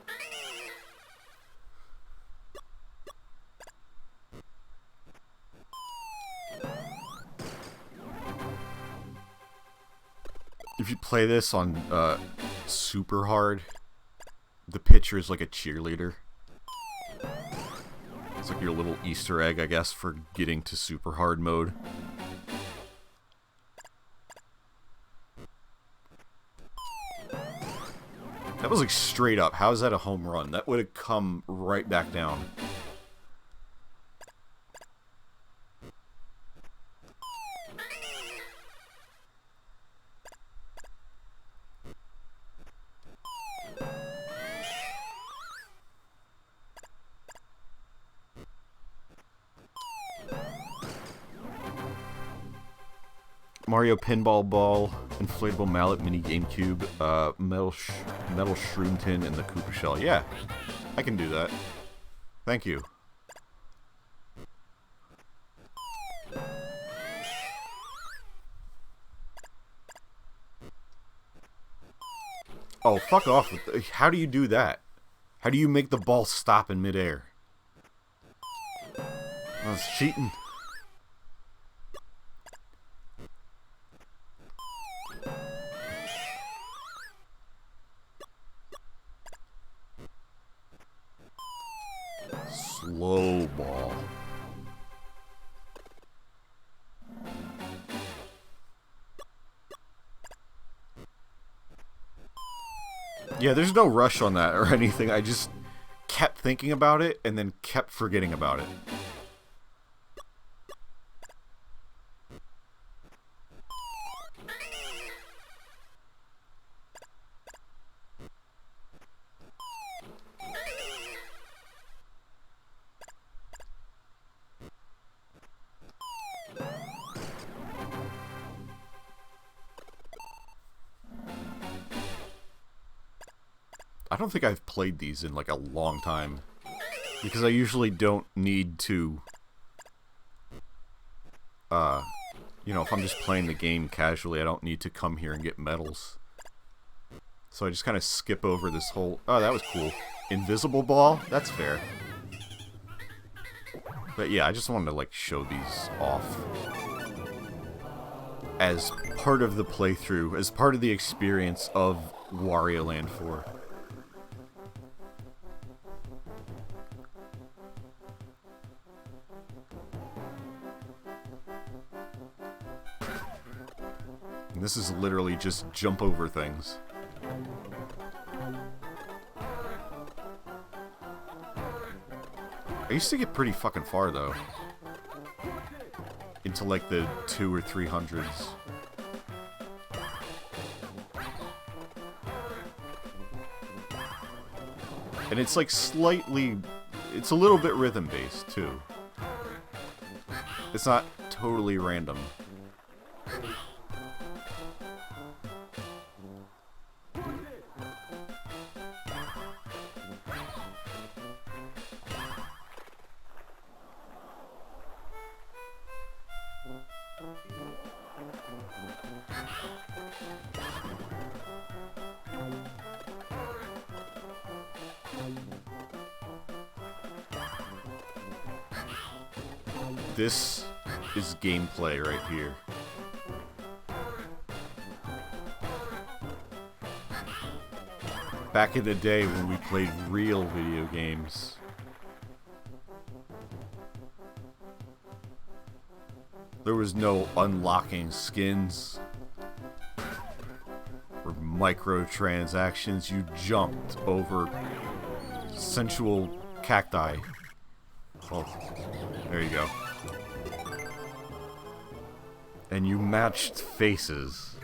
If you play this on super hard, the picture is like a cheerleader. It's like your little Easter egg, I guess, for getting to super hard mode. That was like straight up. How is that a home run? That would have come right back down. Mario Pinball Ball, Inflatable Mallet, Mini GameCube, Metal Shroom Tin, and the Koopa Shell. Yeah, I can do that. Thank you. Oh, fuck off. How do you do that? How do you make the ball stop in midair? That's cheating. Slow ball. Yeah, there's no rush on that or anything. I just kept thinking about it and then kept forgetting about it. I don't think I've played these in like a long time, because I usually don't need to, you know, if I'm just playing the game casually, I don't need to come here and get medals. So I just kind of skip over this whole... Oh, that was cool. Invisible ball? That's fair. But yeah, I just wanted to like show these off as part of the playthrough, as part of the experience of Wario Land 4. And this is literally just jump over things. I used to get pretty fucking far though. Into like the 200s or 300s. And it's like slightly... It's a little bit rhythm based too. It's not totally random. This is gameplay right here. Back in the day when we played real video games. There was no unlocking skins or microtransactions. You jumped over sensual cacti. Oh, there you go. And you matched faces.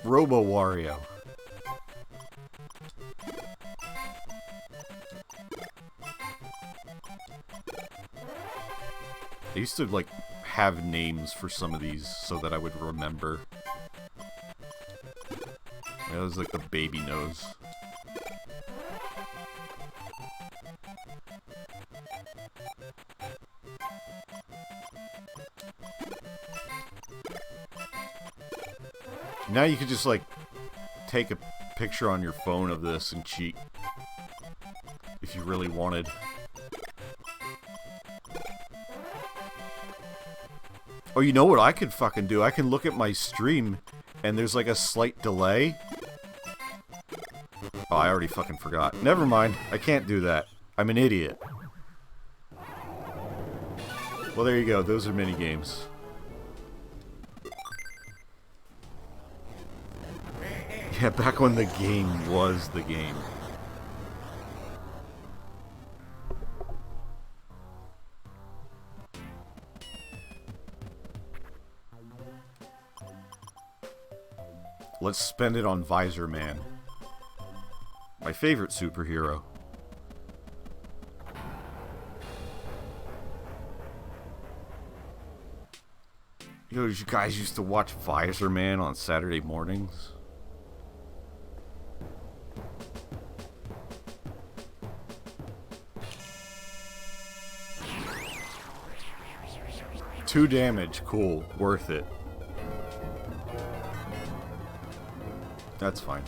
Robo Wario. I used to like have names for some of these so that I would remember. That was like the baby nose. Now you could just like take a picture on your phone of this and cheat if you really wanted. Oh, you know what I could fucking do? I can look at my stream and there's like a slight delay. Oh, I already fucking forgot. Never mind. I can't do that. I'm an idiot. Well, there you go. Those are mini games. Yeah, back when the game was the game. Let's spend it on Visor Man. My favorite superhero. Yo, you guys used to watch Visor Man on Saturday mornings? Two damage, cool, worth it. That's fine.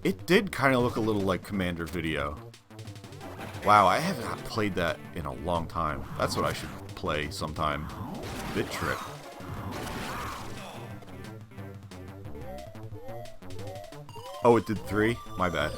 It did kind of look a little like Commander Video. Wow, I have not played that in a long time. That's what I should play sometime. Bit Trip. Oh, it did 3? My bad.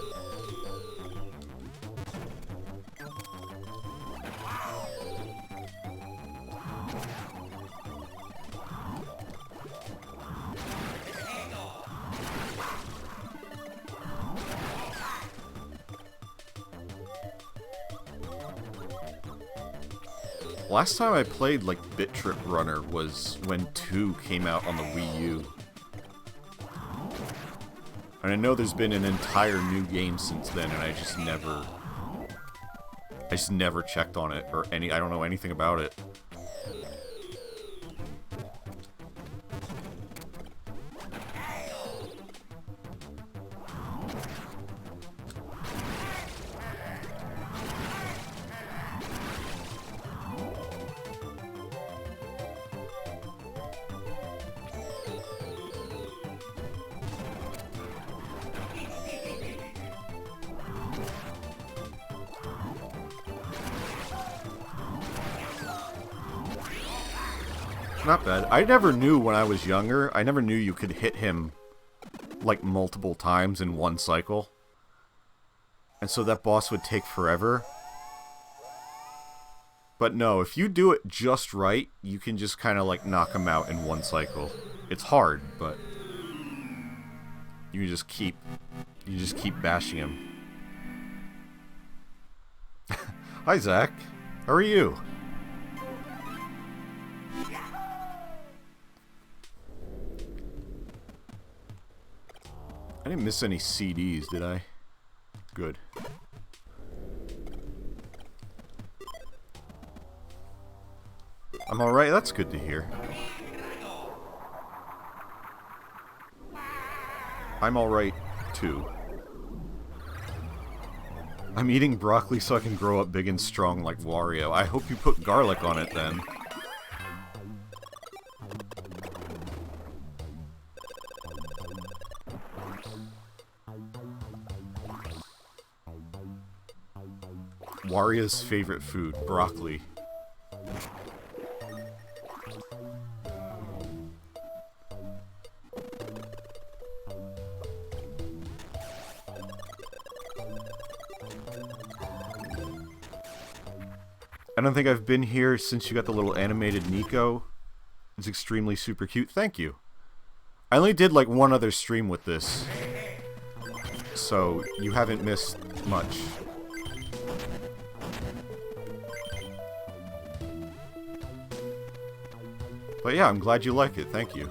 Last time I played, like, Bit Trip Runner was when 2 came out on the Wii U. And I know there's been an entire new game since then, and I just never checked on it, or I don't know anything about it. Not bad. I never knew when I was younger, I never knew you could hit him, like, multiple times in one cycle. And so that boss would take forever. But no, if you do it just right, you can just kind of, like, knock him out in one cycle. It's hard, but you just keep bashing him. Hi, Zach. How are you? I didn't miss any CDs, did I? Good. I'm alright, that's good to hear. I'm alright, too. I'm eating broccoli so I can grow up big and strong like Wario. I hope you put garlic on it, then. Wario's favorite food, broccoli. I don't think I've been here since you got the little animated Nico. It's extremely super cute. Thank you. I only did like one other stream with this, so you haven't missed much. But yeah, I'm glad you like it. Thank you.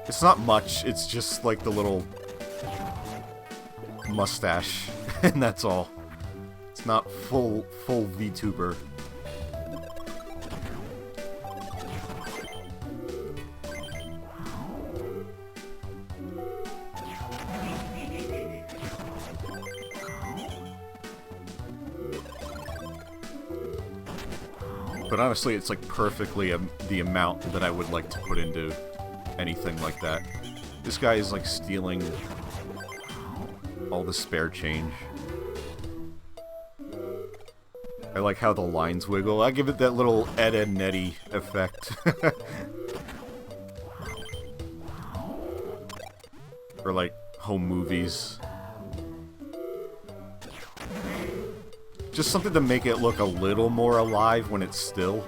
It's not much. It's just like the little mustache, and that's all. It's not full VTuber. But honestly, it's like perfectly the amount that I would like to put into anything like that. This guy is like stealing all the spare change. I like how the lines wiggle. I give it that little Ed, Edd n Eddy effect. Or like home movies. Just something to make it look a little more alive when it's still.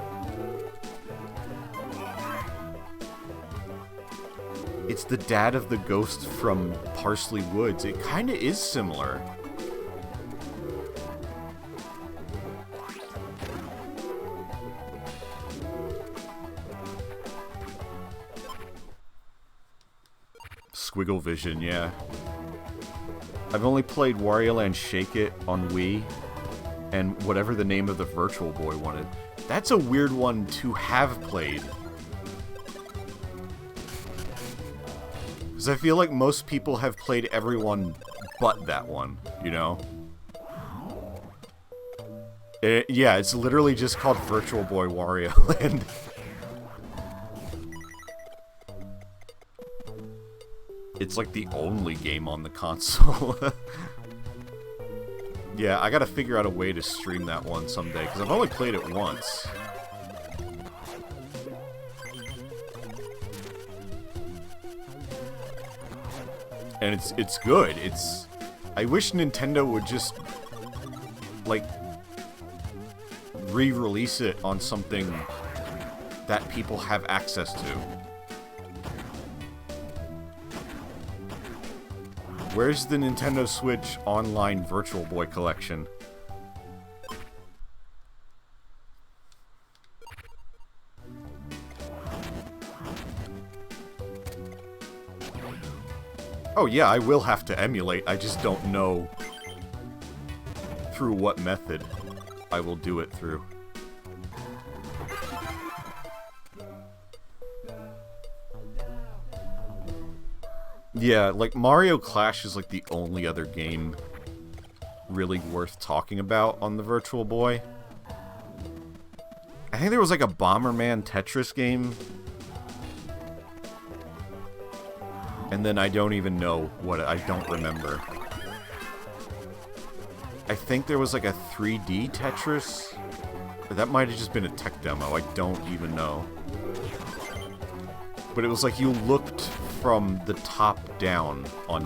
It's the dad of the ghost from Parsley Woods. It kinda is similar. Squiggle Vision, yeah. I've only played Wario Land Shake It on Wii, and whatever the name of the Virtual Boy wanted. That's a weird one to have played. Because I feel like most people have played everyone but that one, you know? Yeah, it's literally just called Virtual Boy Wario Land. It's like the only game on the console. Yeah, I gotta figure out a way to stream that one someday, because I've only played it once. And it's good. I wish Nintendo would just, like, re-release it on something that people have access to. Where's the Nintendo Switch Online Virtual Boy collection? Oh yeah, I will have to emulate, I just don't know through what method I will do it through. Yeah, like, Mario Clash is like the only other game really worth talking about on the Virtual Boy. I think there was like a Bomberman Tetris game. And then I don't even know what, I don't remember. I think there was like a 3D Tetris. That might have just been a tech demo, I don't even know. But it was like you looked from the top down on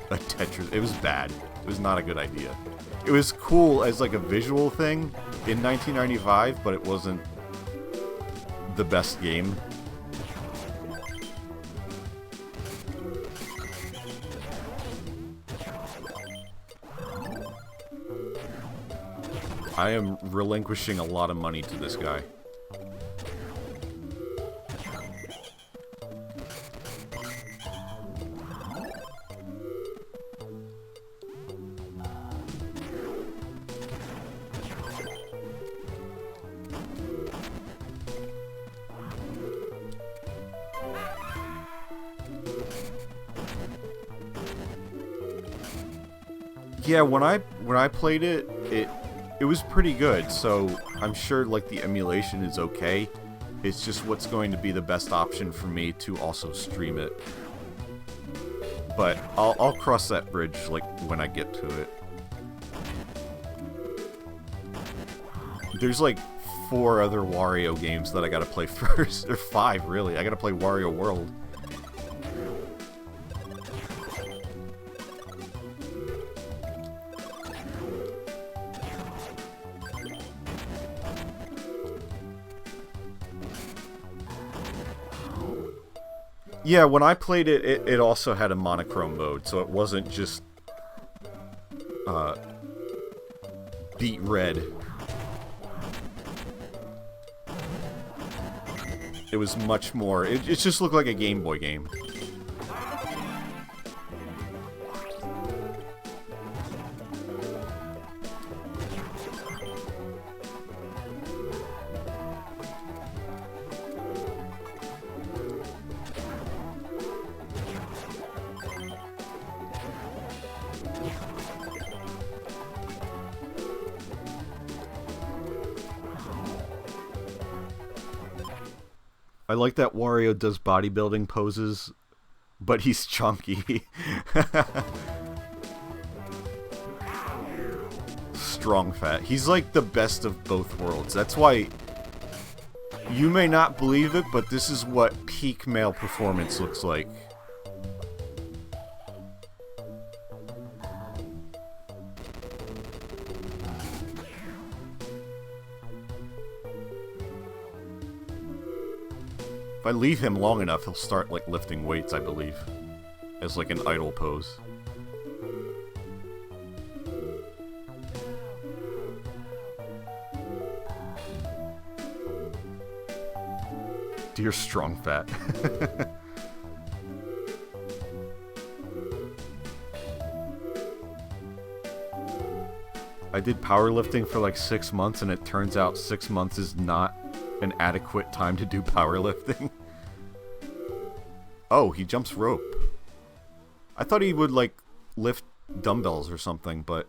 a Tetris. It was bad. It was not a good idea. It was cool as like a visual thing in 1995, but it wasn't the best game. I am relinquishing a lot of money to this guy. Yeah, when I played it, it was pretty good, so I'm sure, like, the emulation is okay. It's just what's going to be the best option for me to also stream it. But I'll cross that bridge, like, when I get to it. There's, like, 4 other Wario games that I gotta play first. Or 5, really. I gotta play Wario World. Yeah, when I played it, it also had a monochrome mode, so it wasn't just beat red. It was much more, it just looked like a Game Boy game. I like that Wario does bodybuilding poses, but he's chunky. Strong fat. He's like the best of both worlds. That's why, you may not believe it, but this is what peak male performance looks like. If I leave him long enough, he'll start, like, lifting weights, I believe. As, like, an idle pose. Dear strong fat. I did powerlifting for, like, 6 months, and it turns out 6 months is not an adequate time to do powerlifting. Oh, he jumps rope. I thought he would, like, lift dumbbells or something, but...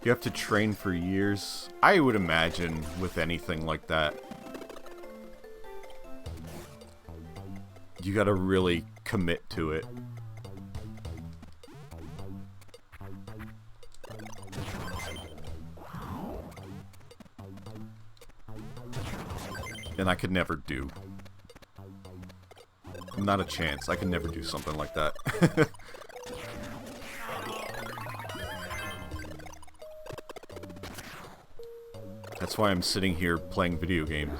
You have to train for years. I would imagine with anything like that, you gotta really commit to it. And I could never do. Not a chance. I could never do something like that. That's why I'm sitting here playing video games.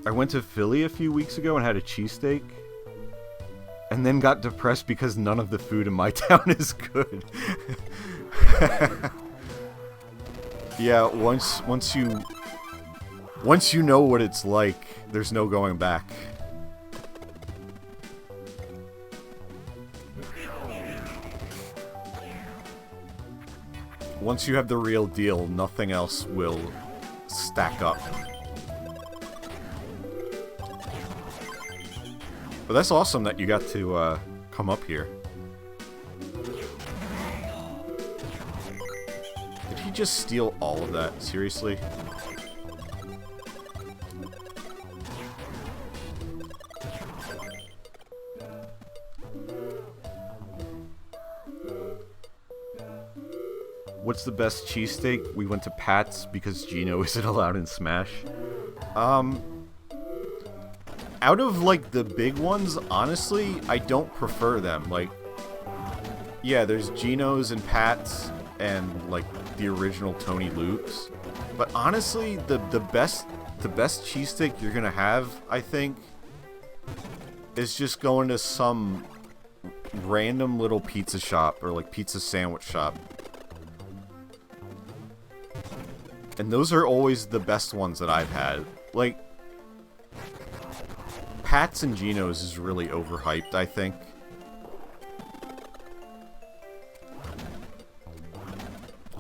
I went to Philly a few weeks ago and had a cheesesteak. And then got depressed because none of the food in my town is good. Yeah, once you know what it's like, there's no going back. Once you have the real deal, nothing else will stack up. But that's awesome that you got to come up here. Did he just steal all of that? Seriously? What's the best cheesesteak? We went to Pat's because Gino isn't allowed in Smash. Out of, like, the big ones, honestly, I don't prefer them. Like, yeah, there's Gino's and Pat's and, like, the original Tony Luke's. But honestly, the best cheesesteak you're gonna have, I think, is just going to some random little pizza shop or, like, pizza sandwich shop. And those are always the best ones that I've had. Like, Pat's and Gino's is really overhyped, I think.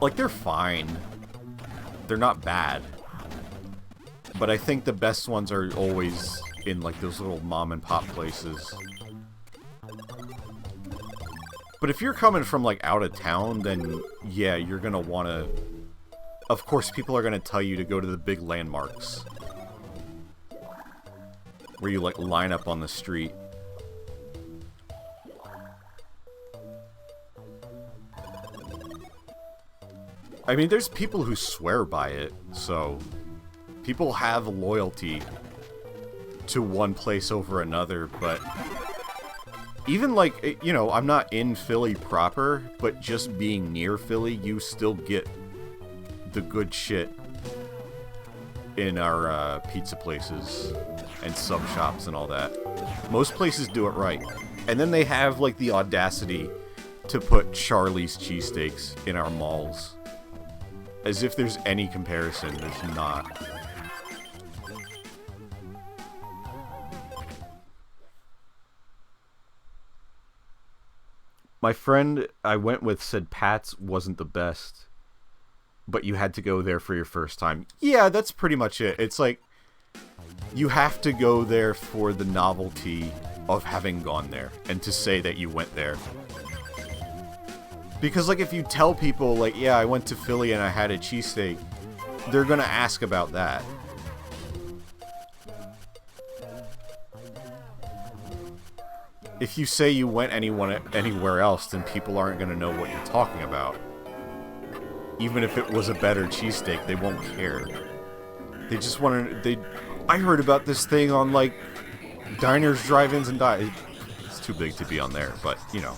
Like, they're fine. They're not bad. But I think the best ones are always in, like, those little mom and pop places. But if you're coming from, like, out of town, then, yeah, you're gonna wanna... Of course, people are gonna tell you to go to the big landmarks. Where you, like, line up on the street. I mean, there's people who swear by it, so... People have loyalty to one place over another, but... Even, like, you know, I'm not in Philly proper, but just being near Philly, you still get the good shit in our pizza places and sub shops and all that. Most places do it right. And then they have, like, the audacity to put Charlie's cheesesteaks in our malls. As if there's any comparison. There's not. My friend I went with said Pat's wasn't the best, but you had to go there for your first time. Yeah, that's pretty much it. It's like, you have to go there for the novelty of having gone there, and to say that you went there. Because, like, if you tell people, like, yeah, I went to Philly and I had a cheesesteak, they're gonna ask about that. If you say you went anywhere else, then people aren't gonna know what you're talking about. Even if it was a better cheesesteak, they won't care. They just want to... I heard about this thing on, like, diners, drive-ins, and it's too big to be on there, but, you know.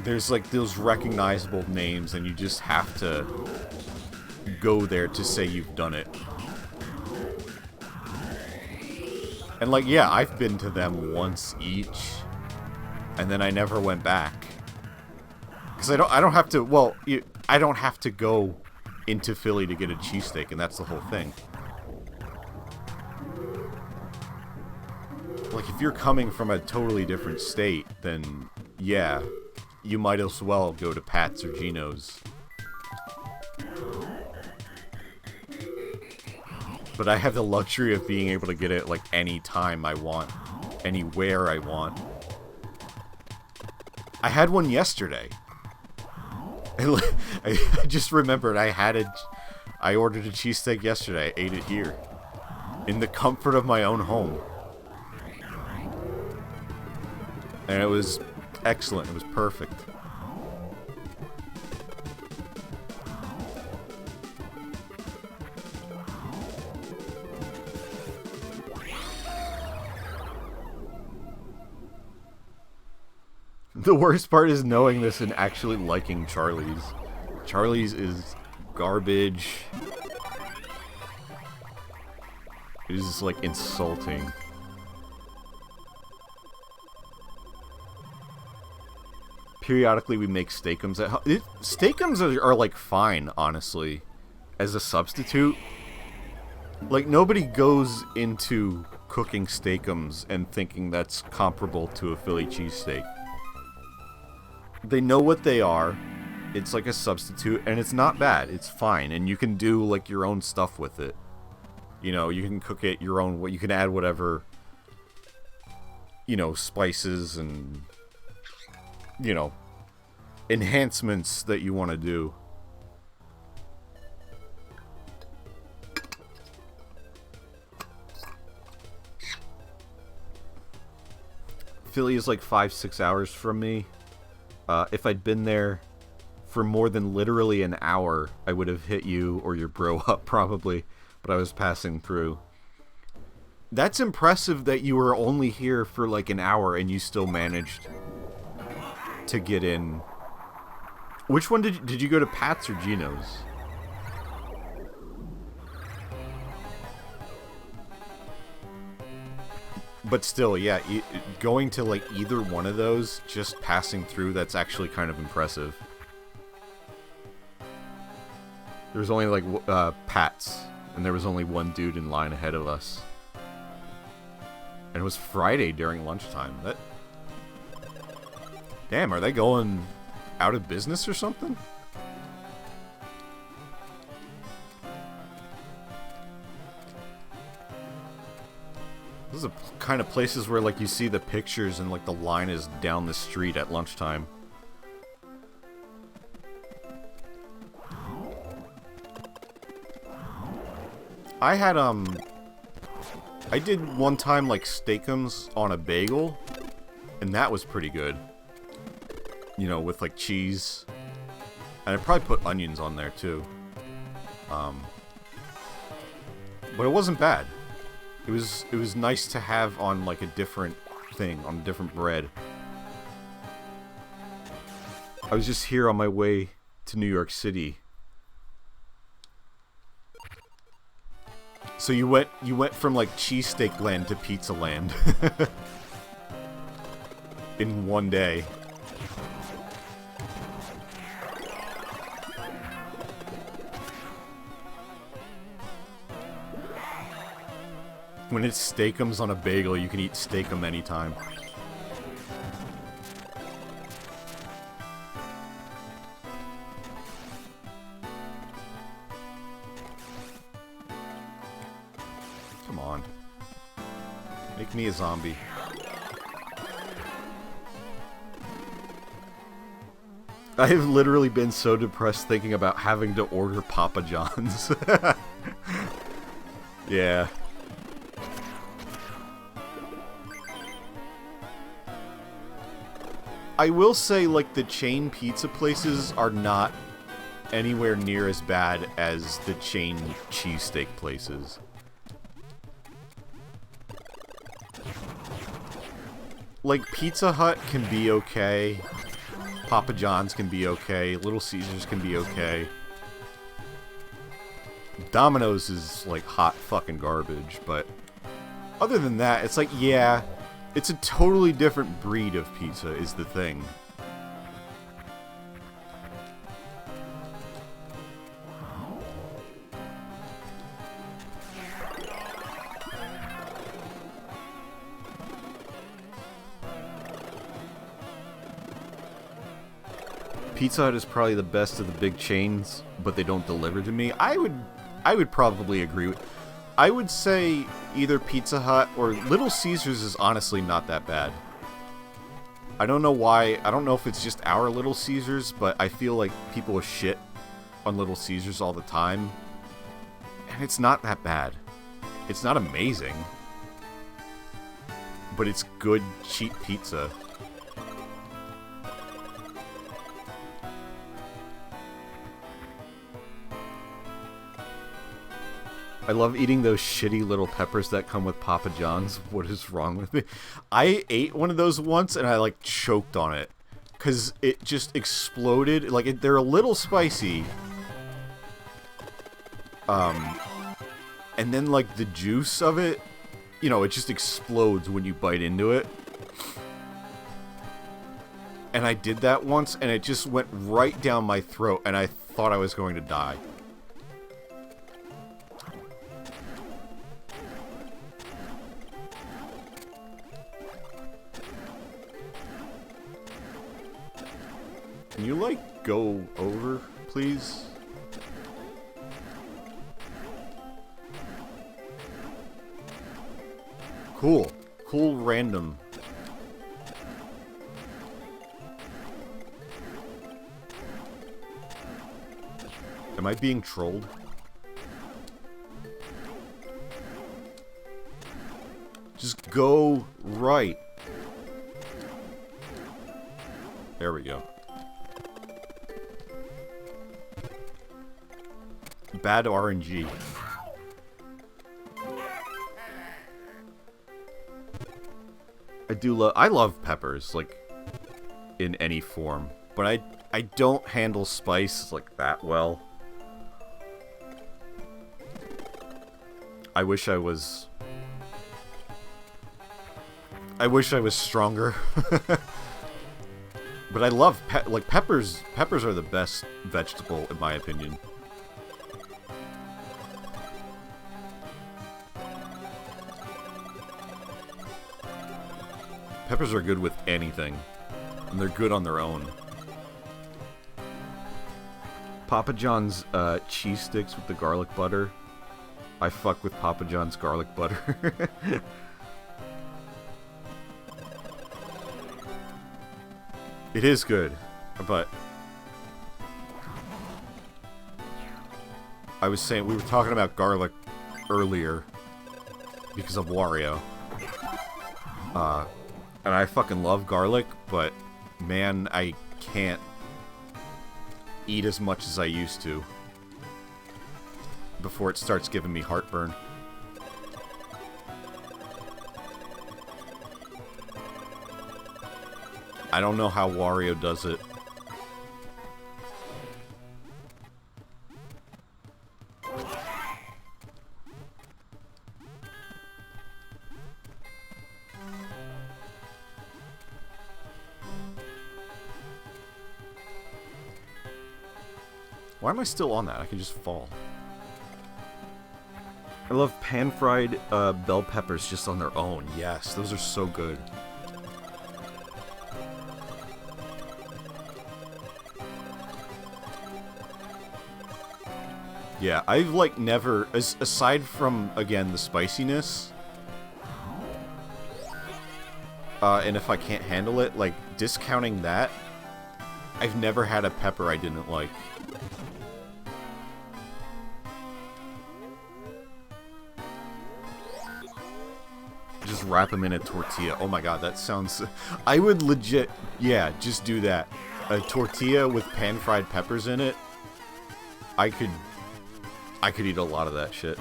There's, like, those recognizable names, and you just have to go there to say you've done it. And, like, yeah, I've been to them once each, and then I never went back. Because I don't have to, well, I don't have to go into Philly to get a cheesesteak, and that's the whole thing. Like, if you're coming from a totally different state, then, yeah, you might as well go to Pat's or Gino's. But I have the luxury of being able to get it like any time I want, anywhere I want. I had one yesterday. I just remembered I ordered a cheesesteak yesterday. I ate it here. In the comfort of my own home. And it was excellent. It was perfect. The worst part is knowing this and actually liking Charlie's. Charlie's is garbage. It is just, like, insulting. Periodically we make steakums at home. Steakums are like fine, honestly, as a substitute. Like, nobody goes into cooking steakums and thinking that's comparable to a Philly cheesesteak. They know what they are. It's like a substitute, and it's not bad. It's fine, and you can do like your own stuff with it. You know, you can cook it your own way. You can add whatever, you know, spices and, you know, enhancements that you want to do. Philly is like 5-6 hours from me. If I'd been there for more than literally an hour, I would have hit you or your bro up probably, but I was passing through. That's impressive that you were only here for like an hour and you still managed to get in. Which one did you go to, Pat's or Gino's? But still, yeah, going to like either one of those, just passing through, that's actually kind of impressive. There was only like Pat's, and there was only one dude in line ahead of us. And it was Friday during lunchtime. Damn, are they going out of business or something? Those are kind of places where, like, you see the pictures and, like, the line is down the street at lunchtime. I had, I did one time, like, steakums on a bagel, and that was pretty good. You know, with, like, cheese. And I probably put onions on there, too. But it wasn't bad. It was nice to have on, like, a different thing, on a different bread. I was just here on my way to New York City. So you went from, like, cheesesteak land to pizza land. In one day. When it's steakums on a bagel, you can eat steakum anytime. Come on. Make me a zombie. I have literally been so depressed thinking about having to order Papa John's. Yeah. I will say, like, the chain pizza places are not anywhere near as bad as the chain cheesesteak places. Like, Pizza Hut can be okay. Papa John's can be okay. Little Caesars can be okay. Domino's is, like, hot fucking garbage, but other than that, it's like, yeah, it's a totally different breed of pizza is the thing. Pizza Hut is probably the best of the big chains, but they don't deliver to me. I would probably agree with... I would say either Pizza Hut or Little Caesars is honestly not that bad. I don't know why. I don't know if it's just our Little Caesars, but I feel like people shit on Little Caesars all the time. And it's not that bad. It's not amazing. But it's good, cheap pizza. I love eating those shitty little peppers that come with Papa John's. What is wrong with me? I ate one of those once and I like choked on it. Because it just exploded. Like, they're a little spicy. And then like the juice of it, you know, it just explodes when you bite into it. And I did that once and it just went right down my throat and I thought I was going to die. Can you, like, go over, please? Cool. Cool random. Am I being trolled? Just go right. There we go. Bad RNG. I love peppers, like, in any form. But I don't handle spice, like, that well. I wish I was stronger. But I love, peppers. Peppers are the best vegetable, in my opinion. Peppers are good with anything, and they're good on their own. Papa John's cheese sticks with the garlic butter. I fuck with Papa John's garlic butter. It is good, but I was saying, we were talking about garlic earlier because of Wario. And I fucking love garlic, but man, I can't eat as much as I used to before it starts giving me heartburn. I don't know how Wario does it. Why am I still on that? I can just fall. I love pan-fried bell peppers just on their own. Yes, those are so good. Yeah, I've like never, aside from, again, the spiciness, and if I can't handle it, like, discounting that, I've never had a pepper I didn't like. Just wrap them in a tortilla. Oh my god, that sounds... I would legit... Yeah, just do that. A tortilla with pan-fried peppers in it. I could eat a lot of that shit.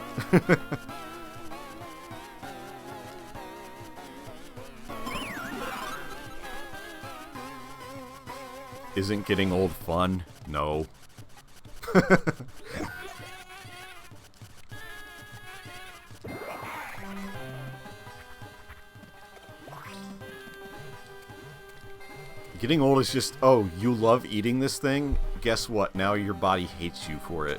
Isn't getting old fun? No. Getting old is just, oh, you love eating this thing? Guess what? Now your body hates you for it.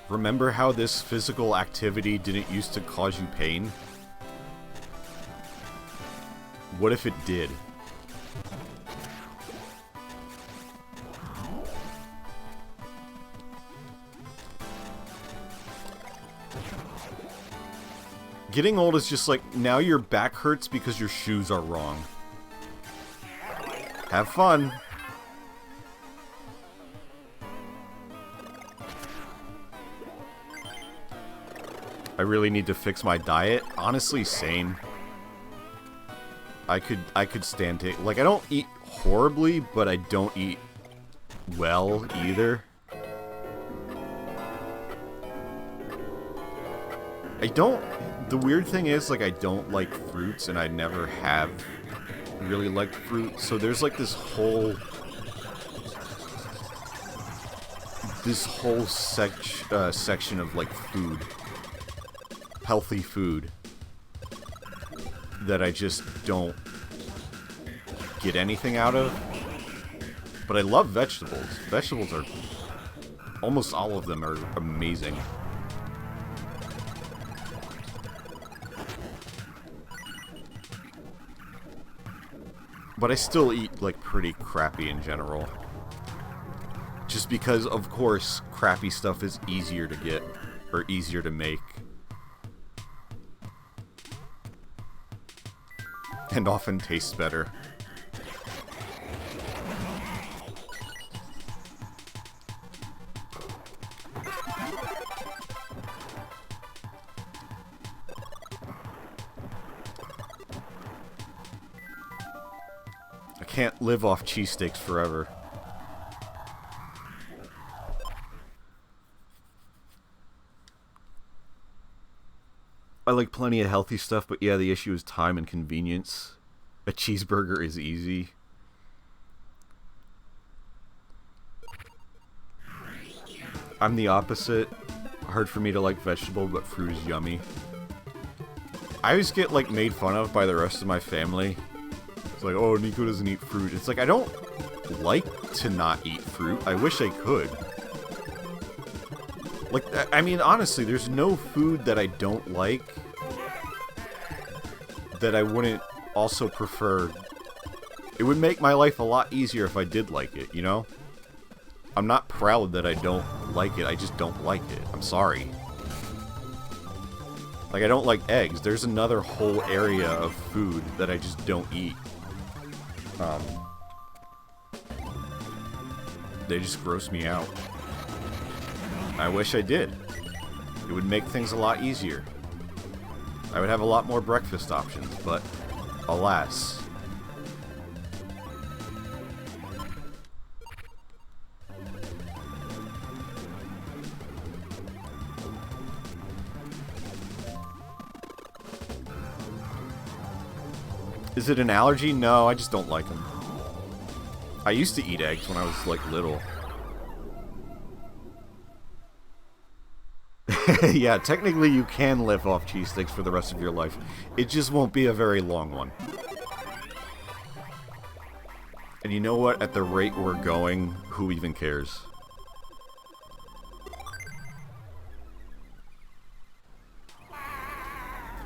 Remember how this physical activity didn't used to cause you pain? What if it did? Getting old is just like, now your back hurts because your shoes are wrong. Have fun. I really need to fix my diet. Honestly, same. I could stand it. Like, I don't eat horribly, but I don't eat well either. The weird thing is, like, I don't like fruits, and I never have really liked fruit, so there's, like, this whole section of, like, food. Healthy food. That I just don't get anything out of. But I love vegetables. Vegetables are... almost all of them are amazing. But I still eat, like, pretty crappy in general. Just because, of course, crappy stuff is easier to get, or easier to make. And often tastes better. I can't live off cheesesteaks forever. I like plenty of healthy stuff, but yeah, the issue is time and convenience. A cheeseburger is easy. I'm the opposite. Hard for me to like vegetable, but fruit is yummy. I always get, like, made fun of by the rest of my family. It's like, oh, Nico doesn't eat fruit. It's like, I don't like to not eat fruit. I wish I could. Like, I mean, honestly, there's no food that I don't like that I wouldn't also prefer. It would make my life a lot easier if I did like it, you know? I'm not proud that I don't like it, I just don't like it. I'm sorry. Like, I don't like eggs. There's another whole area of food that I just don't eat. They just gross me out. I wish I did. It would make things a lot easier. I would have a lot more breakfast options, but alas. Is it an allergy? No, I just don't like them. I used to eat eggs when I was, like, little. Yeah, technically you can live off cheesesteaks for the rest of your life. It just won't be a very long one. And you know what? At the rate we're going, who even cares?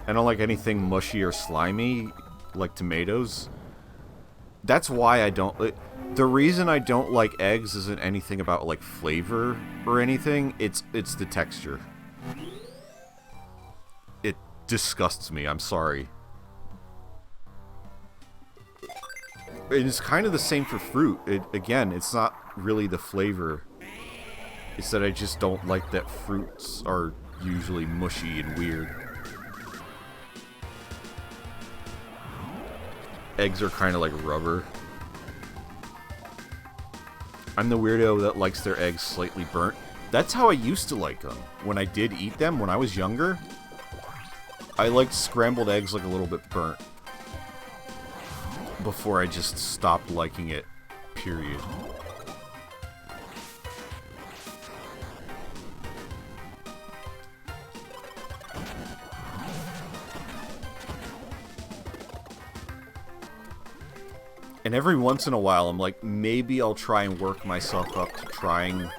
I don't like anything mushy or slimy, like tomatoes. That's why I don't... The reason I don't like eggs isn't anything about, like, flavor or anything. It's the texture. It disgusts me, I'm sorry. It's kind of the same for fruit. Again, it's not really the flavor. It's that I just don't like that fruits are usually mushy and weird. Eggs are kind of like rubber. I'm the weirdo that likes their eggs slightly burnt. That's how I used to like them. When I did eat them, when I was younger, I liked scrambled eggs like a little bit burnt. Before I just stopped liking it, period. And every once in a while, I'm like, maybe I'll try and work myself up to trying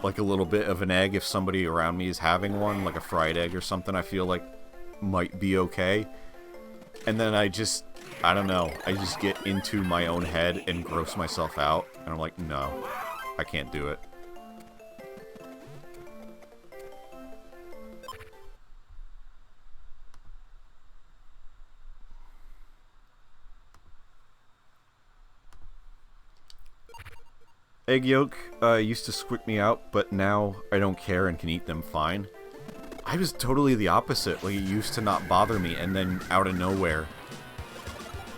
like a little bit of an egg if somebody around me is having one, like a fried egg or something, I feel like might be okay. And then I don't know, I just get into my own head and gross myself out, and I'm like, no, I can't do it. Egg yolk used to squick me out, but now I don't care and can eat them fine. I was totally the opposite. Like, it used to not bother me, and then out of nowhere,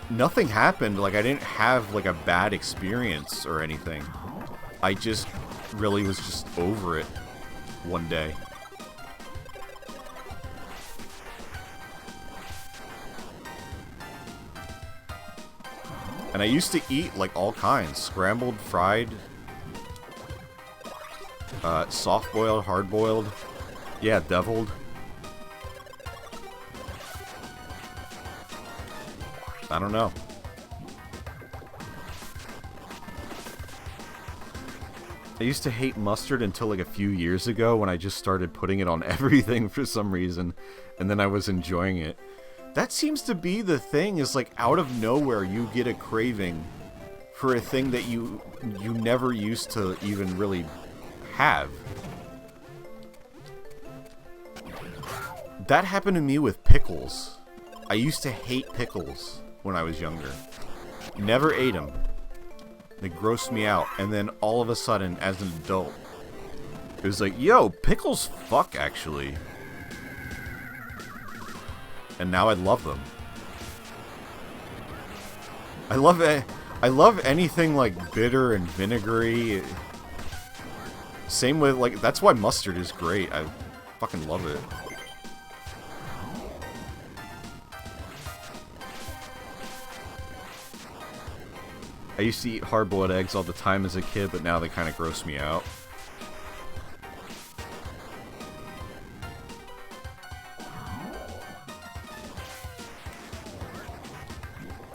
nothing happened. Like, I didn't have, like, a bad experience or anything. I just really was just over it one day. And I used to eat, like, all kinds. Scrambled, fried, soft-boiled, hard-boiled. Yeah, deviled. I don't know. I used to hate mustard until like a few years ago when I just started putting it on everything for some reason, and then I was enjoying it. That seems to be the thing, is like out of nowhere you get a craving for a thing that you never used to even really have. That happened to me with pickles. I used to hate pickles when I was younger. Never ate them. They grossed me out. And then all of a sudden, as an adult, it was like, yo, pickles fuck, actually. And now I love them. I love anything like bitter and vinegary. Same with, like, that's why mustard is great. I fucking love it. I used to eat hard-boiled eggs all the time as a kid, but now they kind of gross me out.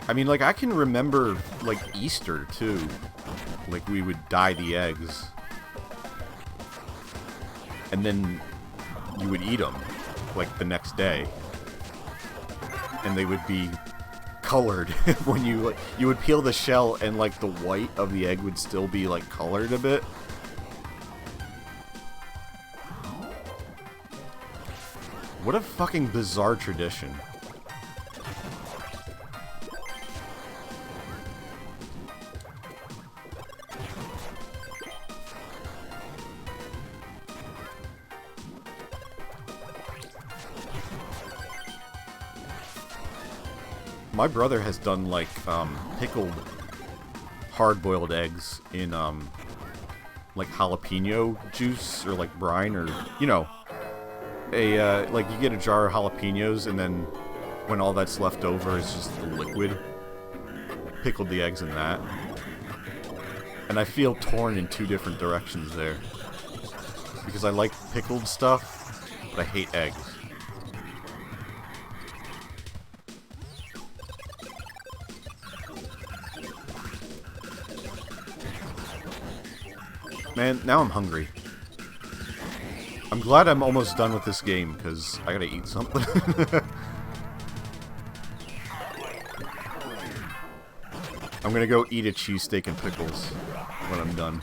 I mean, like, I can remember, like, Easter, too. Like, we would dye the eggs. And then you would eat them, like, the next day. And they would be colored when you would peel the shell, and like the white of the egg would still be like colored a bit. What a fucking bizarre tradition. My brother has done, like, pickled hard-boiled eggs in, like, jalapeno juice, or, like, brine, or, you know, like, you get a jar of jalapenos, and then when all that's left over is just the liquid. Pickled the eggs in that. And I feel torn in two different directions there. Because I like pickled stuff, but I hate eggs. Man, now I'm hungry. I'm glad I'm almost done with this game, because I gotta eat something. I'm gonna go eat a cheesesteak and pickles when I'm done.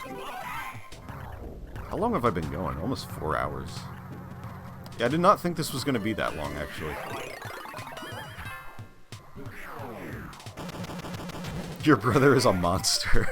How long have I been going? Almost 4 hours. Yeah, I did not think this was gonna be that long, actually. Your brother is a monster.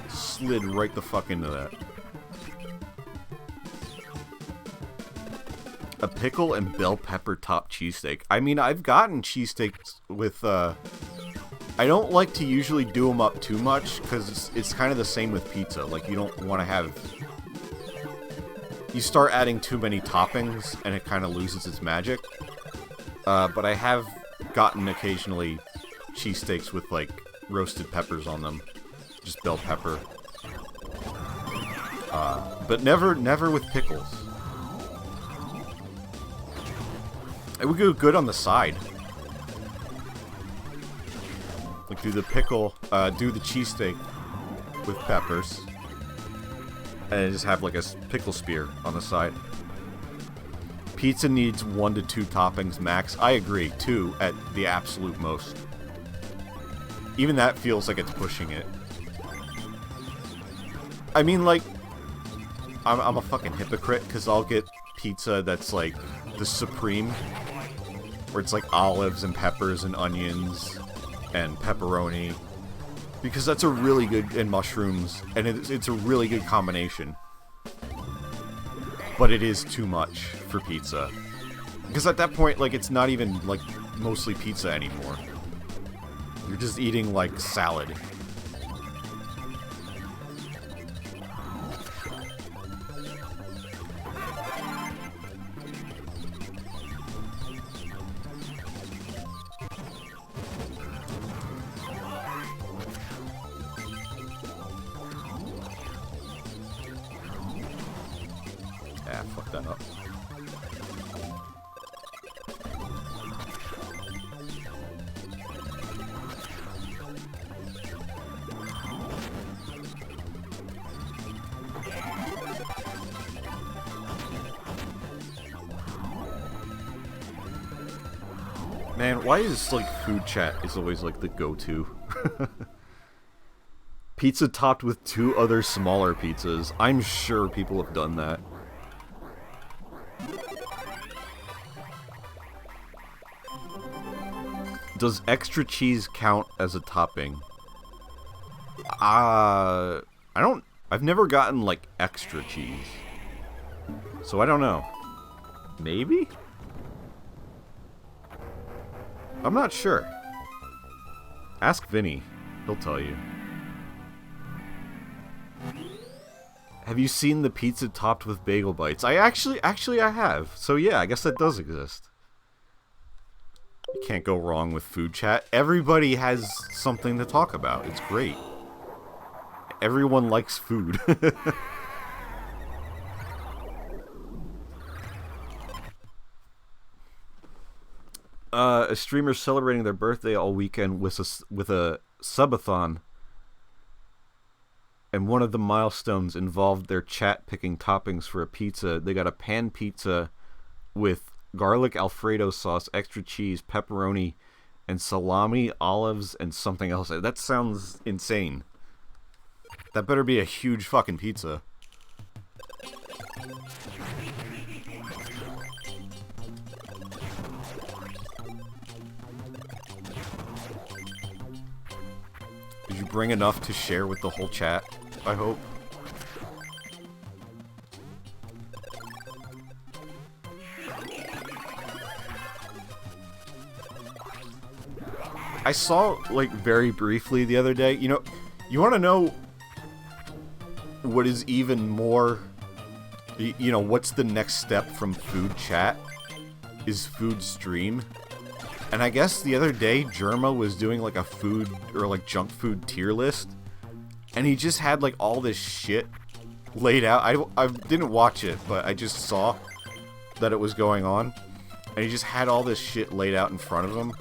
Slid right the fuck into that. A pickle and bell pepper top cheesesteak. I mean, I've gotten cheesesteaks with, I don't like to usually do them up too much, because it's kind of the same with pizza. Like, you don't want to have... You start adding too many toppings, and it kind of loses its magic. But I have gotten occasionally cheesesteaks with, like, roasted peppers on them. Just bell pepper. But never with pickles. It would go good on the side. Like, do the cheesesteak with peppers. And just have, like, a pickle spear on the side. Pizza needs 1 to 2 toppings max. I agree, 2 at the absolute most. Even that feels like it's pushing it. I mean, like, I'm a fucking hypocrite, because I'll get pizza that's, like, the supreme, where it's, like, olives and peppers and onions and pepperoni, because that's a really good, and mushrooms, and it's a really good combination. But it is too much for pizza. Because at that point, like, it's not even, like, mostly pizza anymore. You're just eating, like, salad. Ah, fuck that up. Man, why is, like, food chat is always, like, the go-to? Pizza topped with 2 other smaller pizzas. I'm sure people have done that. Does extra cheese count as a topping? I've never gotten, like, extra cheese. So I don't know. Maybe? I'm not sure. Ask Vinny. He'll tell you. Have you seen the pizza topped with bagel bites? I actually I have. So yeah, I guess that does exist. You can't go wrong with food chat. Everybody has something to talk about. It's great. Everyone likes food. A streamer celebrating their birthday all weekend with a subathon, and one of the milestones involved their chat picking toppings for a pizza. They got a pan pizza with garlic Alfredo sauce, extra cheese, pepperoni, and salami, olives, and something else. That sounds insane. That better be a huge fucking pizza. Did you bring enough to share with the whole chat, I hope? I saw, like, very briefly the other day, you know, you want to know what is even more, you know, what's the next step from food chat? Is food stream. And I guess the other day, Germa was doing, like, a food, or, like, junk food tier list, and he just had, like, all this shit laid out. I didn't watch it, but I just saw that it was going on, and he just had all this shit laid out in front of him.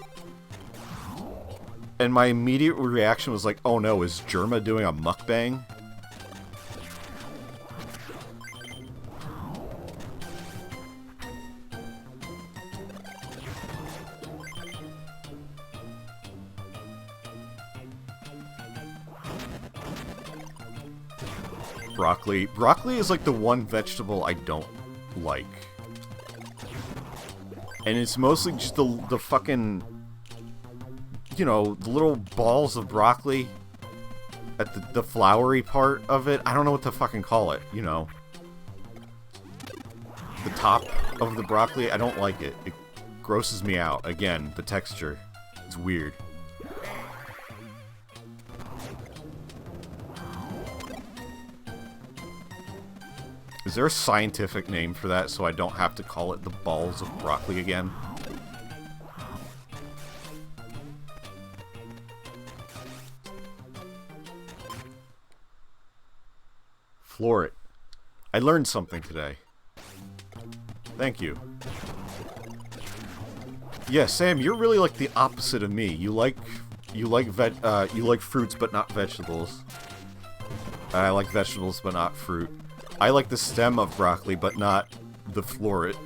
And my immediate reaction was like, oh no, is Germa doing a mukbang? Broccoli. Broccoli is like the one vegetable I don't like. And it's mostly just the fucking, you know, the little balls of broccoli at the floury part of it. I don't know what to fucking call it, you know. The top of the broccoli, I don't like it. It grosses me out. Again, the texture. It's weird. Is there a scientific name for that so I don't have to call it the balls of broccoli again? floor it. I learned something today. Thank you. Yeah, Sam, you're really like the opposite of me. You like fruits but not vegetables. I like vegetables but not fruit. I like the stem of broccoli but not the floret.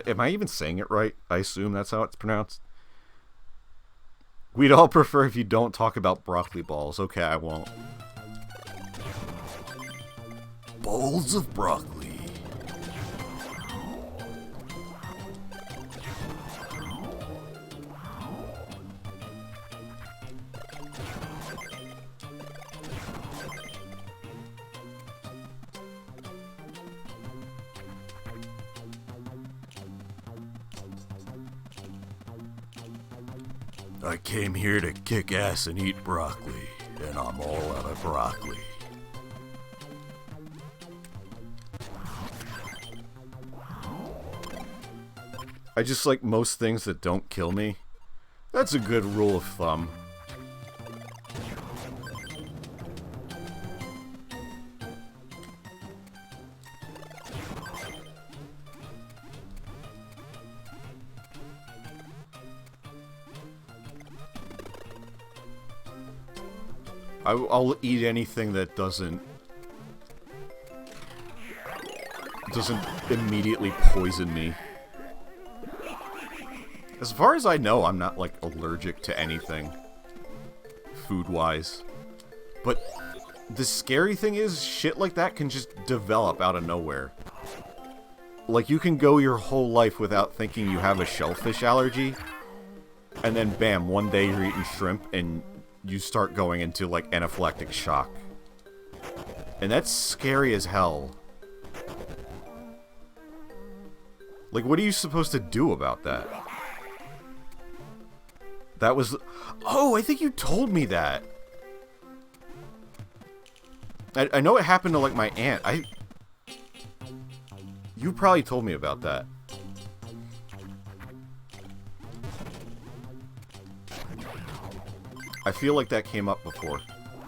Am I even saying it right? I assume that's how it's pronounced. We'd all prefer if you don't talk about broccoli balls. Okay, I won't. Bowls of broccoli. I came here to kick ass and eat broccoli, and I'm all out of broccoli. I just like most things that don't kill me. That's a good rule of thumb. I'll eat anything that doesn't immediately poison me. As far as I know, I'm not, like, allergic to anything, food-wise. But the scary thing is, shit like that can just develop out of nowhere. Like, you can go your whole life without thinking you have a shellfish allergy, and then bam, one day you're eating shrimp, and you start going into, like, anaphylactic shock. And that's scary as hell. Like, what are you supposed to do about that? That was... Oh, I think you told me that. I know it happened to, like, my aunt. You probably told me about that. I feel like that came up before.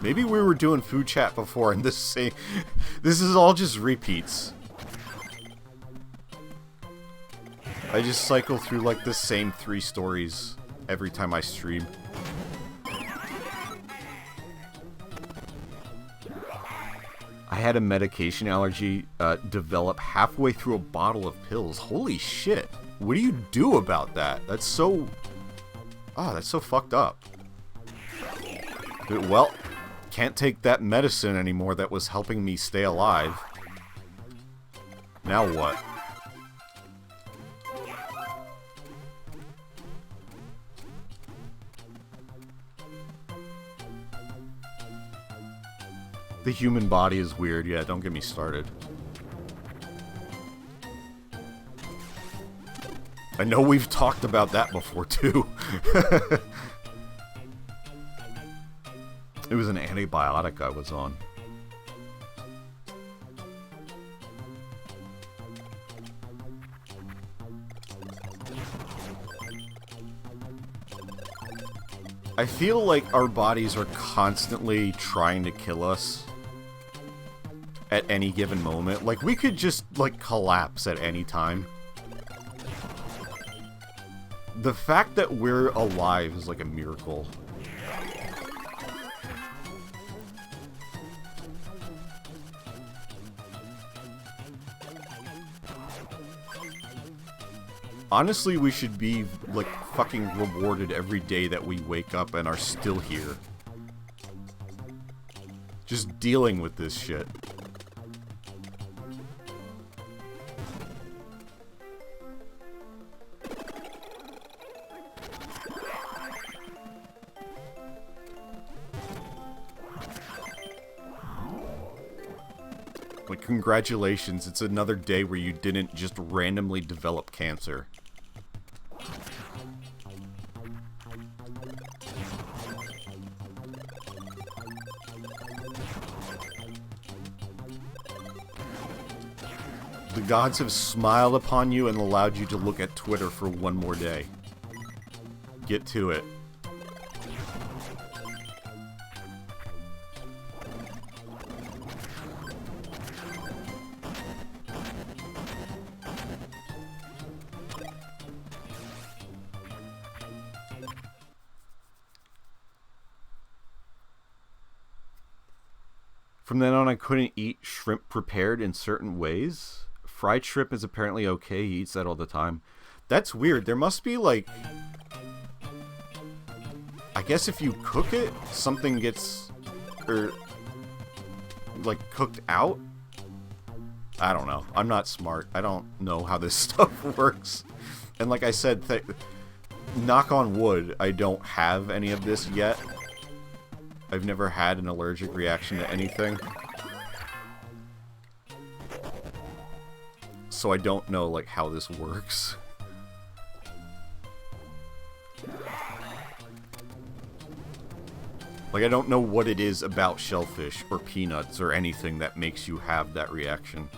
Maybe we were doing food chat before and this is all just repeats. I just cycle through like the same 3 stories every time I stream. I had a medication allergy develop halfway through a bottle of pills. Holy shit. What do you do about that? That's so... Oh, that's so fucked up. Well, can't take that medicine anymore that was helping me stay alive. Now what? The human body is weird. Yeah, don't get me started. I know we've talked about that before, too. It was an antibiotic I was on. I feel like our bodies are constantly trying to kill us at any given moment. Like, we could just, like, collapse at any time. The fact that we're alive is like a miracle. Honestly, we should be, like, fucking rewarded every day that we wake up and are still here. Just dealing with this shit. Like, congratulations, it's another day where you didn't just randomly develop cancer. The gods have smiled upon you and allowed you to look at Twitter for one more day. Get to it. From then on, I couldn't eat shrimp prepared in certain ways. Fried shrimp is apparently okay. He eats that all the time. That's weird. There must be, like... I guess if you cook it, something gets... Or... like, cooked out? I don't know. I'm not smart. I don't know how this stuff works. And like I said, knock on wood, I don't have any of this yet. I've never had an allergic reaction to anything. So I don't know, like, how this works. Like, I don't know what it is about shellfish or peanuts or anything that makes you have that reaction.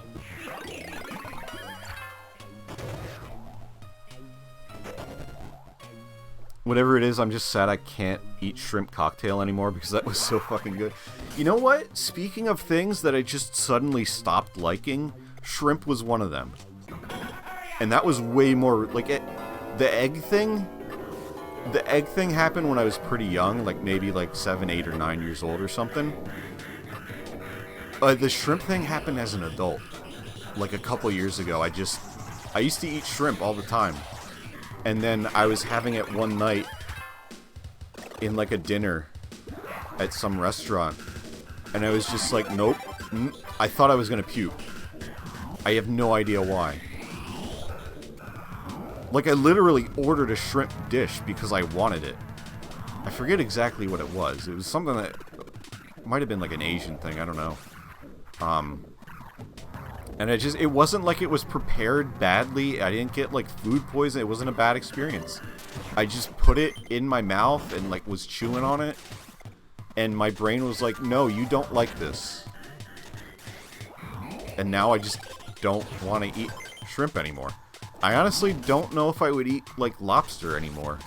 Whatever it is, I'm just sad I can't eat shrimp cocktail anymore because that was so fucking good. You know what? Speaking of things that I just suddenly stopped liking, shrimp was one of them. And that was way more, like, the egg thing... The egg thing happened when I was pretty young, like maybe like 7, 8, or 9 years old or something. The shrimp thing happened as an adult. Like a couple years ago, I used to eat shrimp all the time. And then I was having it one night in like a dinner at some restaurant. And I was just like, nope. I thought I was gonna puke. I have no idea why. Like, I literally ordered a shrimp dish because I wanted it. I forget exactly what it was. It was something that might have been like an Asian thing. I don't know. And it wasn't like it was prepared badly. I didn't get, like, food poison. It wasn't a bad experience. I just put it in my mouth and, like, was chewing on it. And my brain was like, no, you don't like this. And now I just don't want to eat shrimp anymore. I honestly don't know if I would eat, like, lobster anymore.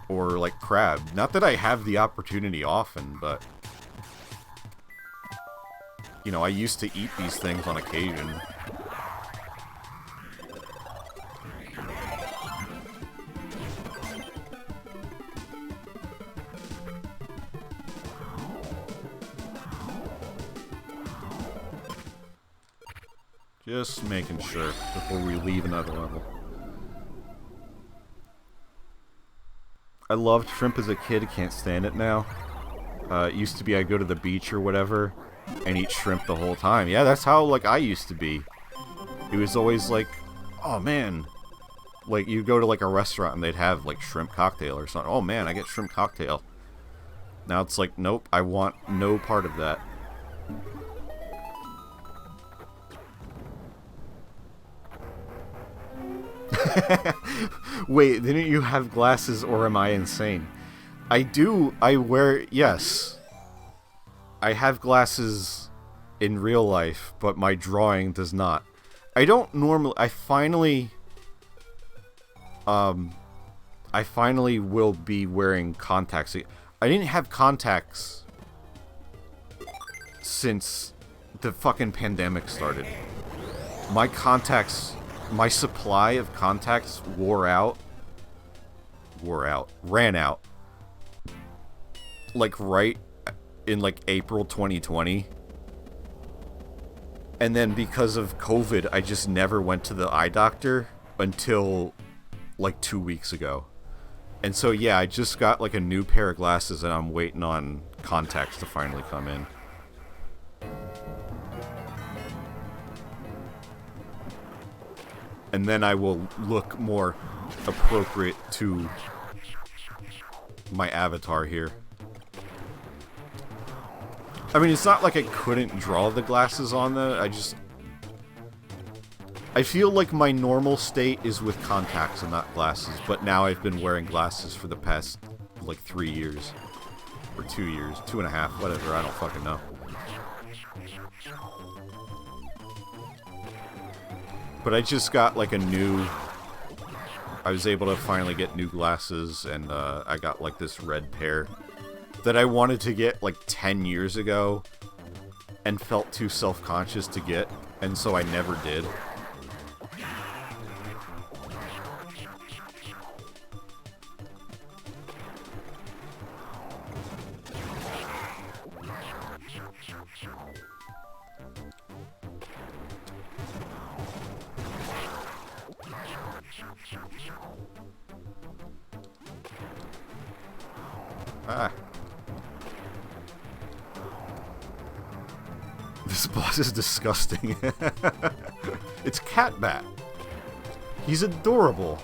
Or, like, crab. Not that I have the opportunity often, but... You know, I used to eat these things on occasion. Just making sure before we leave another level. I loved shrimp as a kid, can't stand it now. It used to be I'd go to the beach or whatever and eat shrimp the whole time. Yeah, that's how, like, I used to be. It was always like, oh man. Like, you go to, like, a restaurant and they'd have, like, shrimp cocktail or something. Oh man, I get shrimp cocktail. Now it's like, nope, I want no part of that. Wait, didn't you have glasses or am I insane? I do, I wear, yes. I have glasses in real life, but my drawing does not. I don't normally, I finally will be wearing contacts. I didn't have contacts since the fucking pandemic started. My contacts... My supply of contacts ran out. Like, right in, like, April 2020. And then because of COVID, I just never went to the eye doctor until, like, 2 weeks ago. And so, yeah, I just got, like, a new pair of glasses and I'm waiting on contacts to finally come in. And then I will look more appropriate to my avatar here. I mean, it's not like I couldn't draw the glasses on I feel like my normal state is with contacts and not glasses, but now I've been wearing glasses for the past, like, 3 years. Or 2 years, 2.5, whatever, I don't fucking know. But I just got, like, I was able to finally get new glasses, and I got, like, this red pair that I wanted to get, like, 10 years ago and felt too self-conscious to get, and so I never did. Ah. This boss is disgusting. It's Catbat. He's adorable.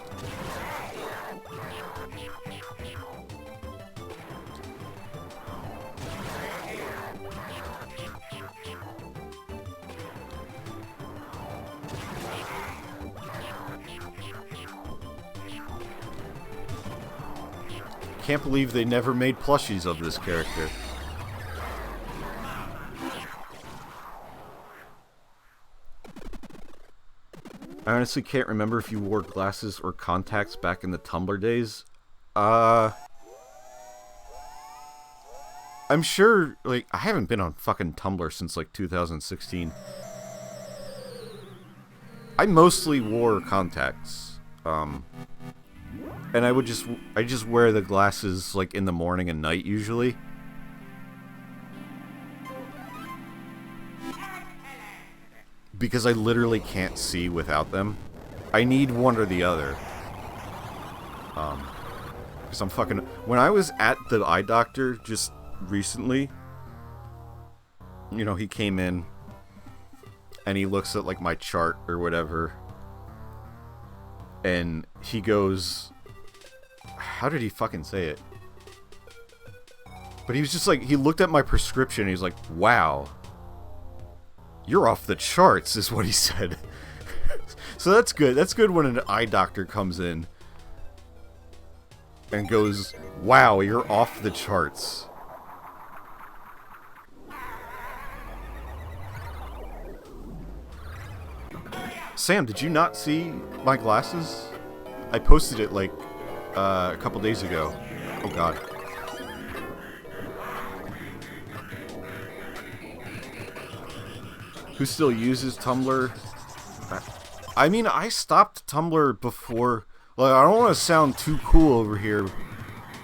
Can't believe they never made plushies of this character. I honestly can't remember if you wore glasses or contacts back in the Tumblr days. I'm sure, like, I haven't been on fucking Tumblr since, like, 2016. I mostly wore contacts. And I just wear the glasses, like, in the morning and night, usually. Because I literally can't see without them. I need one or the other. Because I'm fucking... When I was at the eye doctor just recently, you know, he came in and he looks at, like, my chart or whatever. And he goes... How did he fucking say it? But he was just like... He looked at my prescription and he's like, wow. You're off the charts, is what he said. So that's good. That's good when an eye doctor comes in and goes, wow, you're off the charts. Sam, did you not see my glasses? I posted it like a couple days ago. Oh god. Who still uses Tumblr? I mean, I stopped Tumblr before... Like, I don't want to sound too cool over here,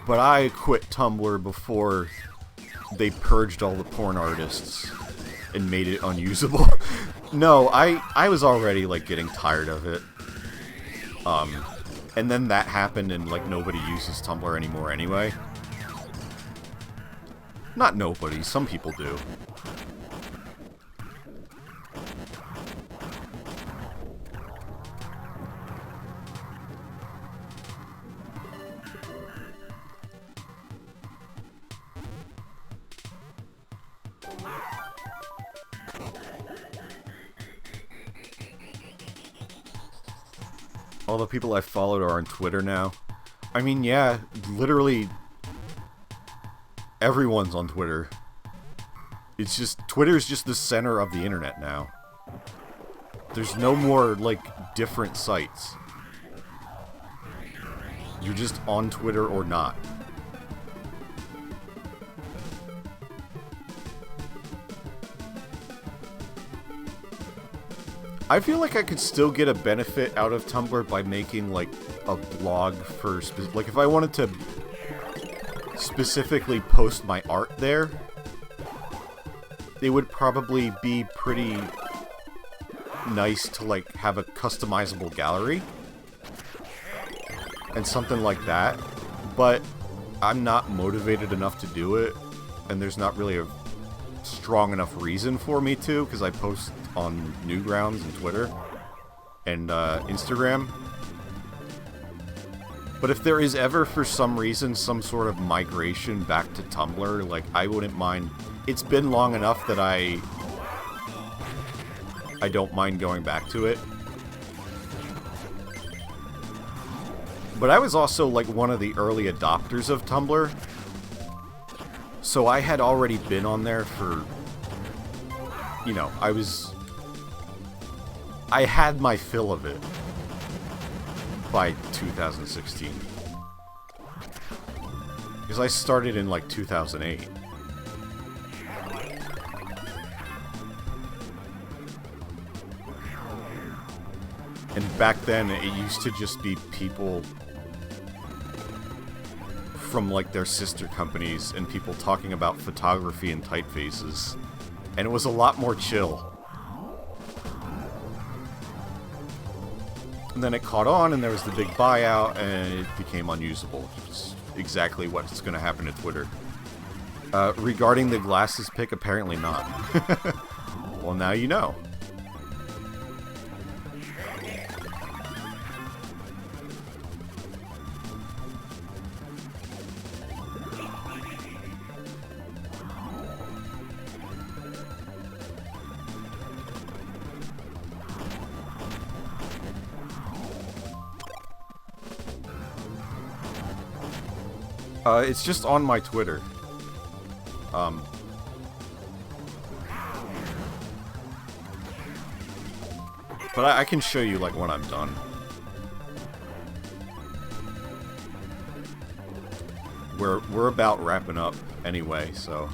but I quit Tumblr before they purged all the porn artists and made it unusable. No, I was already, like, getting tired of it. And then that happened and, like, nobody uses Tumblr anymore anyway. Not nobody, some people do. All the people I followed are on Twitter now. I mean, yeah, literally everyone's on Twitter. It's just, Twitter's just the center of the internet now. There's no more, like, different sites. You're just on Twitter or not. I feel like I could still get a benefit out of Tumblr by making, like, a blog for... Like, if I wanted to specifically post my art there, it would probably be pretty nice to, like, have a customizable gallery. And something like that. But I'm not motivated enough to do it, and there's not really a strong enough reason for me to, because I post on Newgrounds and Twitter and Instagram. But if there is ever, for some reason, some sort of migration back to Tumblr, like, I wouldn't mind. It's been long enough that I don't mind going back to it. But I was also, like, one of the early adopters of Tumblr. So I had already been on there for, you know, I had my fill of it by 2016. Because I started in, like, 2008. And back then, it used to just be people from, like, their sister companies and people talking about photography and typefaces. And it was a lot more chill. And then it caught on, and there was the big buyout, and it became unusable. It's exactly what's going to happen to Twitter. Regarding the glasses pick, apparently not. Well, now you know. It's just on my Twitter. But I can show you, like, when I'm done. We're about wrapping up anyway, so...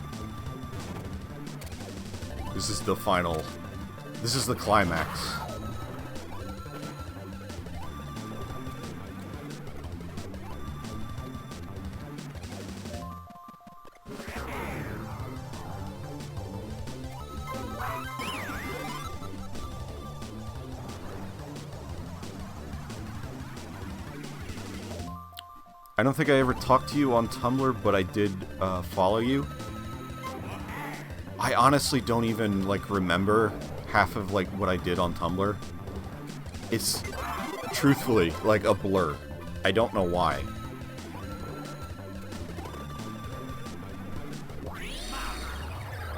This is the final... This is the climax. I don't think I ever talked to you on Tumblr, but I did follow you. I honestly don't even, like, remember half of, like, what I did on Tumblr. It's, truthfully, like, a blur. I don't know why.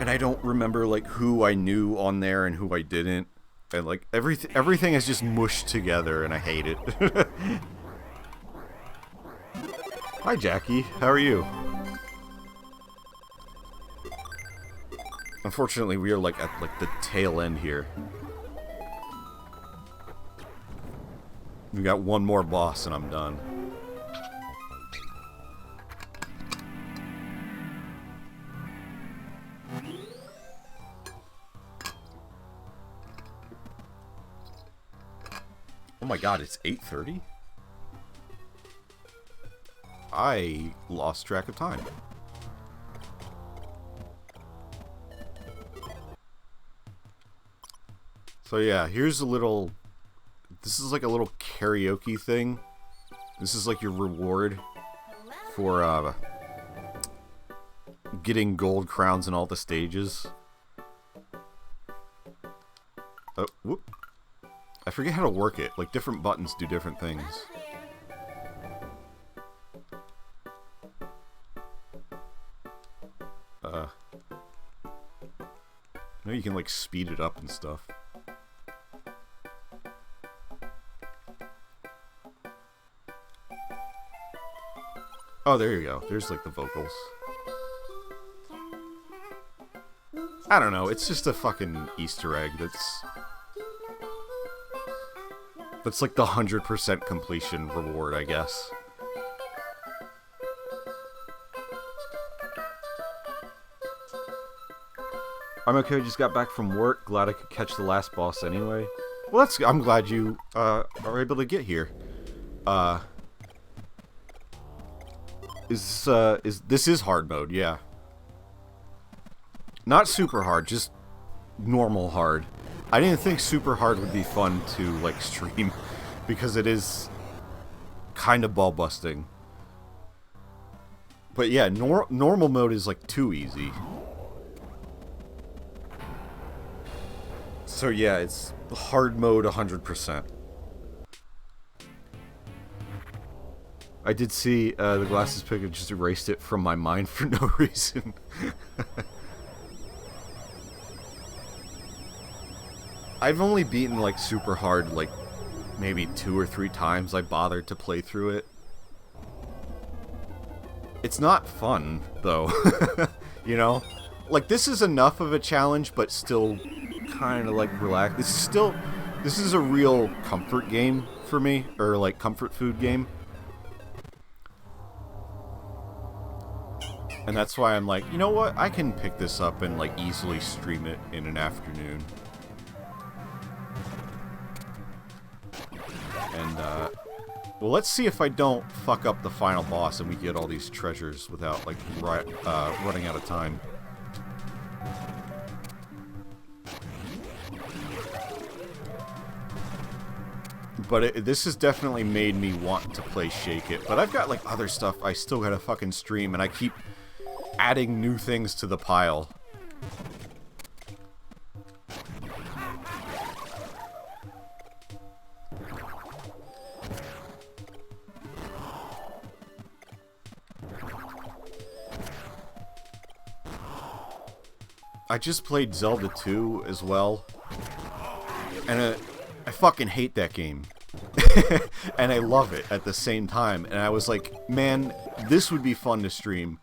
And I don't remember, like, who I knew on there and who I didn't. And, like, everything is just mushed together, and I hate it. Hi, Jackie. How are you? Unfortunately, we are, like, at, like, the tail end here. We got one more boss, and I'm done. Oh my god, it's 8:30? I lost track of time. So yeah, here's a little... This is like a little karaoke thing. This is like your reward for getting gold crowns in all the stages. Oh, whoop. I forget how to work it. Like, different buttons do different things. I know you can, like, speed it up and stuff. Oh, there you go. There's, like, the vocals. I don't know. It's just a fucking Easter egg that's like the 100% completion reward, I guess. I'm okay, just got back from work. Glad I could catch the last boss anyway. Well, I'm glad you are able to get here. This is hard mode, yeah. Not super hard, just normal hard. I didn't think super hard would be fun to, like, stream, because it is kind of ball-busting. But yeah, normal mode is, like, too easy. So yeah, it's hard mode 100%. I did see the glasses pick, and just erased it from my mind for no reason. I've only beaten, like, super hard, like, maybe 2 or 3 times I bothered to play through it. It's not fun, though. You know? Like, this is enough of a challenge, but still kind of, like, relaxed. This is a real comfort game for me, or, like, comfort food game. And that's why I'm like, you know what? I can pick this up and, like, easily stream it in an afternoon. And, well, let's see if I don't fuck up the final boss and we get all these treasures without, like, running out of time. But this has definitely made me want to play Shake It. But I've got, like, other stuff I still gotta fucking stream, and I keep adding new things to the pile. I just played Zelda 2 as well, and I fucking hate that game. And I love it at the same time, and I was like, man, this would be fun to stream,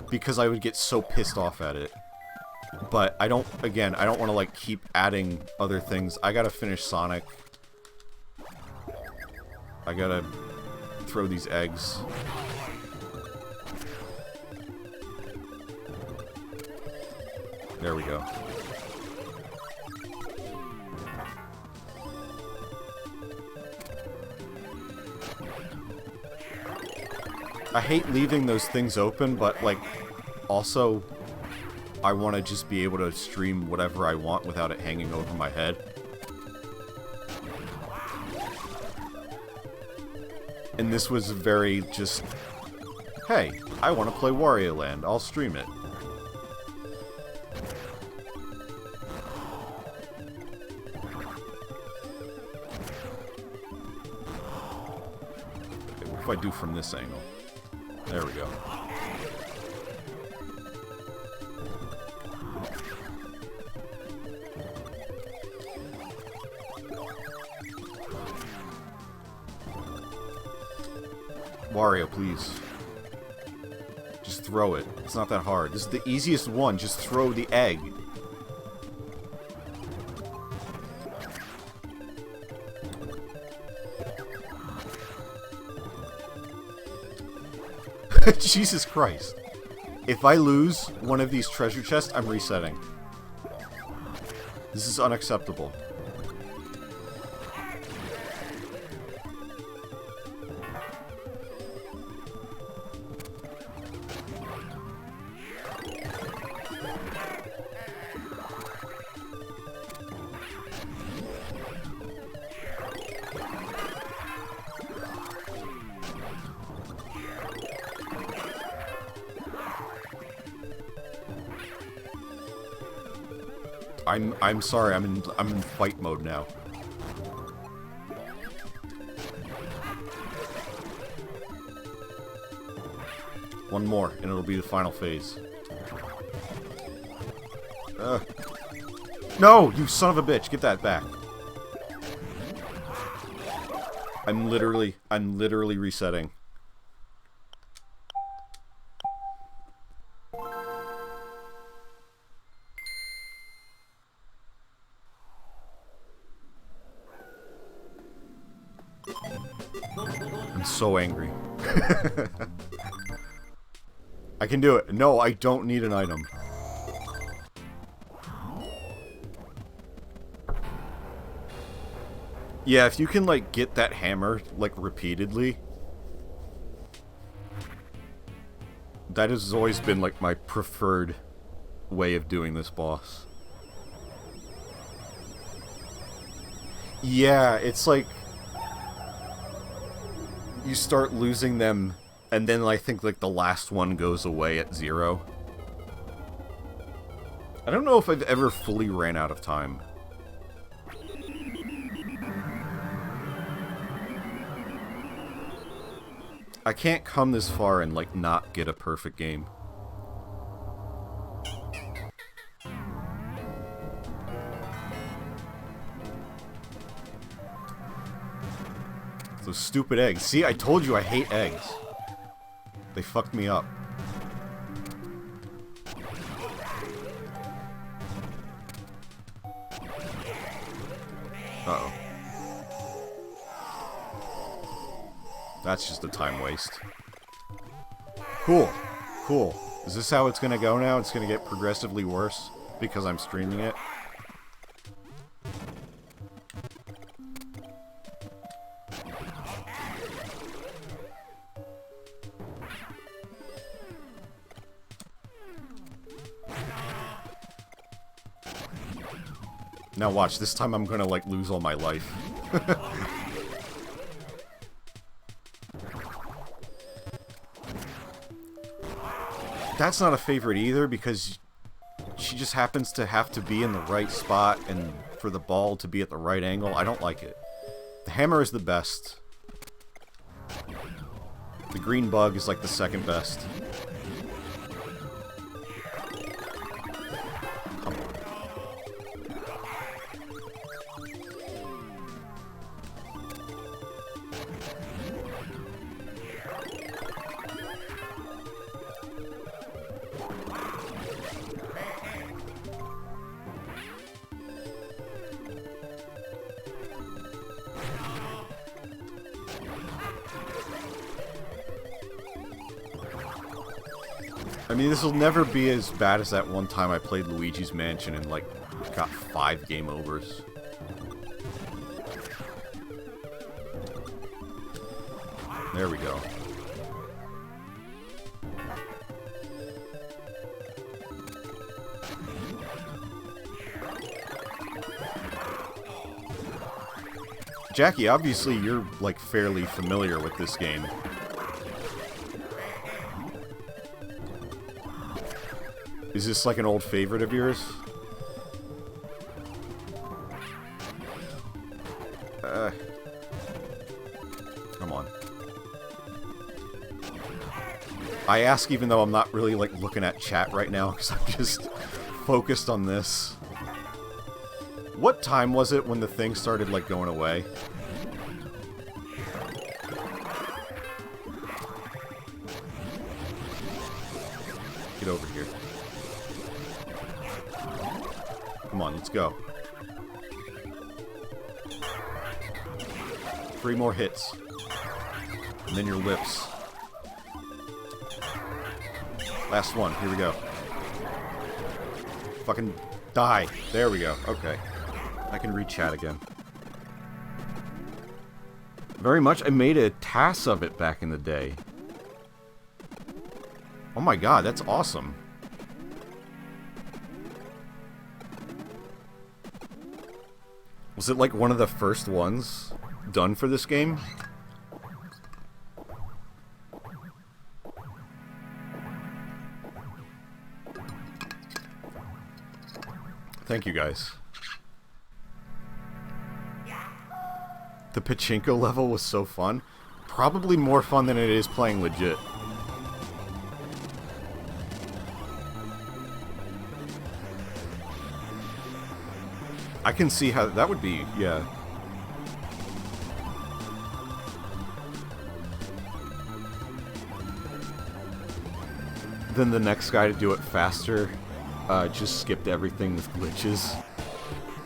because I would get so pissed off at it. But I don't want to, like, keep adding other things. I gotta finish Sonic. I gotta throw these eggs. There we go. I hate leaving those things open, but, like, also, I want to just be able to stream whatever I want without it hanging over my head. And this was very just, hey, I want to play Wario Land, I'll stream it. Okay, what if I do from this angle? There we go. Wario, please. Just throw it. It's not that hard. This is the easiest one. Just throw the egg. Jesus Christ. If I lose one of these treasure chests, I'm resetting. This is unacceptable. I'm sorry, I'm in fight mode now. One more, and it'll be the final phase. No, you son of a bitch, get that back. I'm literally resetting. I'm so angry. I can do it. No, I don't need an item. Yeah, if you can, like, get that hammer, like, repeatedly. That has always been, like, my preferred way of doing this boss. Yeah, it's like you start losing them, and then I think, like, the last one goes away at 0. I don't know if I've ever fully ran out of time. I can't come this far and, like, not get a perfect game. Those stupid eggs. See, I told you I hate eggs. They fucked me up. Uh-oh. That's just a time waste. Cool. Cool. Is this how it's gonna go now? It's gonna get progressively worse because I'm streaming it? Now watch, this time I'm gonna, like, lose all my life. that's not a favorite either, because she just happens to have to be in the right spot and for the ball to be at the right angle. I don't like it. The hammer is the best. The green bug is like the second best. Come on. I mean, this will never be as bad as that one time I played Luigi's Mansion and, like, got 5 game overs. There we go. Jackie, obviously you're, like, fairly familiar with this game. Is this like an old favorite of yours? Come on. I ask even though I'm not really like looking at chat right now because I'm just focused on this. What time was it when the thing started like going away? Get over here. Come on, let's go. 3 more hits. And then your lips. Last one, here we go. Fucking die. There we go, okay. I can read chat again. Very much, I made a TAS of it back in the day. Oh my god, that's awesome. Was it like one of the first ones done for this game? Thank you guys. The pachinko level was so fun. Probably more fun than it is playing legit. I can see how that would be, yeah. Then the next guy to do it faster just skipped everything with glitches.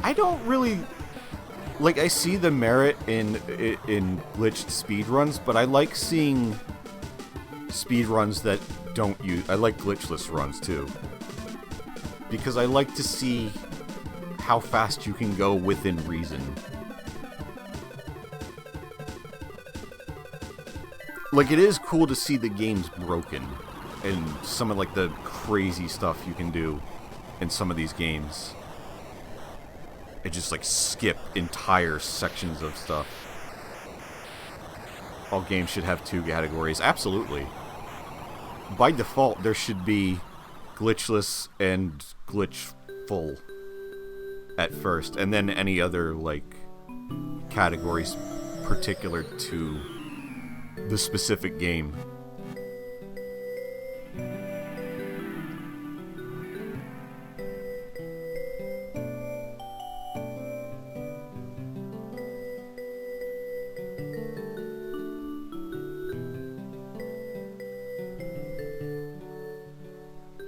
I don't really... Like, I see the merit in glitched speedruns, but I like seeing speedruns that don't use... I like glitchless runs, too. Because I like to see how fast you can go within reason. Like, it is cool to see the games broken, and some of, like, the crazy stuff you can do in some of these games. It just, like, skip entire sections of stuff. All games should have 2 categories. Absolutely. By default, there should be glitchless and glitchful at first, and then any other, like, categories particular to the specific game.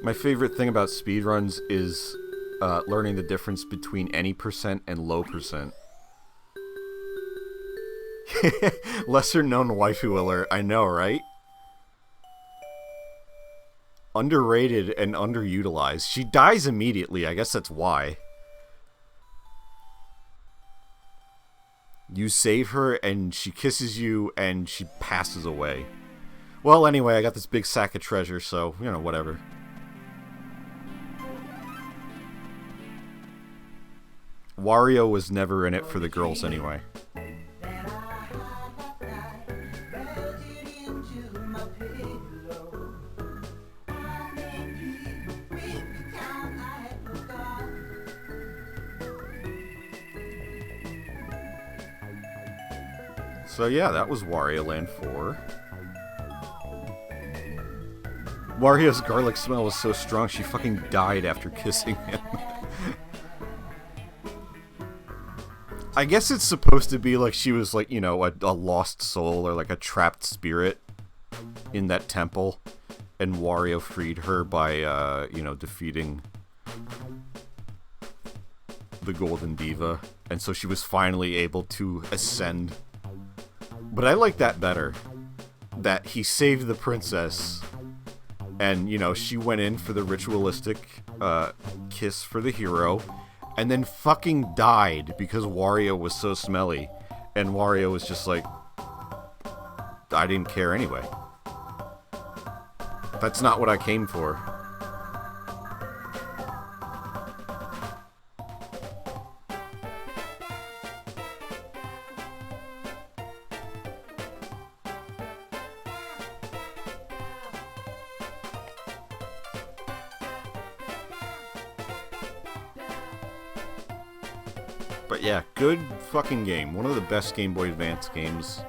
My favorite thing about speedruns is learning the difference between any percent and low percent. Lesser known waifu alert, I know, right? Underrated and underutilized. She dies immediately, I guess that's why. You save her and she kisses you and she passes away. Well, anyway, I got this big sack of treasure, so, you know, whatever. Wario was never in it for the girls anyway. So yeah, that was Wario Land 4. Wario's garlic smell was so strong she fucking died after kissing him. I guess it's supposed to be like she was like, you know, a lost soul or like a trapped spirit in that temple. And Wario freed her by, you know, defeating the Golden Diva. And so she was finally able to ascend. But I like that better. That he saved the princess. And, you know, she went in for the ritualistic kiss for the hero. And then fucking died because Wario was so smelly. And Wario was just like, I didn't care anyway. That's not what I came for. But yeah, good fucking game. One of the best Game Boy Advance games.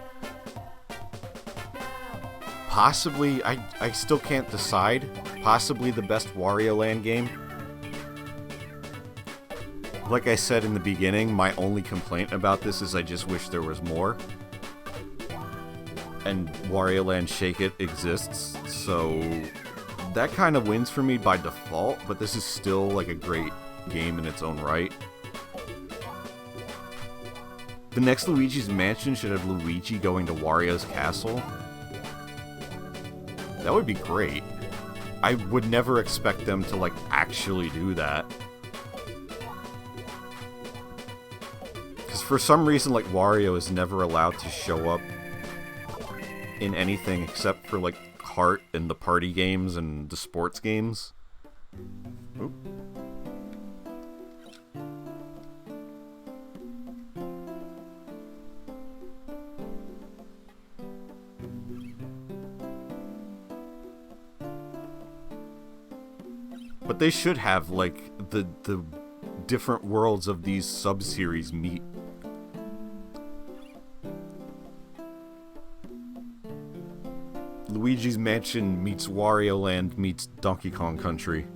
Possibly, I still can't decide. Possibly the best Wario Land game. Like I said in the beginning, my only complaint about this is I just wish there was more. And Wario Land Shake It exists, so that kind of wins for me by default, but this is still like a great game in its own right. The next Luigi's Mansion should have Luigi going to Wario's castle. That would be great. I would never expect them to, like, actually do that. Because for some reason, like, Wario is never allowed to show up in anything except for, like, Heart and the party games and the sports games. Oop. But they should have, like, the different worlds of these sub-series meet. Luigi's Mansion meets Wario Land meets Donkey Kong Country.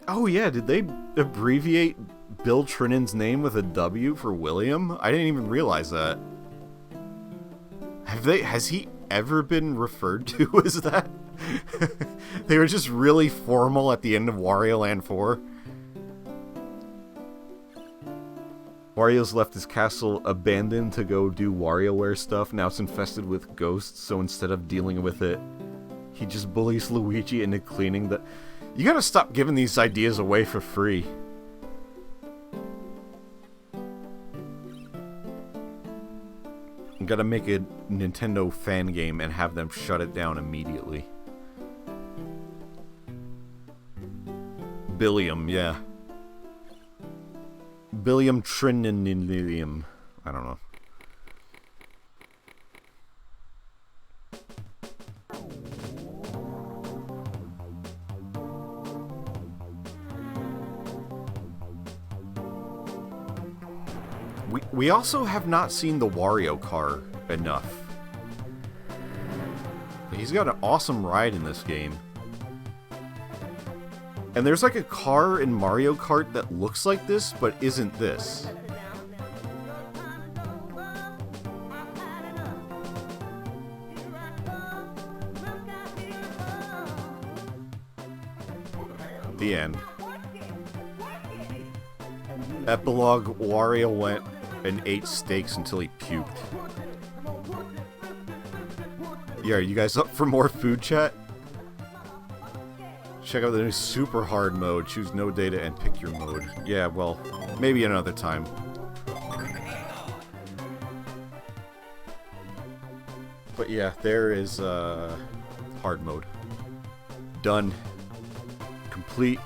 Oh yeah, did they abbreviate Bill Trinin's name with a W for William? I didn't even realize that. Has he ever been referred to as that? They were just really formal at the end of Wario Land 4. Wario's left his castle abandoned to go do WarioWare stuff. Now it's infested with ghosts, so instead of dealing with it, he just bullies Luigi into cleaning the... You gotta stop giving these ideas away for free. I'm gonna make a Nintendo fan game and have them shut it down immediately. Billiam, yeah. Billiam Trininium. I don't know. We also have not seen the Wario car enough. He's got an awesome ride in this game. And there's like a car in Mario Kart that looks like this, but isn't this. The end. Epilogue, Wario went and ate steaks until he puked. Yeah, are you guys up for more food chat? Check out the new super hard mode. Choose no data and pick your mode. Yeah, well, maybe another time. But yeah, there is hard mode. Done. Complete.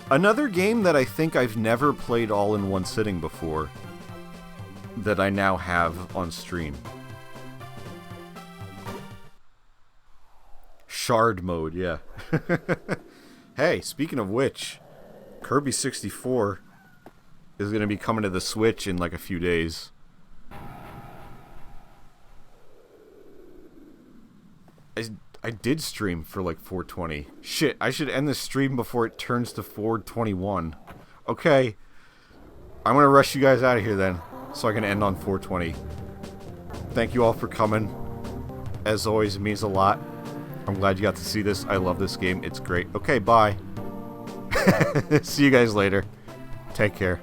Another game that I think I've never played all in one sitting before, that I now have on stream. Shard mode, yeah. Hey, speaking of which, Kirby 64 is going to be coming to the Switch in like a few days. I did stream for like 420. Shit, I should end the stream before it turns to 421. Okay. I'm going to rush you guys out of here then, so I can end on 420. Thank you all for coming. As always, it means a lot. I'm glad you got to see this. I love this game. It's great. Okay, bye. See you guys later. Take care.